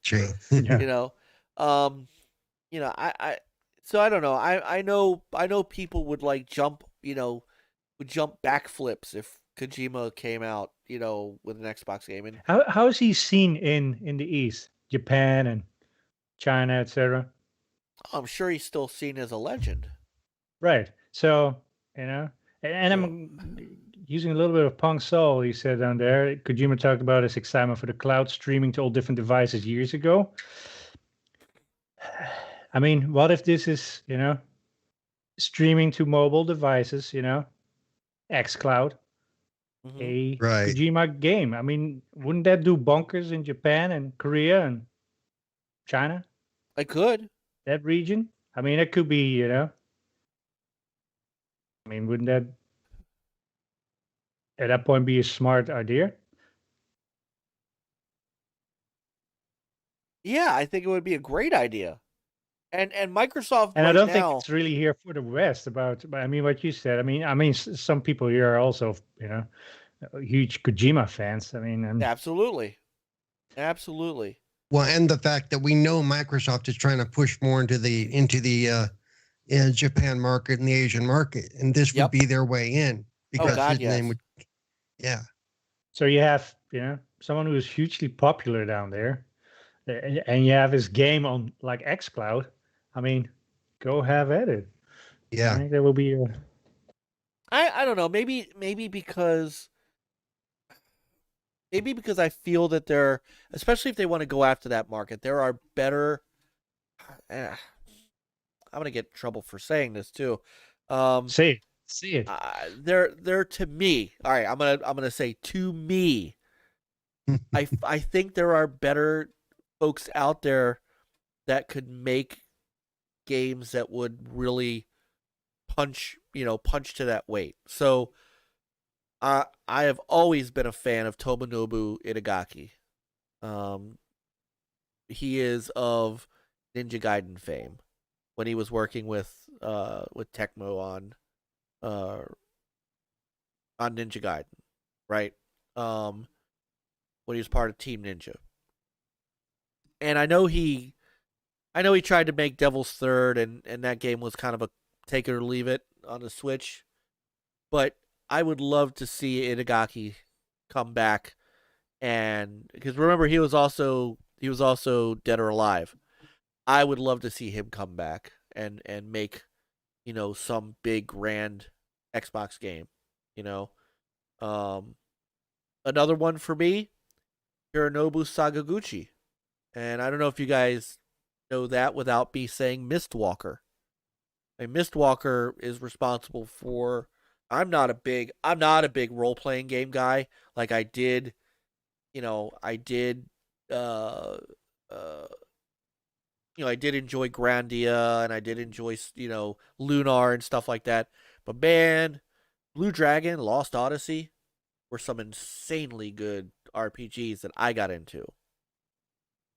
True. So I don't know. I know people would like jump backflips if Kojima came out, with an Xbox game. And how is he seen in the East, Japan and China, etc.? I'm sure he's still seen as a legend. Right. So, and I'm using a little bit of Pong Soul. He said down there, Kojima talked about his excitement for the cloud streaming to all different devices years ago. I mean, what if this is, streaming to mobile devices, xCloud, a Kojima game? I mean, wouldn't that do bonkers in Japan and Korea and China? I could. That region? I mean, it could be, I mean, wouldn't that at that point be a smart idea? Yeah, I think it would be a great idea. And Microsoft and right I don't now, think it's really here for the West but I mean what you said. I mean some people here are also, huge Kojima fans. I mean, absolutely. Well, and the fact that we know Microsoft is trying to push more into the Japan market and the Asian market, and this would be their way in because his name would. Yeah. So you have someone who is hugely popular down there, and you have his game on like xCloud. I mean, go have at it. Yeah. I think there will be. I don't know. Maybe because I feel that there, especially if they want to go after that market, there are better. I'm gonna get in trouble for saying this too. Say See it. They're to me. All right, I'm gonna say to me. I think there are better folks out there that could make games that would really punch to that weight. So I have always been a fan of Tomonobu Itagaki. He is of Ninja Gaiden fame when he was working with Tecmo on Ninja Gaiden, right? When he was part of Team Ninja. And I know he tried to make Devil's Third, and that game was kind of a take it or leave it on the Switch. But I would love to see Itagaki come back, and because remember he was also Dead or Alive. I would love to see him come back and make some big grand Xbox game. Another one for me, Hironobu Sakaguchi. And I don't know if you guys know that without me saying Mistwalker. Mistwalker is responsible for. I'm not a big role playing game guy. Like I did enjoy Grandia, and I did enjoy Lunar and stuff like that. But man, Blue Dragon, Lost Odyssey were some insanely good RPGs that I got into.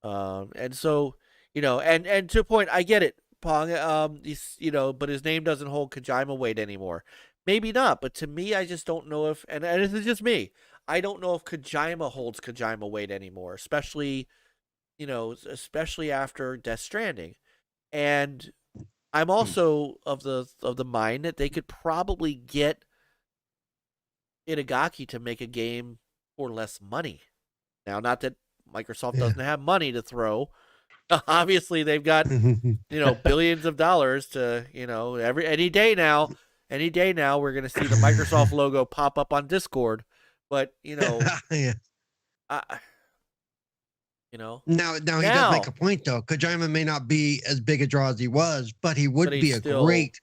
And so, and to a point, I get it, Pong, but his name doesn't hold Kojima weight anymore. Maybe not, but to me, I just don't know if, and this is just me, I don't know if Kojima holds Kojima weight anymore, especially after Death Stranding. And I'm also of the mind that they could probably get Itagaki to make a game for less money. Now, not that Microsoft doesn't have money to throw. Obviously, they've got billions of dollars to any day now we're going to see the Microsoft logo pop up on Discord. But yeah. Now he does make a point though. Kojima may not be as big a draw as he was, but he would be a great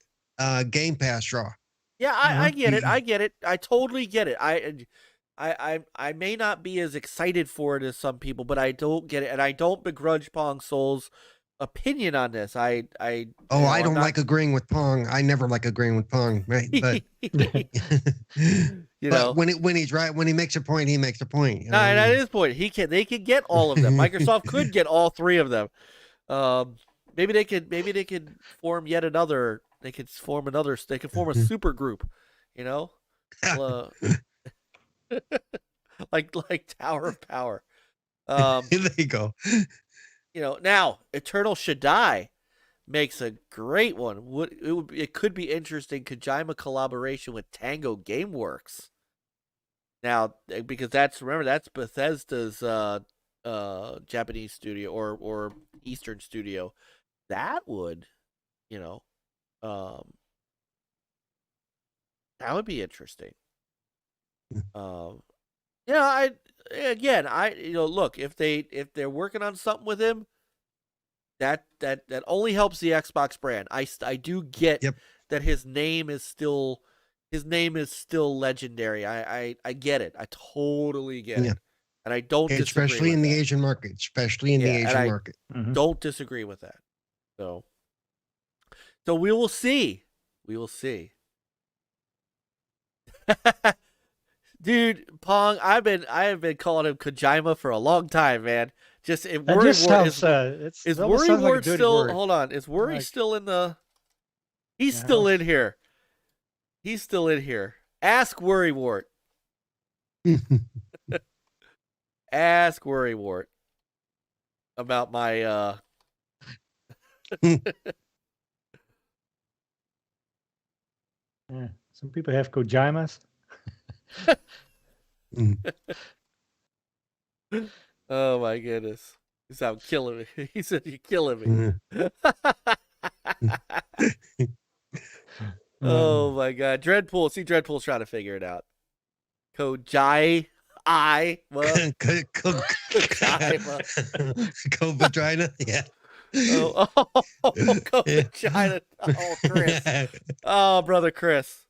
Game Pass draw. Yeah, I get it. I get it. I totally get it. I may not be as excited for it as some people, but I don't get it, and I don't begrudge Pong Soul's opinion on this. I don't like agreeing with Pong. I never like agreeing with Pong, right? But when he's right, when he makes a point, he makes a point. No, and at his point, they could get all of them. Microsoft could get all three of them. Maybe they could form yet another. They could form a super group. Like Tower of Power. There you go. Now Eternal Shaddai makes a great one. It could be interesting Kojima collaboration with Tango Gameworks. Now, because that's Bethesda's Japanese studio or Eastern studio. That would, that would be interesting. Look, if they're working on something with him, that only helps the Xbox brand. I do get that his name is still legendary. I get it. I totally get it. And I don't disagree especially in the Asian market. Don't disagree with that. So we will see. Dude, Pong, I have been calling him Kojima for a long time, man. Is Worry Wart still? Word. Hold on, is Worry still in the? He's still in here. He's still in here. Ask Worry Wart. Ask Worry Wart about my. Yeah, some people have Kojimas. Oh my goodness. He's out killing me. He said you're killing me. Oh my god. Dreadpool. See, Dreadpool's trying to figure it out. Kojima. Vagina. Yeah. Vagina. Oh, Chris. Oh, brother Chris.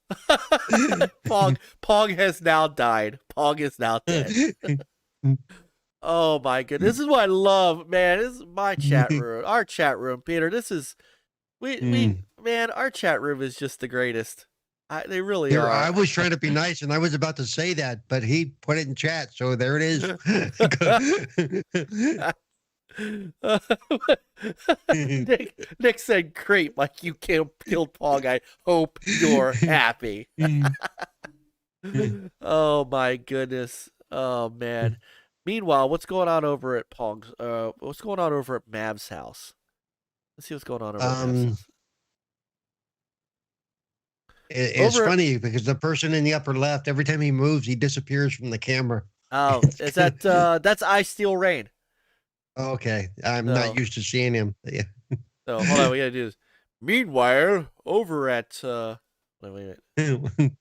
Pong has now died. Pong is now dead. Oh my goodness. This is what I love, man. This is my chat room. Our chat room, Peter. This is man, our chat room is just the greatest. They really are. I was trying to be nice and I was about to say that, but he put it in chat, so there it is. Nick said, "Great, Mike, you killed Pong. I hope you're happy." Oh my goodness. Oh man. Meanwhile, what's going on over at Pong's? What's going on over at Mav's house? Let's see what's going on over at Mav's house. It's funny because the person in the upper left, every time he moves, he disappears from the camera. Oh, is that that's I Steal Rain? Okay, I'm not used to seeing him. Yeah. So hold on, we gotta do this. Meanwhile, over at wait. Hold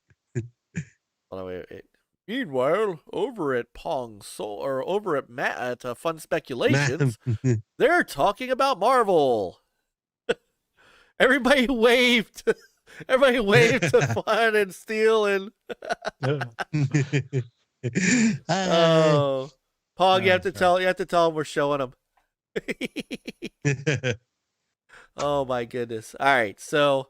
on, wait. Meanwhile, over at Pong's over at Fun Speculations, they're talking about Marvel. Everybody waved. Everybody waved to Fun and Steel and oh, Pong, you have to tell them we're showing them. Oh my goodness! All right, so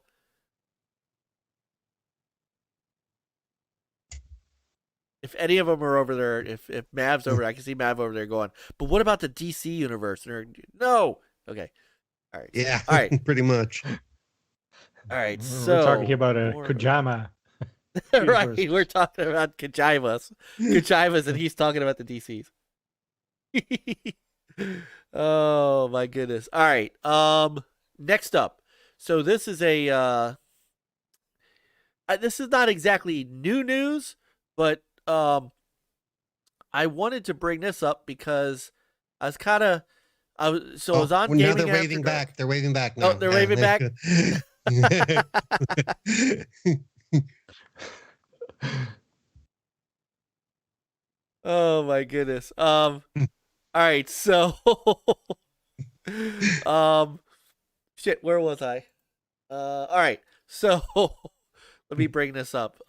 if any of them are over there, if Mav's over, I can see Mav over there going. But what about the DC universe? No. Okay. All right. Yeah. All right. Pretty much. All right, so we're talking about a Kojima. Right, we're talking about Kojimas, and he's talking about the DCs. Oh my goodness! All right, next up. So this is this is not exactly new news, but I wanted to bring this up because I was on Gaming. Now they're waving back. They're waving back now. Oh, they're waving back. Oh my goodness. All right, so shit, where was I? All right, so let me bring this up.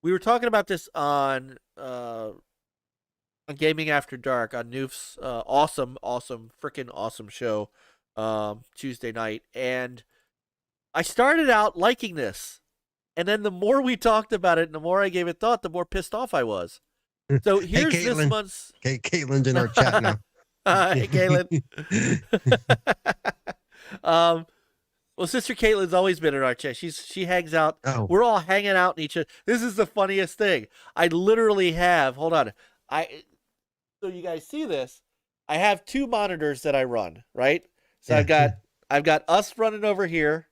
We were talking about this on Gaming After Dark on Noof's awesome freaking awesome show Tuesday night, and I started out liking this, and then the more we talked about it and the more I gave it thought, the more pissed off I was. So here's this month's Caitlin's in our chat now. Hey Caitlin. Well, Sister Caitlin's always been in our chat. She hangs out. Oh. We're all hanging out in each other. This is the funniest thing. I literally have, hold on. So you guys see this. I have two monitors that I run, right? So Yeah. I've got us running over here,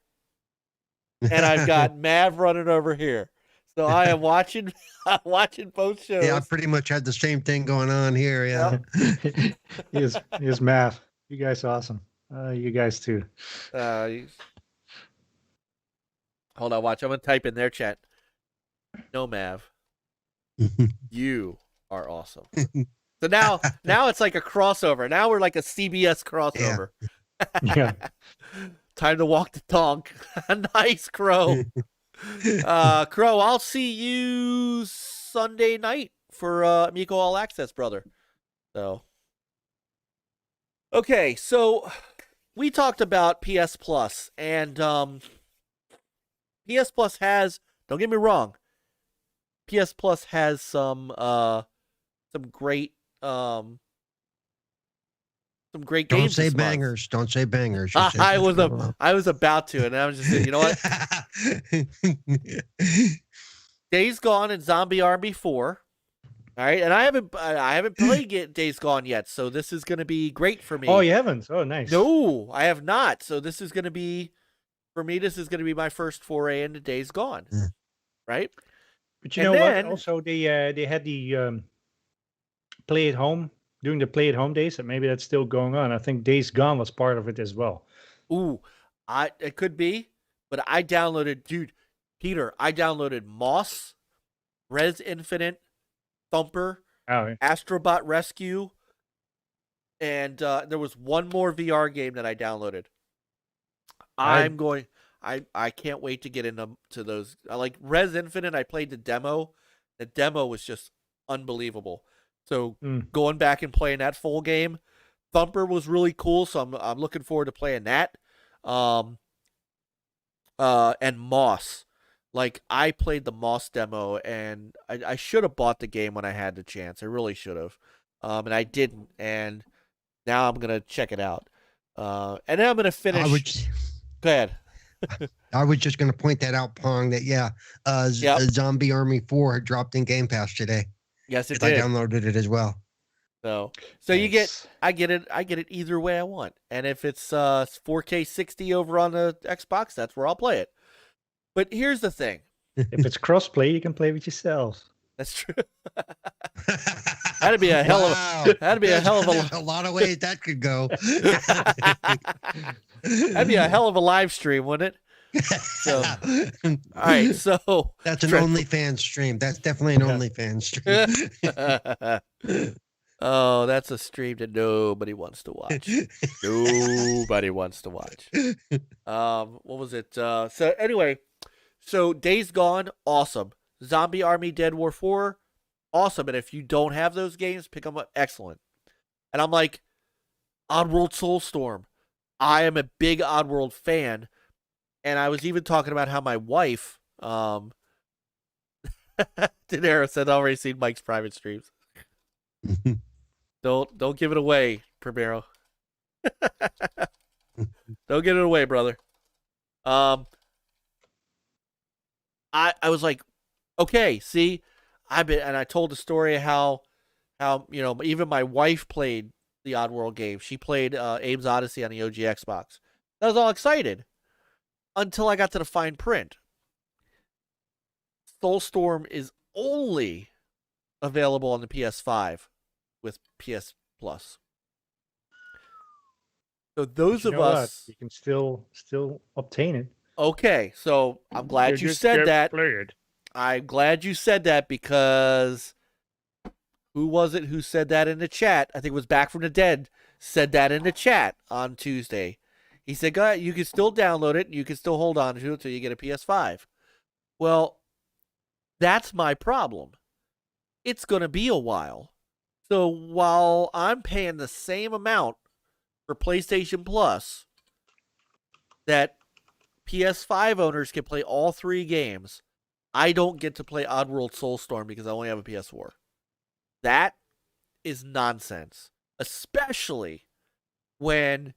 and I've got Mav running over here. So I am watching both shows. Yeah, I pretty much had the same thing going on here. Yeah. Here's Mav. You guys are awesome. You guys too. Hold on, watch. I'm gonna type in their chat. No, Mav, you are awesome. So now it's like a crossover. Now we're like a CBS crossover. Yeah. Time to walk the tonk. Nice, Crow. Crow, I'll see you Sunday night for Amico All Access, brother. So, okay, so we talked about PS Plus, and PS Plus has, don't get me wrong, PS Plus has some great games. Don't say bangers. Don't say bangers. I was about to, and I was just saying, you know what? Days Gone and Zombie Army 4. All right, and I haven't played Days Gone yet, so this is going to be great for me. Oh, you haven't? Oh, nice. No, I have not. So this is going to be, for me, this is going to be my first foray into Days Gone, right? But you know what? Also, they had the play at home, doing the play at home days, and maybe that's still going on. I think Days Gone was part of it as well. Ooh, it could be, but I downloaded, Peter, I downloaded Moss, Res Infinite, Thumper, Astrobot Rescue, and there was one more VR game that I downloaded. I'm going I can't wait to get into those. I like Res Infinite. I played the demo. The demo was just unbelievable. So going back and playing that full game, Thumper was really cool. So I'm looking forward to playing that. And Moss. Like, I played the Moss demo, and I should have bought the game when I had the chance. I really should have. And I didn't. And now I'm going to check it out. And then I'm going to finish. Go ahead. I was just going to point that out, Pong, that, Zombie Army 4 had dropped in Game Pass today. Yes, it did. I downloaded it as well. So I get it either way I want. And if it's 4K 60 over on the Xbox, that's where I'll play it. But here's the thing. If it's crossplay, you can play with yourselves. That's true. That'd be a hell of a lot of ways that could go. That'd be a hell of a live stream, wouldn't it? So, all right, so that's an OnlyFans stream. That's definitely an OnlyFans stream. Oh, that's a stream that nobody wants to watch. Nobody wants to watch. What was it? So anyway, Days Gone, awesome. Zombie Army Dead War 4, awesome. And if you don't have those games, pick them up, excellent. And I'm like, Oddworld Soulstorm. I am a big Oddworld fan. And I was even talking about how my wife, Daenerys said, already seen Mike's private streams. Don't give it away, Primero. Don't give it away, brother. I was like, okay, see, I told the story of how even my wife played the Oddworld game. She played Abe's Odyssey on the OG Xbox. I was all excited until I got to the fine print. Soulstorm is only available on the PS5 with PS Plus. So those of us, you can still obtain it. Okay, so I'm glad you said that. I'm glad you said that, because who was it who said that in the chat? I think it was Back from the Dead said that in the chat on Tuesday. He said, "God, you can still download it and you can still hold on to it until you get a PS5." Well, that's my problem. It's going to be a while. So while I'm paying the same amount for PlayStation Plus that PS5 owners can play all 3 games, I don't get to play Oddworld Soulstorm because I only have a PS4. That is nonsense. Especially when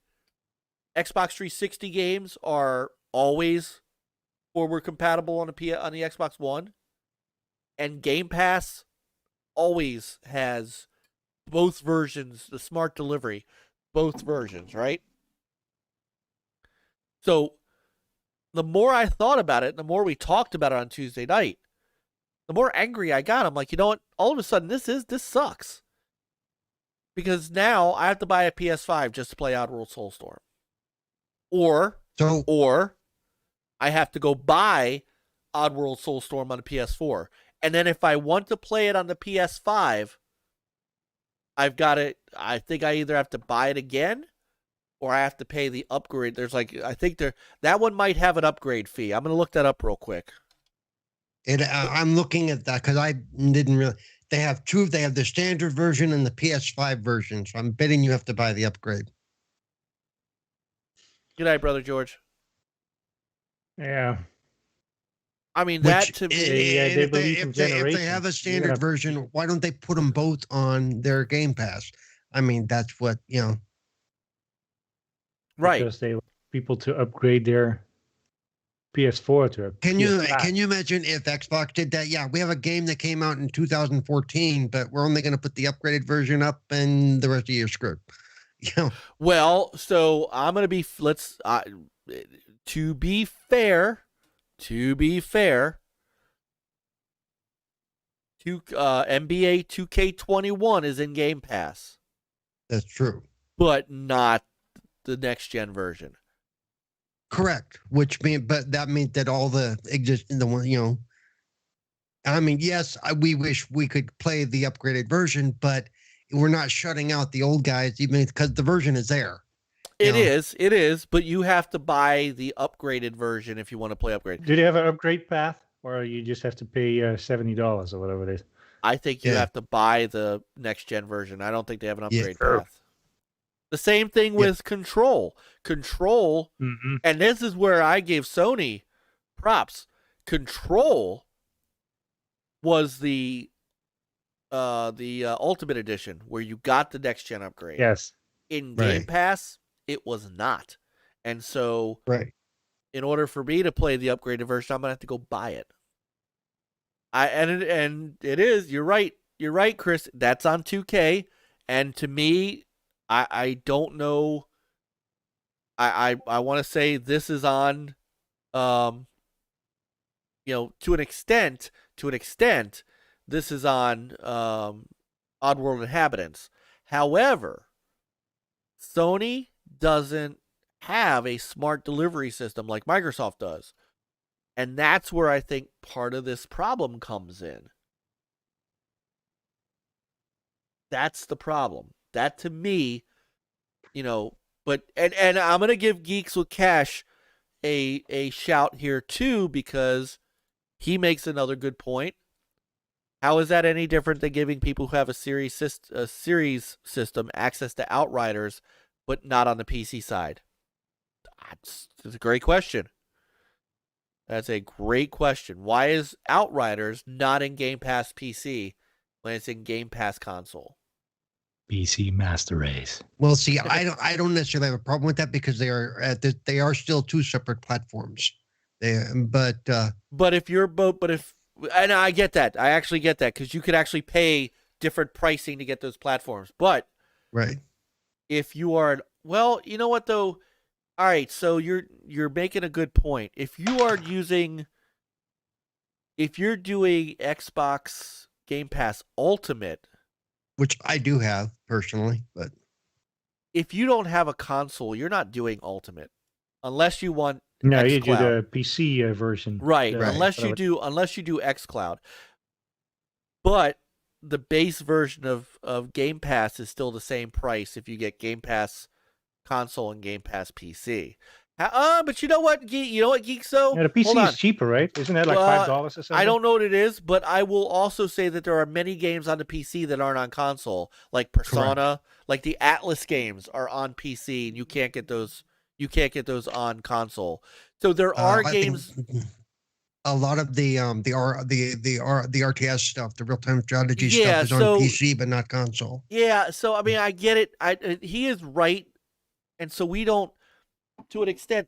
Xbox 360 games are always forward compatible on the Xbox One, and Game Pass always has both versions, the smart delivery, both versions, right? So the more I thought about it, the more we talked about it on Tuesday night, the more angry I got. I'm like, you know what? All of a sudden, this sucks. Because now I have to buy a PS5 just to play Oddworld Soulstorm. Or I have to go buy Oddworld Soulstorm on the PS4. And then if I want to play it on the PS5, I think I either have to buy it again or I have to pay the upgrade. There's that one might have an upgrade fee. I'm going to look that up real quick. I'm looking at that because I didn't really. They have two. They have the standard version and the PS5 version. So I'm betting you have to buy the upgrade. Good night, Brother George. Yeah. I mean, that to me. If they have a standard version, why don't they put them both on their Game Pass? I mean, that's what, Right. Because they want people to upgrade their PS4 to a PS5. Can you imagine if Xbox did that? Yeah, we have a game that came out in 2014, but we're only going to put the upgraded version up and the rest of you are screwed. Well, so I'm going to be, to be fair, NBA 2K21 is in Game Pass. That's true. But not the next gen version. Correct. But that means that all the existing, I mean, yes, we wish we could play the upgraded version, but we're not shutting out the old guys, even because the version is there. It is, but you have to buy the upgraded version if you want to play upgrade. Do they have an upgrade path, or you just have to pay $70 or whatever it is? I think you have to buy the next gen version. I don't think they have an upgrade Sure. path. The same thing with Control. Control, and this is where I gave Sony props. Control was the Ultimate Edition where you got the next gen upgrade. Yes. In Game Pass, it was not. And so in order for me to play the upgraded version, I'm gonna have to go buy it. It is, you're right, Chris. That's on 2K. And to me, I don't know. I want to say this is on, to an extent, this is on Oddworld Inhabitants. However, Sony doesn't have a smart delivery system like Microsoft does. And that's where I think part of this problem comes in. That's the problem. That to me, but and I'm gonna give Geeks with Cash a shout here too, because he makes another good point. How is that any different than giving people who have a series system access to Outriders, but not on the PC side? That's a great question. That's a great question. Why is Outriders not in Game Pass PC when it's in Game Pass console? PC Master Race. Well, see, I don't necessarily have a problem with that because they are still two separate platforms. But if and I get that. I actually get that because you could actually pay different pricing to get those platforms. But if you are, well, you know what though? All right, so you're making a good point. If you're doing Xbox Game Pass Ultimate, which I do have personally, but if you don't have a console, you're not doing Ultimate unless you want No, xCloud. you do the PC version. Right. Unless you do xCloud. But the base version of Game Pass is still the same price if you get Game Pass console and Game Pass PC. But you know what, Geeks though? Yeah, the PC is cheaper, right? Isn't that like $5 or something? I don't know what it is, but I will also say that there are many games on the PC that aren't on console, like Persona, like the Atlas games are on PC, and you can't get those. You can't get those on console. So there are games. A lot of the RTS stuff, the real time strategy stuff, is on PC but not console. Yeah, so I mean, I get it. He is right, and so we don't. To an extent,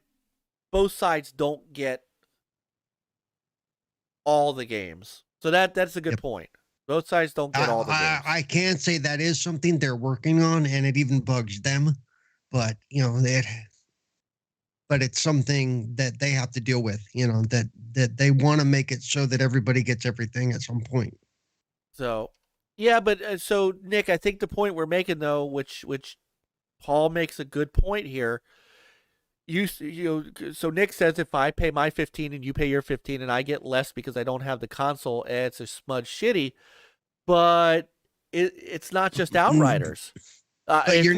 both sides don't get all the games. So that's a good point. Both sides don't get all the games. I can't say that is something they're working on, and it even bugs them. But but it's something that they have to deal with. That they want to make it so that everybody gets everything at some point. So, yeah, but so Nick, I think the point we're making though, which Paul makes a good point here. So Nick says if I pay my $15 and you pay your $15 and I get less because I don't have the console, it's a smudge shitty. But it's not just Outriders. You're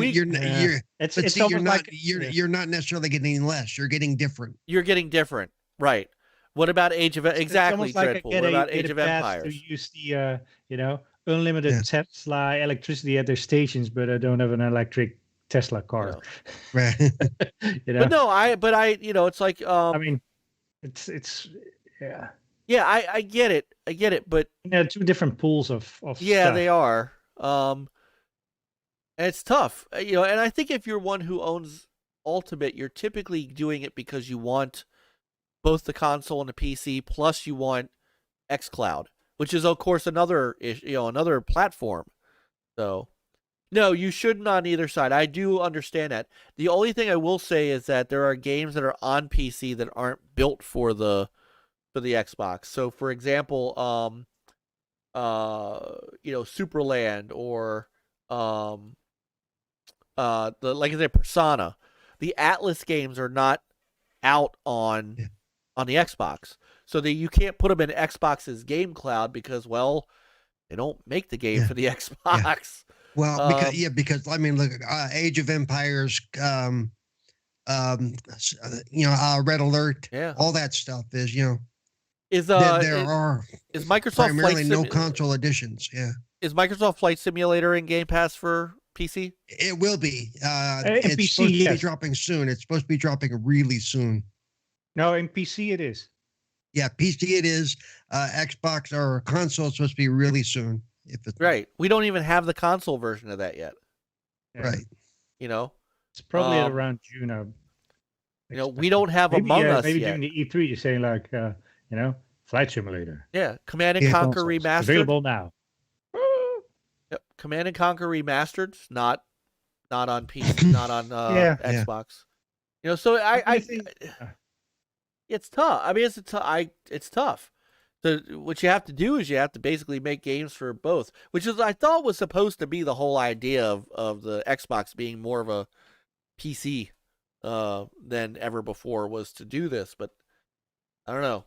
not necessarily getting less. You're getting different. You're getting different, right? What about Age of exactly? Like what about Age of Empires? To use the unlimited Tesla electricity at their stations, but I don't have an electric Tesla car. Right. But no, it's like I mean, it's yeah, I get it, but two different pools of stuff. They are. And it's tough, and I think if you're one who owns Ultimate, you're typically doing it because you want both the console and the PC, plus you want xCloud, which is of course another platform. So no, you shouldn't on either side. I do understand that. The only thing I will say is that there are games that are on PC that aren't built for the Xbox. So for example, Superland or like I said, Persona. The Atlas games are not out on the Xbox, so that you can't put them in Xbox's Game Cloud because they don't make the game for the Xbox. Well, because I mean, look, Age of Empires Red Alert, Yeah. all that stuff is, Is there are is Microsoft primarily Flight no console editions. Yeah, is Microsoft Flight Simulator in Game Pass for PC? it will be. In It's PC, supposed to be yes. dropping soon. It's supposed to be dropping really soon. No, in PC it is. Yeah, PC it is. Xbox or console is supposed to be really soon. If it's Right. We don't even have the console version of that yet. Yeah. right. You know. It's probably Um, around June. We don't have Among Us maybe yet. during the E3 you're saying like, Flight Simulator. Yeah, Command and Yeah, Conquer Consoles, remastered. available now. Yep. Command and Conquer remastered, not on PC, not on Yeah. Xbox. So it's tough. I mean, it's tough. So what you have to do is you have to basically make games for both, which is I thought was supposed to be the whole idea of the Xbox being more of a PC than ever before, was to do this, but I don't know.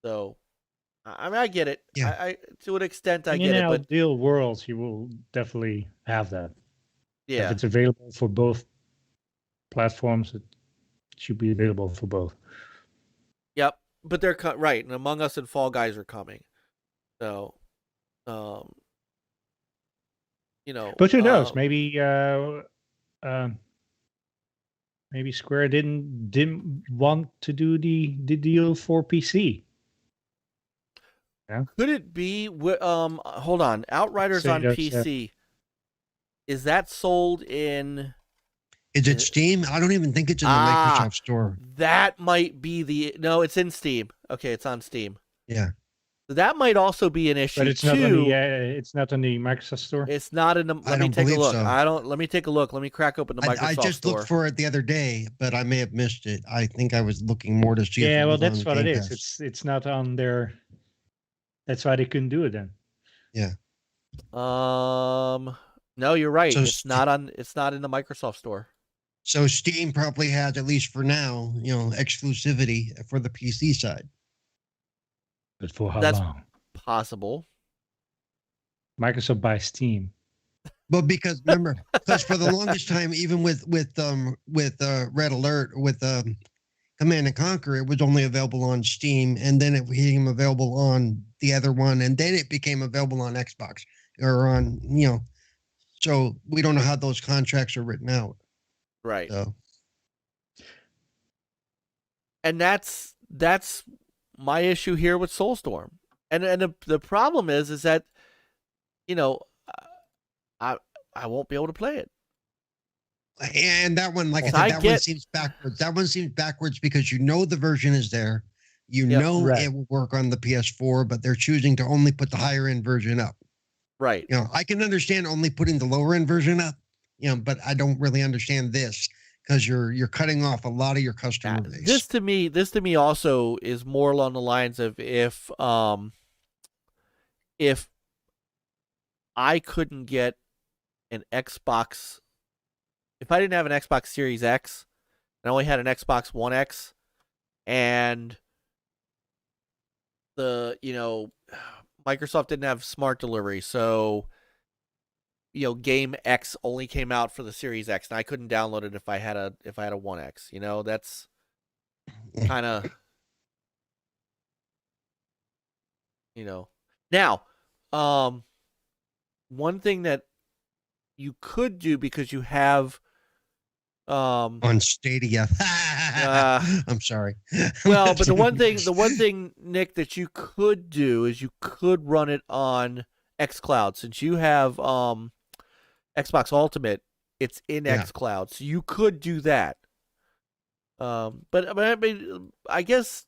So I mean, I get it. Yeah. I to an extent I In get an it, but ideal world, you will definitely have that. If yeah, it's available for both platforms, it should be available for both. yep. But they're right, and Among Us and Fall Guys are coming. So, But who knows? Maybe maybe Square didn't want to do the deal for PC. Could it be? Hold on. Outriders So on that's, PC. Is that sold in? Is it Steam? I don't even think it's in the Microsoft Store. That might be no. It's in Steam. Okay, it's on Steam. Yeah. So that might also be an issue But it's too. not on the it's not on the Microsoft Store. It's not in the. Let me don't take a believe look. so. Let me take a look. Let me crack open the Microsoft I just Store. looked for it the other day, but I may have missed it. I think I was looking more to see. if Yeah, it well, was that's on what it Game is. Pass. It's not on their. That's why they couldn't do it then. Yeah. No, you're right. So It's not on. It's not in the Microsoft Store. So Steam probably has, at least for now, exclusivity for the PC side. But for how That's- long? Possible. Microsoft buys Steam. But because remember, for the longest time, even with Red Alert, with Command and Conquer, it was only available on Steam, and then it became available on the other one, and then it became available on Xbox or on So we don't know how those contracts are written out. Right. So And that's my issue here with Soulstorm. And the problem is that I won't be able to play it. and that one, like I Well, said, one seems backwards. That one seems backwards because the version is there. Right. It will work on the PS4, but they're choosing to only put the higher end version up. Right. I can understand only putting the lower end version up, but I don't really understand this because you're cutting off a lot of your customer base. This to me also is more along the lines of if I couldn't get an Xbox, if I didn't have an Xbox Series X, and I only had an Xbox One X, and the Microsoft didn't have smart delivery, so Game X only came out for the Series X, and I couldn't download it if I had a One X. That's kind of now. One thing that you could do, because you have on Stadia. I'm sorry. well, but the one thing, Nick, that you could do is you could run it on xCloud. Since you have Xbox Ultimate, it's in xCloud, so you could do that. But I mean, I guess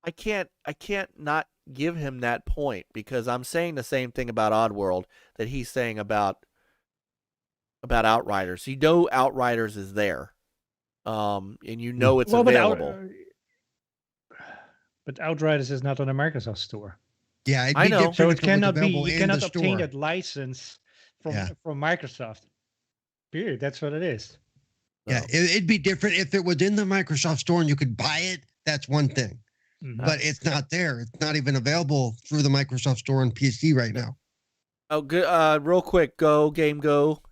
I can't not give him that point, because I'm saying the same thing about Oddworld that he's saying about Outriders. Outriders is there, and it's available. But Outriders is not on the Microsoft Store. Yeah, I know. So it if was cannot be. available You in cannot the obtain store. that license from Microsoft. Period. That's what it is. Yeah, it'd be different if it was in the Microsoft Store and you could buy it. That's one thing. Mhm. But it's not there. It's not even available through the Microsoft Store on PC right now. Oh, good. Real quick, Go.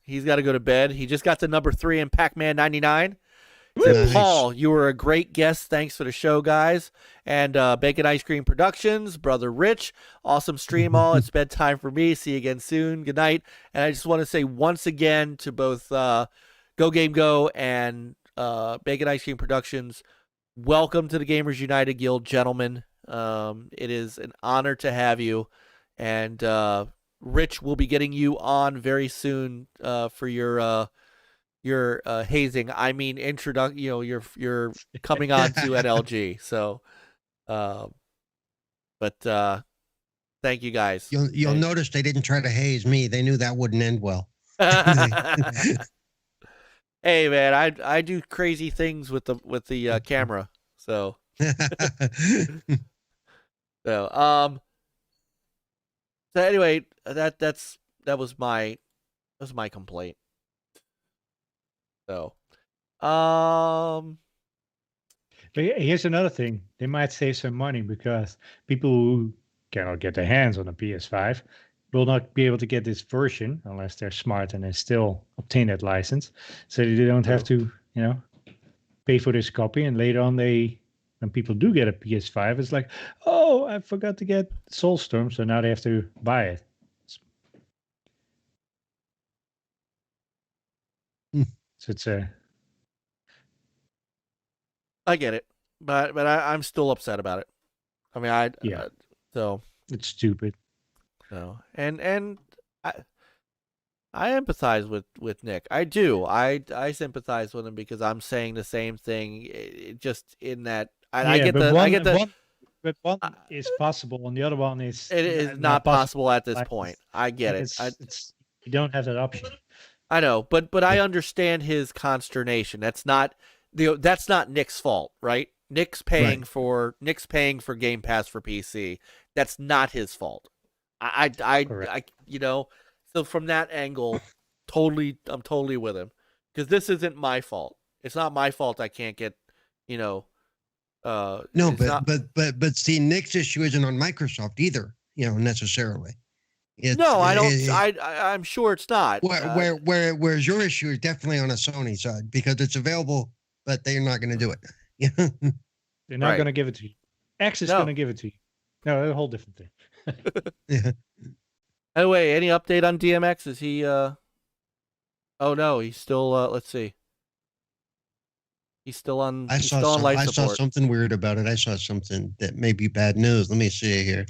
He's got to go to bed. He just got to number 3 in Pac-Man 99. He Nice. said, Paul, you were a great guest. Thanks for the show, guys. And Bacon Ice Cream Productions, Brother Rich, awesome stream all. It's bedtime for me. See you again soon. Good night. And I just want to say once again to both Go Game Go and Bacon Ice Cream Productions, welcome to the Gamers United Guild, gentlemen. It is an honor to have you. And Rich will be getting you on very soon for your hazing. I mean, you're coming on to NLG. So, but thank you guys. You'll notice they didn't try to haze me. They knew that wouldn't end well. Hey man, I do crazy things with the camera. So so anyway, that was my complaint. So But here's another thing. They might save some money because people who cannot get their hands on a PS5 will not be able to get this version unless they're smart and they still obtain that license. So they don't have to, pay for this copy. And later on, when people do get a PS5, it's like, oh, I forgot to get Soulstorm. So now they have to buy it. So it's I get it, but I'm still upset about it. I mean, so it's stupid. So and I empathize with Nick. I do. I sympathize with him because I'm saying the same thing. Just in that I get the. But one is possible, and the other one is it is not possible at this point. I get it. You don't have that option. I know, but I understand his consternation. That's not Nick's fault, right? Nick's paying for Game Pass for PC. That's not his fault. So from that angle, I'm totally with him because this isn't my fault. It's not my fault. I can't get, no, but see, Nick's issue isn't on Microsoft either, necessarily. I don't. I'm sure it's not. Whereas your issue is definitely on a Sony side because it's available, but they're not going to do it. They're not going to give it to you. X is going to give it to you. No, a whole different thing. Yeah. Anyway, any update on DMX? Is he? Oh no, he's still. Let's see. He's still on. I saw something weird about it. I saw something that may be bad news. Let me see it here.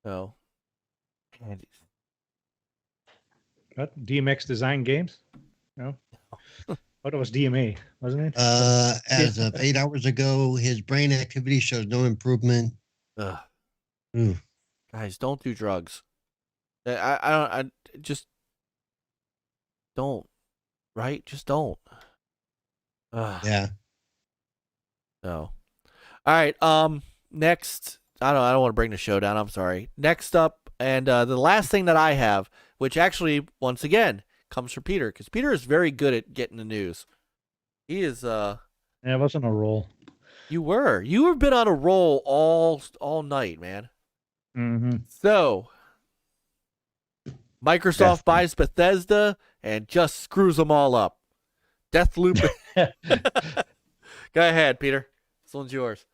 Oh. What? DMX Design Games? No. What was DMA, wasn't it? As of 8 hours ago, his brain activity shows no improvement. Guys, don't do drugs. I just don't. Right? Just don't. Yeah. So, all right. Next, I don't want to bring the show down. I'm sorry. Next up, and the last thing that I have, which actually, once again, comes from Peter, because Peter is very good at getting the news. He is. Yeah, I was on a roll. You have been on a roll all night, man. Mm-hmm. So, Microsoft buys Bethesda and just screws them all up. Deathloop. Go ahead, Peter. This one's yours.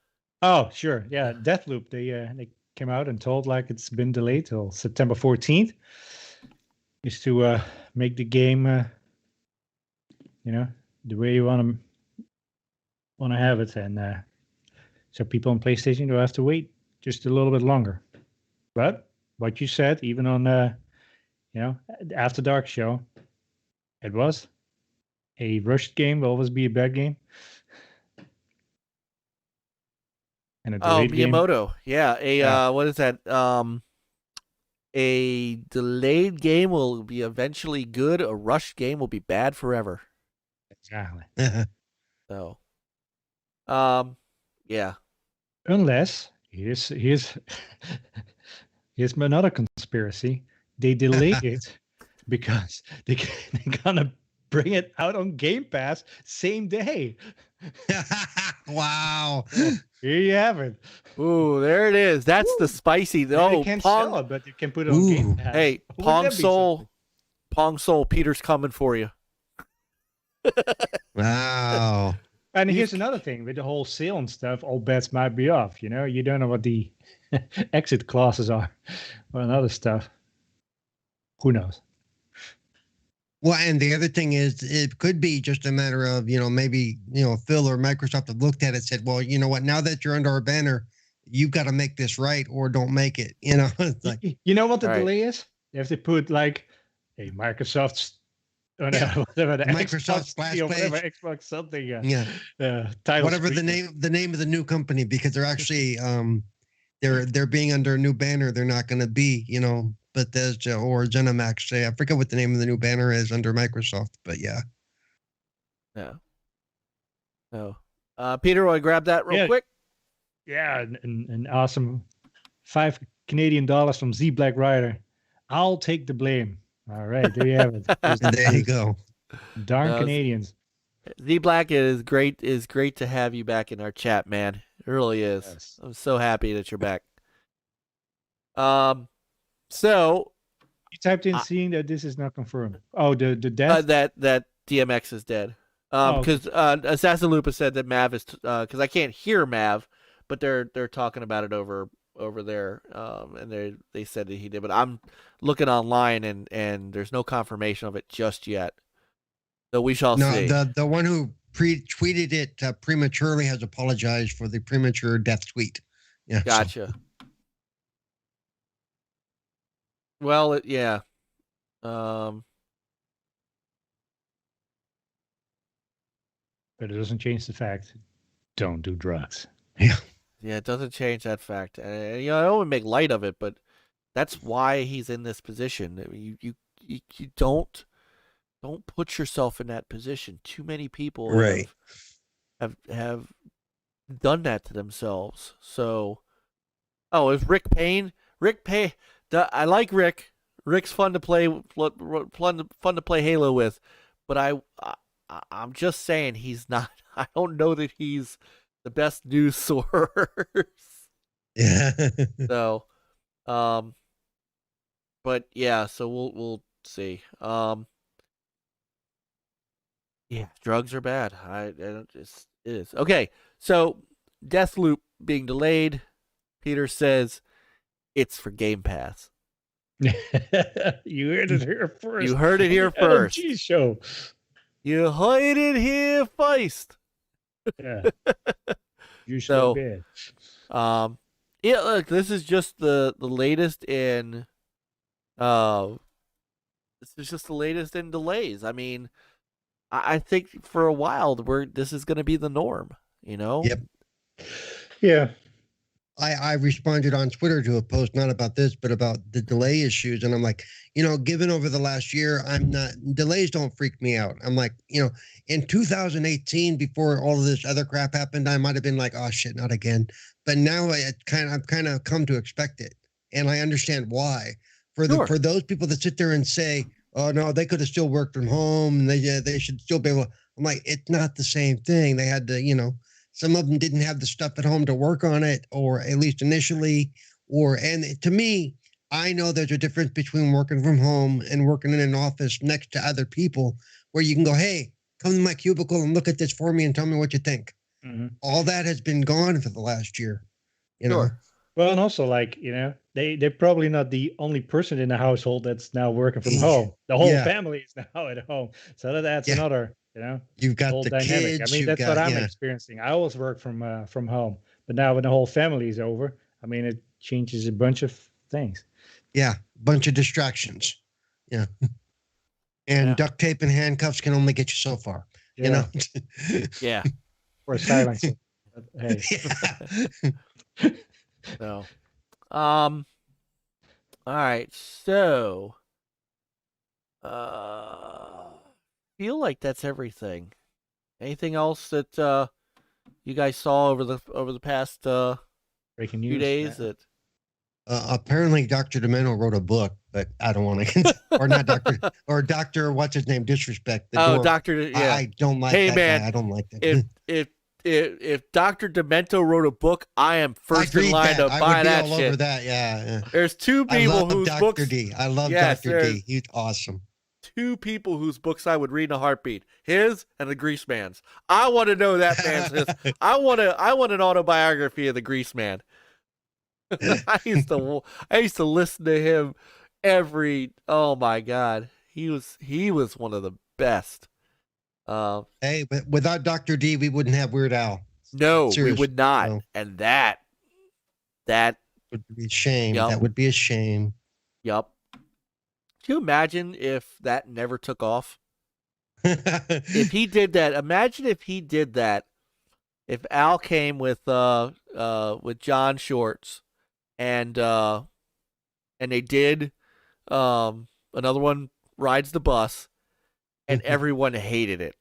Oh, sure. Yeah, Deathloop. They came out and told it's been delayed till September 14th. Is to make the game, the way you want to have it, and so people on PlayStation will have to wait just a little bit longer. But what you said, even on After Dark show, it was a rushed game will always be a bad game. And a delayed Miyamoto. game. Yeah. What is that? A delayed game will be eventually good. A rushed game will be bad forever. Exactly. So, yeah. Unless here's another conspiracy. They delayed it because they're gonna bring it out on Game Pass same day. Wow. So, here you have it. Ooh, there it is. That's the spicy. You can't sell it, but you can put it on Game Pass. Hey, Pong Soul, Peter's coming for you. Wow. And here's another thing with the whole sale and stuff. All bets might be off. You know, you don't know what the exit clauses are or other stuff. Who knows? Well, and the other thing is, it could be just a matter of, maybe, Phil or Microsoft have looked at it and said, well, you know what, now that you're under our banner, you've got to make this right or don't make it. It's like, You know what the Right. delay is? You have to put like a Microsoft's whatever the Microsoft Xbox splash or whatever page. Xbox something. yeah, Title whatever screen. the name of the new company, because they're actually they're being under a new banner. They're not going to be, Bethesda or ZeniMax. I forget what the name of the new banner is under Microsoft, but yeah. Yeah. No. Peter, will I grab that real Yeah. quick? Yeah, an awesome $5 Canadian from zblackrider. I'll take the blame. All right, there you have it. Those And there you go. darn That was- Canadians. Z Black, is great to have you back in our chat, man. It really is. Yes. I'm so happy that you're back. So You typed in seeing that this is not confirmed. Oh, the death. that DMX is dead. Oh, Because AssassinLupa said that Mav is because I can't hear Mav, but they're talking about it over there. And they said that he did, but I'm looking online and there's no confirmation of it just yet. So we shall No, see. the one who tweeted it prematurely has apologized for the premature death tweet. Yeah. so- Gotcha. Well, yeah. But it doesn't change the fact. Don't do drugs. Yeah, it doesn't change that fact. And I don't want to make light of it, but that's why he's in this position. I mean, you don't put yourself in that position. Too many people Right. have done that to themselves. So, it's Rick Payne. Rick Payne. I like Rick. Rick's fun to play. Fun to play Halo with, but I'm just saying he's not. I don't know that he's the best news source. Yeah. So, but yeah, so we'll see. Yeah, drugs are bad. It is. Okay, so Deathloop being delayed. Peter says it's for Game Pass. You heard it here first. You heard it here first. NLG Show. You heard it here first. Yeah. You so bad. Yeah, look, this is just the latest in this is just the latest in delays. I mean, I think for a while this is going to be the norm, Yep. Yeah. I responded on Twitter to a post, not about this, but about the delay issues. And I'm like, given over the last year, delays don't freak me out. I'm like, in 2018, before all of this other crap happened, I might've been like, oh shit, not again. But now I've kind of come to expect it. And I understand why. For those people that sit there and say, oh no, they could have still worked from home and they should still be able to, I'm like, it's not the same thing. They had to, some of them didn't have the stuff at home to work on it, or at least initially, and to me, I know there's a difference between working from home and working in an office next to other people where you can go, hey, come to my cubicle and look at this for me and tell me what you think. Mm-hmm. All that has been gone for the last year, Sure. Well, and also they're probably not the only person in the household that's now working from home. The whole family is now at home. So that adds another, you've got whole the dynamic. kids. I mean, that's what I'm yeah. experiencing. I always work from home, but now when the whole family is over, I mean, it changes a bunch of things. Yeah, bunch of distractions. Yeah. And duct tape and handcuffs can only get you so far. Yeah. Yeah. Or silence. Hey. Yeah. So, all right. So, feel like that's everything. Anything else that you guys saw over the past Breaking news, few days yeah. that? Apparently, Dr. Demento wrote a book, but I don't want to, or not Dr. or Dr. What's his name? Disrespect. Dr. Yeah. I don't like Hey, that man, guy. I don't like that. If Dr. Demento wrote a book, I am first in line to buy that all shit. over that. Yeah. There's two I people love whose Dr. books. D. I love Yes, Dr. D. He's awesome. two people whose books I would read in a heartbeat: his and the Grease Man's. I want to know that man's. I want an autobiography of the Grease Man. I used to listen to him oh my God, he was one of the best. Hey, but without Dr. D, we wouldn't have Weird Al. No, Seriously, we would not. no. And that would be a shame. Yep. That would be a shame. Yup. Can you imagine if that never took off? If he did that, imagine if he did that. If Al came with John Shorts and they did another one, Rides the Bus, and everyone hated it.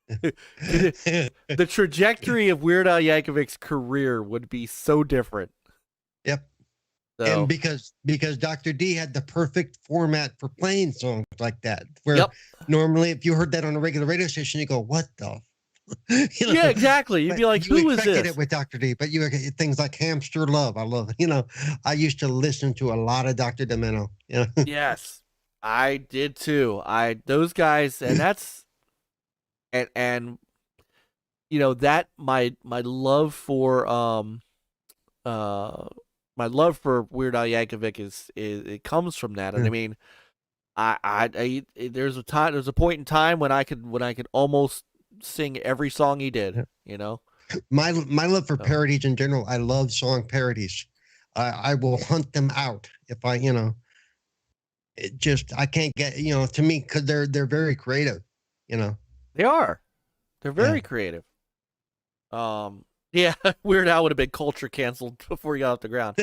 The trajectory of Weird Al Yankovic's career would be so different. Yep. So, And because Dr. D had the perfect format for playing songs like that, where Yep. normally if you heard that on a regular radio station, you go, "What the?" You know? yeah, exactly. You'd But be like, you "Who is expected this?" it with Dr. D, but you things like Hamster Love. I love it. You know, I used to listen to a lot of Dr. Demento. You know? Yes, I did too. Those guys, and that's and you know that my love for my love for Weird Al Yankovic is it comes from that. And I mean, there's a point in time when I could almost sing every song he did. You know, My love for parodies in general. I love song parodies. I will hunt them out if I, you know. It just I can't get, you know, to me, because they're very creative. You know, they are. They're very Yeah. creative. Yeah, Weird Al would have been culture canceled before he got off the ground.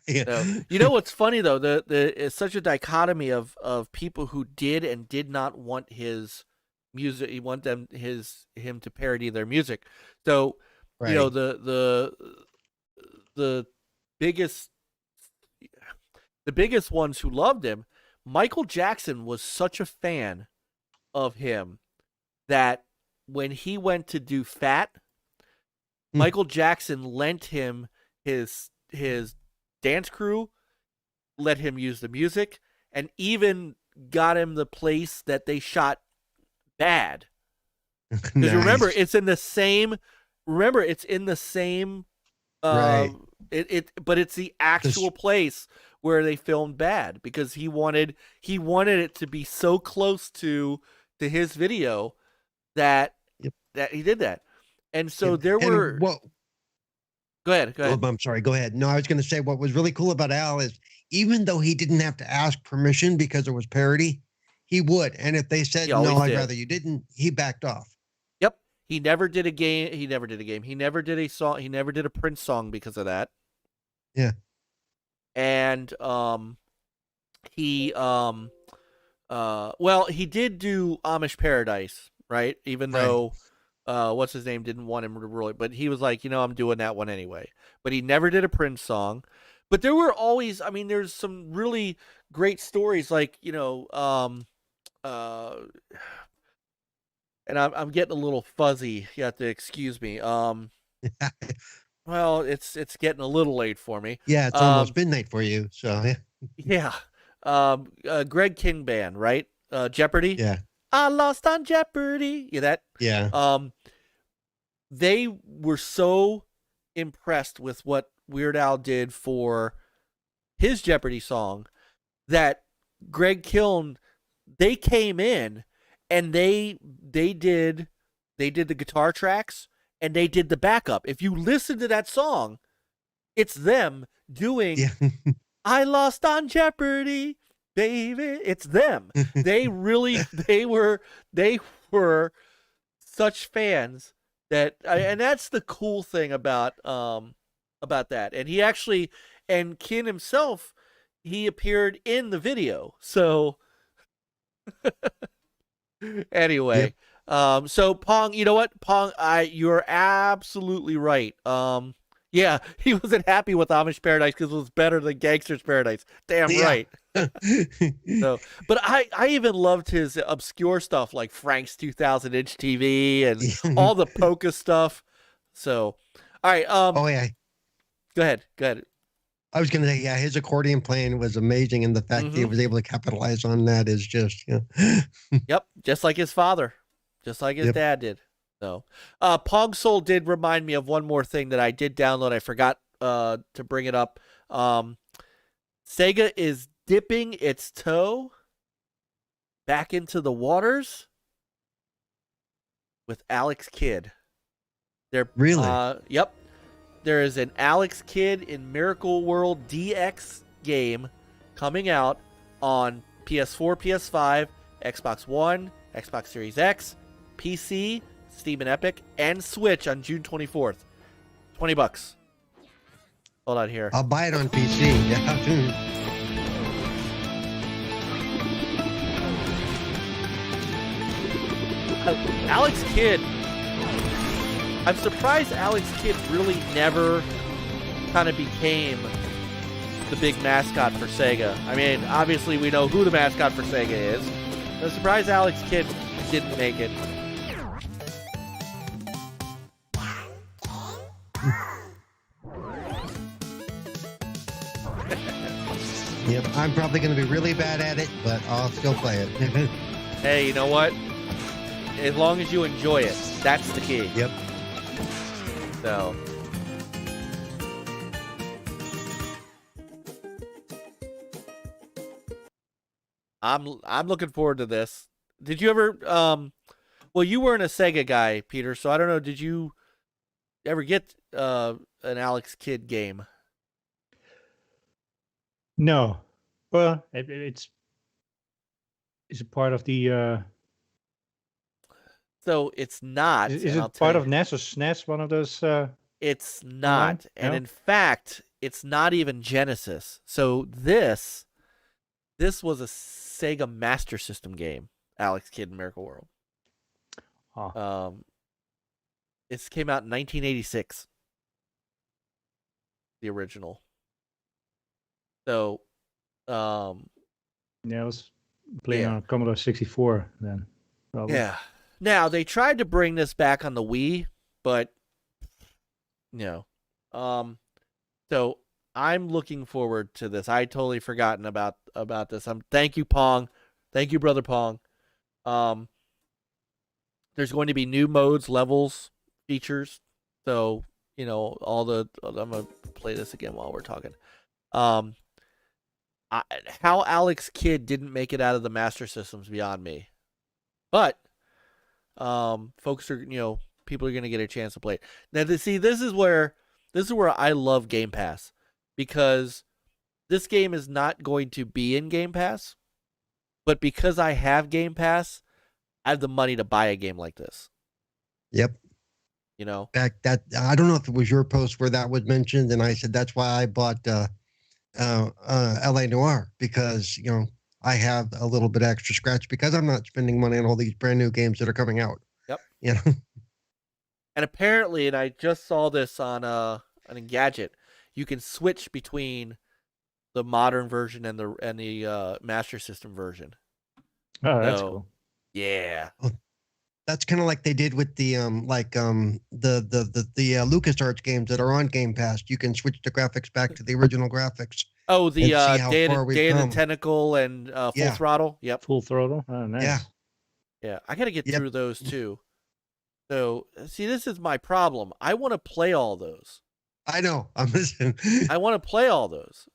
Yeah. So, you know what's funny though? It's such a dichotomy of people who did and did not want his music. He want him to parody their music. So Right. you know the biggest ones who loved him. Michael Jackson was such a fan of him that when he went to do Fat, Michael Jackson lent him his dance crew, let him use the music, and even got him the place that they shot Bad. Because remember, it's in the same. Right. But it's the actual place where they filmed Bad, because he wanted it to be so close to his video that he did that. And so there were. Well, Go ahead. oh, I'm sorry. Go ahead. No, I was going to say what was really cool about Al is even though he didn't have to ask permission because it was parody, he would. And if they said, He no, always I'd did. rather you didn't, he backed off. Yep. He never did a game. He never did a song. He never did a Prince song because of that. Yeah. And he he did do Amish Paradise, right? Even Right. though what's his name didn't want him to rule it, but he was like, I'm doing that one anyway. But he never did a Prince song. But there were always, there's some really great stories, like, and I'm getting a little fuzzy. You have to excuse me. Well, it's getting a little late for me. Yeah, it's almost midnight for you. So, yeah. Yeah. Greg King Band, right? Jeopardy. Yeah. I lost on Jeopardy. That. Yeah. They were so impressed with what Weird Al did for his Jeopardy song that Greg Kiln, they came in and they did the guitar tracks and they did the backup. If you listen to that song, it's them doing I lost on Jeopardy, baby. It's them. They were such fans that, and that's the cool thing about that. And he actually, and Kin himself, he appeared in the video. So anyway, so Pong, you know what, Pong, you're absolutely right. Yeah, he wasn't happy with Amish Paradise because it was better than Gangster's Paradise. Damn right. So, but I even loved his obscure stuff like Frank's 2000-inch TV and all the polka stuff. So, all right. Oh yeah. Go ahead. I was going to say, yeah, his accordion playing was amazing, and the fact that he was able to capitalize on that is just, Yep, just like his father, just like his dad did. So, Pong Soul did remind me of one more thing that I did download. I forgot to bring it up. Sega is dipping its toe back into the waters with Alex Kidd. They're Really? Yep. There is an Alex Kidd in Miracle World DX game coming out on PS4, PS5, Xbox One, Xbox Series X, PC, Steam and Epic, and Switch on June 24th. $20. Hold on here. I'll buy it on PC. Yeah. Alex Kidd. I'm surprised Alex Kidd really never kind of became the big mascot for Sega. I mean, obviously we know who the mascot for Sega is. I'm surprised Alex Kidd didn't make it. Yep, I'm probably going to be really bad at it, but I'll still play it. Hey, you know what? As long as you enjoy it, that's the key. Yep. So. I'm looking forward to this. Did you ever well, you weren't a Sega guy, Peter, so I don't know, did you ever get an Alex Kidd game? No. Well, it's a part of the So it's not. is it part of NES or SNES, one of those It's not. And No? in fact, it's not even Genesis. So this was a Sega Master System game, Alex Kidd in Miracle World. Oh. This came out in 1986. The original. So Yeah, I was playing on Commodore 64 then. Probably. Yeah. Now, they tried to bring this back on the Wii, but no. So I'm looking forward to this. I totally forgotten about this. Thank you, Pong. Thank you, brother Pong. There's going to be new modes, levels, features. So, I'm gonna play this again while we're talking. How Alex Kidd didn't make it out of the Master System's beyond me. But folks are, people are going to get a chance to play it. Now, this is where I love Game Pass, because this game is not going to be in Game Pass, but because I have Game Pass, I have the money to buy a game like this. Yep. That I don't know if it was your post where that was mentioned, and I said that's why I bought LA Noire, because I have a little bit extra scratch because I'm not spending money on all these brand new games that are coming out. Yep. And apparently, and I just saw this on Engadget, you can switch between the modern version and the Master System version. Oh, that's cool. Yeah. Well, that's kind of like they did with the LucasArts games that are on Game Pass. You can switch the graphics back to the original graphics. Oh, the Day of the Tentacle and Full Throttle. Yep. Full Throttle. Oh, nice. Yeah. I got to get through those too. So, see, this is my problem. I want to play all those. I know. I'm listening. I want to play all those,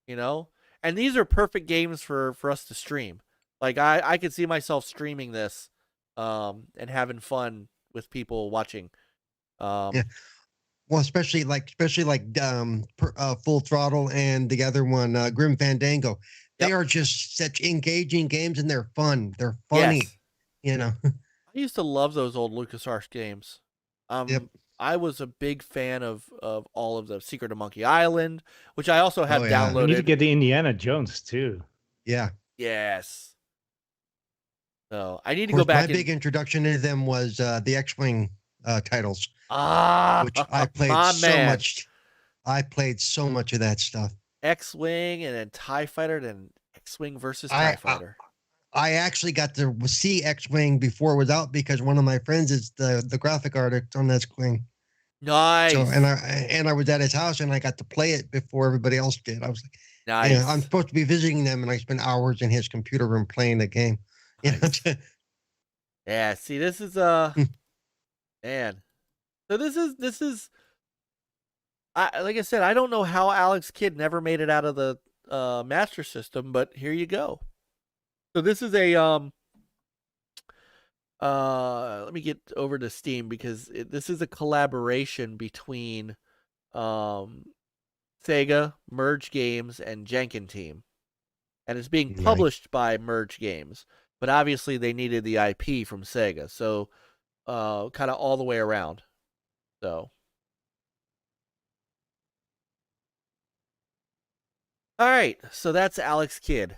and these are perfect games for us to stream. Like I could see myself streaming this, and having fun with people watching. Yeah. Well, especially like Full Throttle and the other one, Grim Fandango. They are just such engaging games, and they're fun. They're funny. Yes. I used to love those old LucasArts games. I was a big fan of all of them. Secret of Monkey Island, which I also have downloaded. You need to get the Indiana Jones too. Yeah. Yes. So I need to go back. My big introduction to them was the X-Wing titles, which I played much. I played so much of that stuff. X-Wing and then TIE Fighter, then X-Wing versus TIE Fighter. I actually got to see X-Wing before it was out because one of my friends is the graphic artist on X-Wing. Nice. So and I was at his house and I got to play it before everybody else did. I was like, Nice. yeah, I'm supposed to be visiting them, and I spent hours in his computer room playing the game. Nice. Yeah. See, this is man. So this is. Like I said, I don't know how Alex Kidd never made it out of the Master System, but here you go. So this is a let me get over to Steam because this is a collaboration between Sega, Merge Games, and Jenkin Team, and it's being published by Merge Games. But obviously, they needed the IP from Sega, so kind of all the way around. So. All right, so that's Alex Kidd.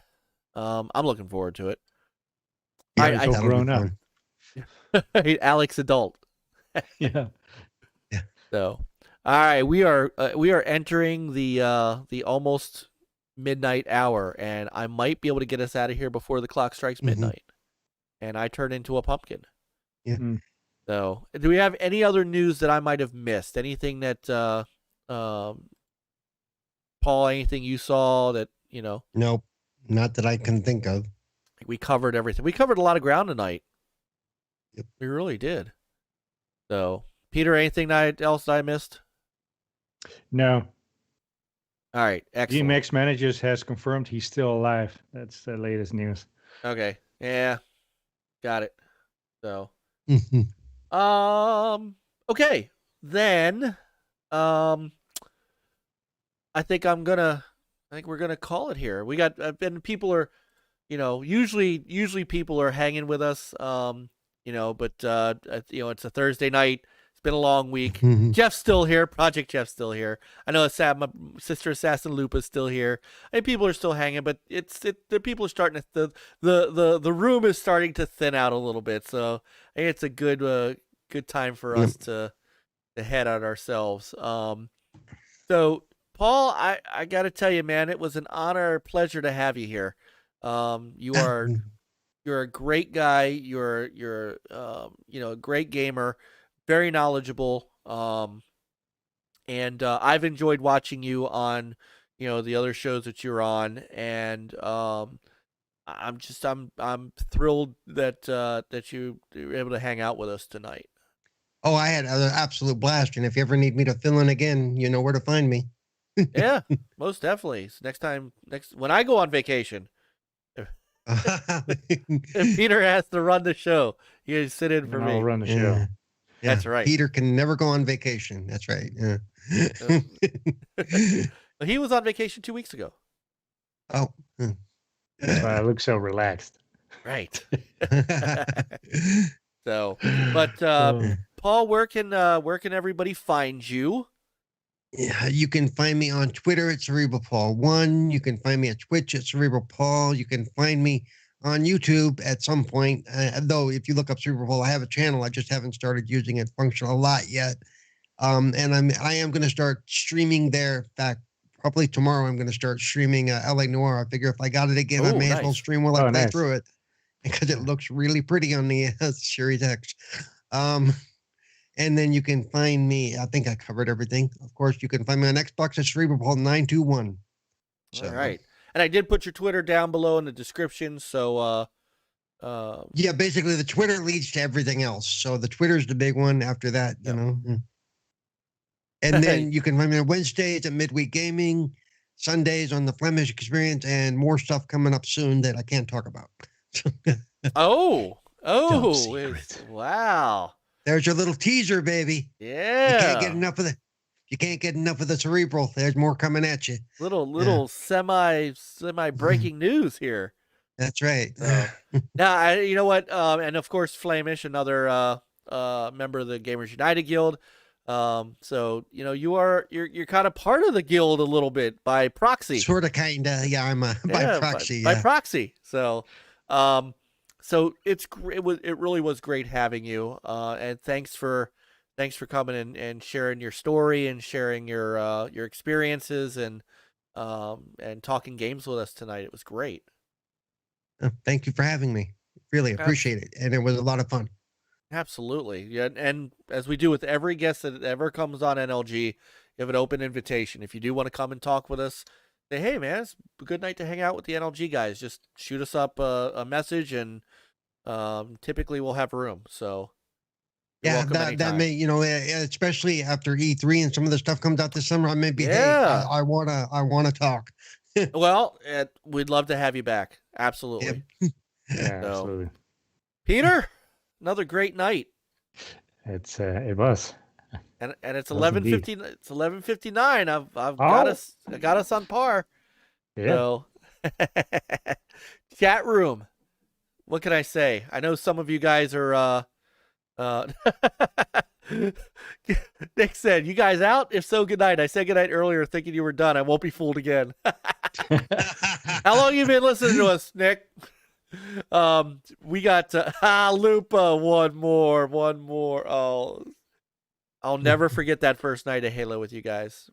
I'm looking forward to it. Yeah, he's all grown up. Alex adult. Yeah. So, all right, we are entering the almost midnight hour, and I might be able to get us out of here before the clock strikes midnight, and I turn into a pumpkin. Yeah. So, do we have any other news that I might have missed? Anything that Paul, anything you saw that, you know? Nope, not that I can think of. We covered everything. We covered a lot of ground tonight. Yep. We really did. So, Peter, anything else that I missed? No. All right, excellent. GMX Managers has confirmed he's still alive. That's the latest news. Okay, yeah, got it. So, okay, then, I think we're gonna call it here. We got, and people are, you know, usually people are hanging with us, you know, but you know, it's a Thursday night. It's been a long week. Jeff's still here. Project Jeff's still here. I know my sister AssassinLupa is still here. And people are still hanging, but the people are starting to the room is starting to thin out a little bit. So I think it's a good time for us to head out ourselves. So Paul, I got to tell you, man, it was an honor, pleasure to have you here. You're a great guy. You're you know, a great gamer, very knowledgeable. And I've enjoyed watching you on, you know, the other shows that you're on, and I'm thrilled that you were able to hang out with us tonight. Oh, I had an absolute blast, and if you ever need me to fill in again, you know where to find me. Yeah, most definitely. So when I go on vacation, if Peter has to run the show, you sit in for me. I'll run the show. Yeah. That's right. Peter can never go on vacation. That's right. Yeah. He was on vacation 2 weeks ago. Oh. That's why I look so relaxed. Right. So, but Paul, where can everybody find you? Yeah, you can find me on Twitter at CerebralPaul1. You can find me at Twitch at CerebralPaul. You can find me on YouTube at some point. Though, if you look up Cerebral Paul, I have a channel. I just haven't started using it function a lot yet. And I am going to start streaming there. In fact, probably tomorrow I'm going to start streaming LA Noire. I figure if I got it again, I may as well stream while I play through it, because it looks really pretty on the Series X. And then you can find me. I think I covered everything. Of course, you can find me on Xbox at CerebralPaul921. So, all right. And I did put your Twitter down below in the description. So, yeah, basically the Twitter leads to everything else. So the Twitter's the big one. After that, you know. And then you can find me on Wednesdays at Midweek Gaming, Sundays on the Flemish Experience, and more stuff coming up soon that I can't talk about. Wow. There's your little teaser, baby. Yeah. You can't get enough of the. You can't get enough of the Cerebral. There's more coming at you. Little semi breaking news here. That's right. Now, you know what? And of course, Flamish, another member of the Gamers United Guild. So you know, you're kind of part of the guild a little bit by proxy. Sort of, kind of. Yeah, I'm by proxy. By proxy. So, so it really was great having you. And thanks for coming and sharing your story and sharing your experiences and talking games with us tonight. It was great. Thank you for having me. Really appreciate it. And it was a lot of fun. Absolutely. Yeah, and as we do with every guest that ever comes on NLG, you have an open invitation. If you do want to come and talk with us, say, hey, man, it's a good night to hang out with the NLG guys. Just shoot us up a message, and typically we'll have room. So yeah, that may, you know, especially after E3 and some of the stuff comes out this summer, I may be, hey, I wanna talk. Well, we'd love to have you back. Absolutely. Yep. Yeah, So, absolutely. Peter, another great night. It was. And it's It was indeed. 11:50. It's 11:59. I've got us on par. Yeah. So, chat room. What can I say? I know some of you guys are. Nick said, "You guys out? If so, good night." I said good night earlier, thinking you were done. I won't be fooled again. How long you been listening to us, Nick? We got Lupa. One more. Oh, I'll never forget that first night of Halo with you guys.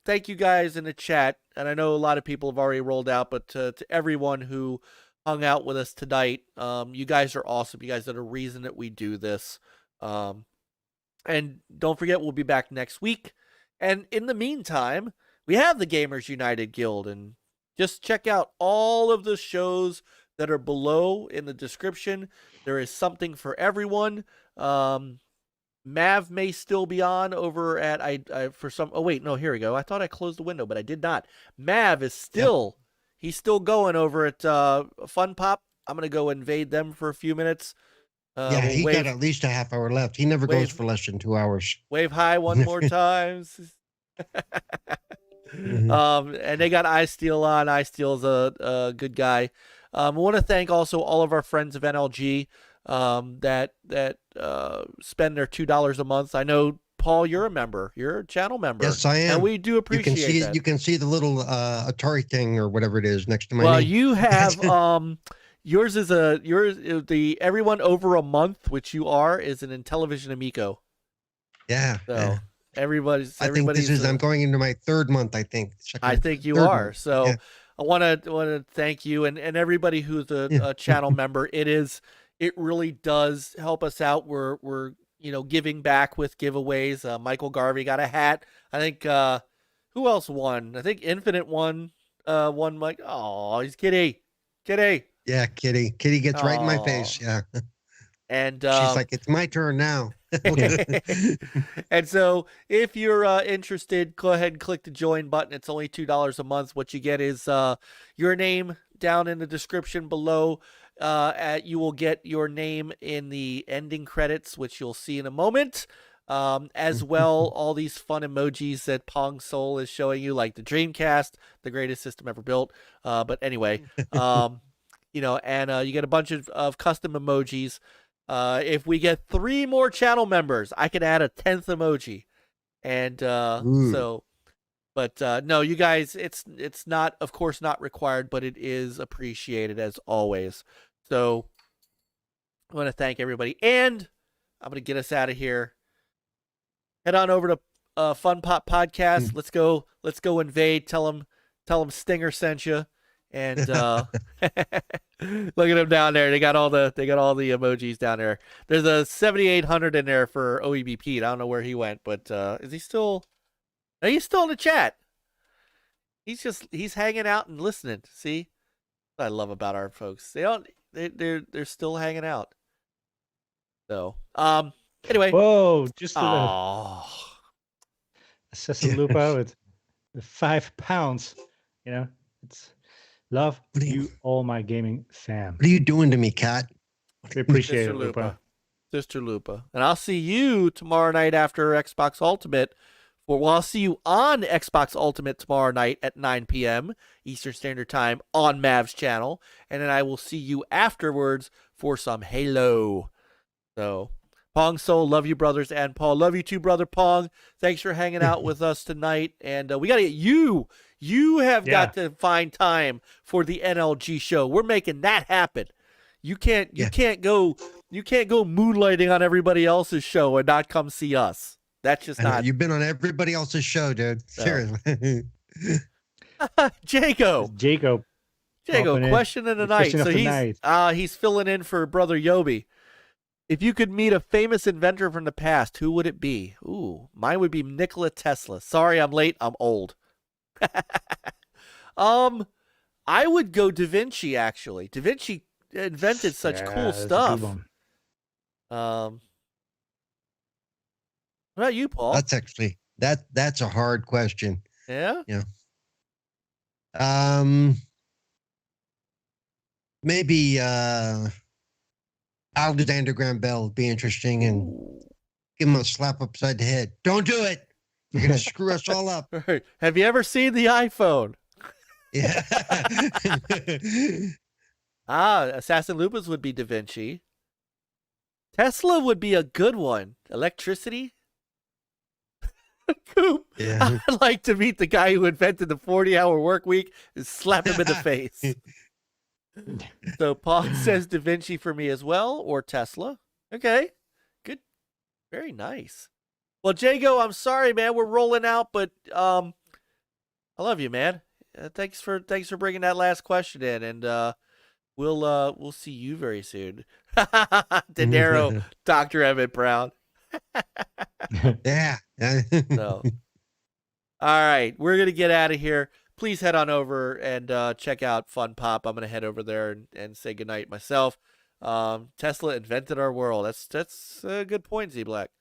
Thank you guys in the chat, and I know a lot of people have already rolled out, but to everyone who hung out with us tonight, you guys are awesome. You guys are the reason that we do this. And don't forget, we'll be back next week. And in the meantime, we have the Gamers United Guild, and just check out all of the shows that are below in the description. There is something for everyone. Mav may still be on over at oh wait, no, here we go. I thought I closed the window, but I did not. Mav is still he's still going over at Fun Pop. I'm gonna go invade them for a few minutes. Yeah, he got at least a half hour left. He never goes for less than 2 hours. Wave high one more time. And they got iSteel on. iSteel's a good guy. I want to thank also all of our friends of NLG that spend their $2 a month. I know, Paul, you're a member. You're a channel member. Yes, I am. And we do appreciate that. You can see the little Atari thing or whatever it is next to my Well, name. you have yours is the everyone over a month, which you are, is an Intellivision Amico. Yeah. So everybody's. I'm going into my third month. I think. I think you are. Month. So yeah. I want to thank you and everybody who's a channel member. It really does help us out. We're giving back with giveaways. Michael Garvey got a hat. I think who else won? I think Infinite won. Mike. Oh, he's Kitty. Yeah, Kitty. Kitty gets right in my face. Yeah. And she's like, "It's my turn now." And so, if you're interested, go ahead and click the join button. It's only $2 a month. What you get is your name down in the description below. You will get your name in the ending credits, which you'll see in a moment. As well, all these fun emojis that Pong Soul is showing you, like the Dreamcast, the greatest system ever built. But anyway, you get a bunch of custom emojis. If we get 3 more channel members, I could add a 10th emoji. And no, you guys, it's not, of course, not required, but it is appreciated as always. So I want to thank everybody, and I'm going to get us out of here. Head on over to Fun Pop Podcast. Let's go invade. Tell them Stinger sent you. And look at them down there. They got all the emojis down there. There's a 7800 in there for OEB Pete. I don't know where he went, but is he still? No, he's still in the chat. He's hanging out and listening. See, what I love about our folks. They're still hanging out. So anyway. Whoa, just AssassinLupa with 5 pounds. It's. Love you, all my gaming fam. What are you doing to me, Cat? We appreciate it, Lupa. Sister Lupa. And I'll see you tomorrow night after Xbox Ultimate. I'll see you on Xbox Ultimate tomorrow night at 9 p.m. Eastern Standard Time on Mav's channel. And then I will see you afterwards for some Halo. So, Pong Soul, love you, brothers. And Paul, love you too, brother Pong. Thanks for hanging out with us tonight. And we got to get you. You have got to find time for the NLG show. We're making that happen. You can't go moonlighting on everybody else's show and not come see us. That's just not. You've been on everybody else's show, dude. Seriously. Jacob. Jago, Popping in. question of the The night. question of So the night. he's filling in for brother Yobi. If you could meet a famous inventor from the past, who would it be? Ooh, mine would be Nikola Tesla. Sorry, I'm late. I'm old. I would go Da Vinci, actually. Da Vinci invented such cool that's a good stuff. one. What about you, Paul? That's actually that's a hard question. Yeah? Maybe Alexander Graham Bell would be interesting, and give him a slap upside the head. Don't do it. You're gonna screw us all up. Have you ever seen the iPhone? Yeah. AssassinLupa's would be Da Vinci. Tesla would be a good one. Electricity? Coop. Yeah. I'd like to meet the guy who invented the 40-hour work week and slap him in the face. So Paul says Da Vinci for me as well, or Tesla. Okay, good, very nice. Well, Jago, I'm sorry, man, we're rolling out, but I love you, man. Thanks for bringing that last question in, and we'll see you very soon. De Niro, Dr. Emmett Brown. Yeah. So, all right, we're gonna get out of here. Please head on over and check out Fun Pop. I'm gonna head over there and say goodnight myself. Tesla invented our world. That's a good point, Z Black.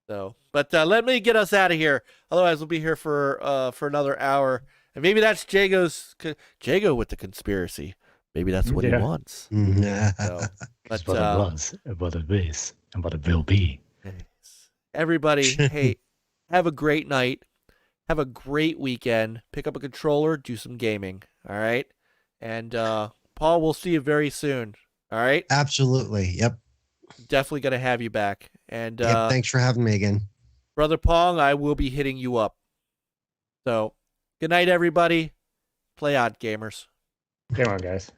So, but let me get us out of here. Otherwise, we'll be here for another hour, and maybe that's Jago with the conspiracy. Maybe that's what he wants. So, That's what it was, what it is, and what it will be. Everybody, hey, have a great night. Have a great weekend. Pick up a controller, do some gaming. All right. And Paul, we'll see you very soon. All right. Absolutely. Yep. Definitely gonna have you back. And thanks for having me again. Brother Pong, I will be hitting you up. So good night, everybody. Play on, gamers. Come on, guys.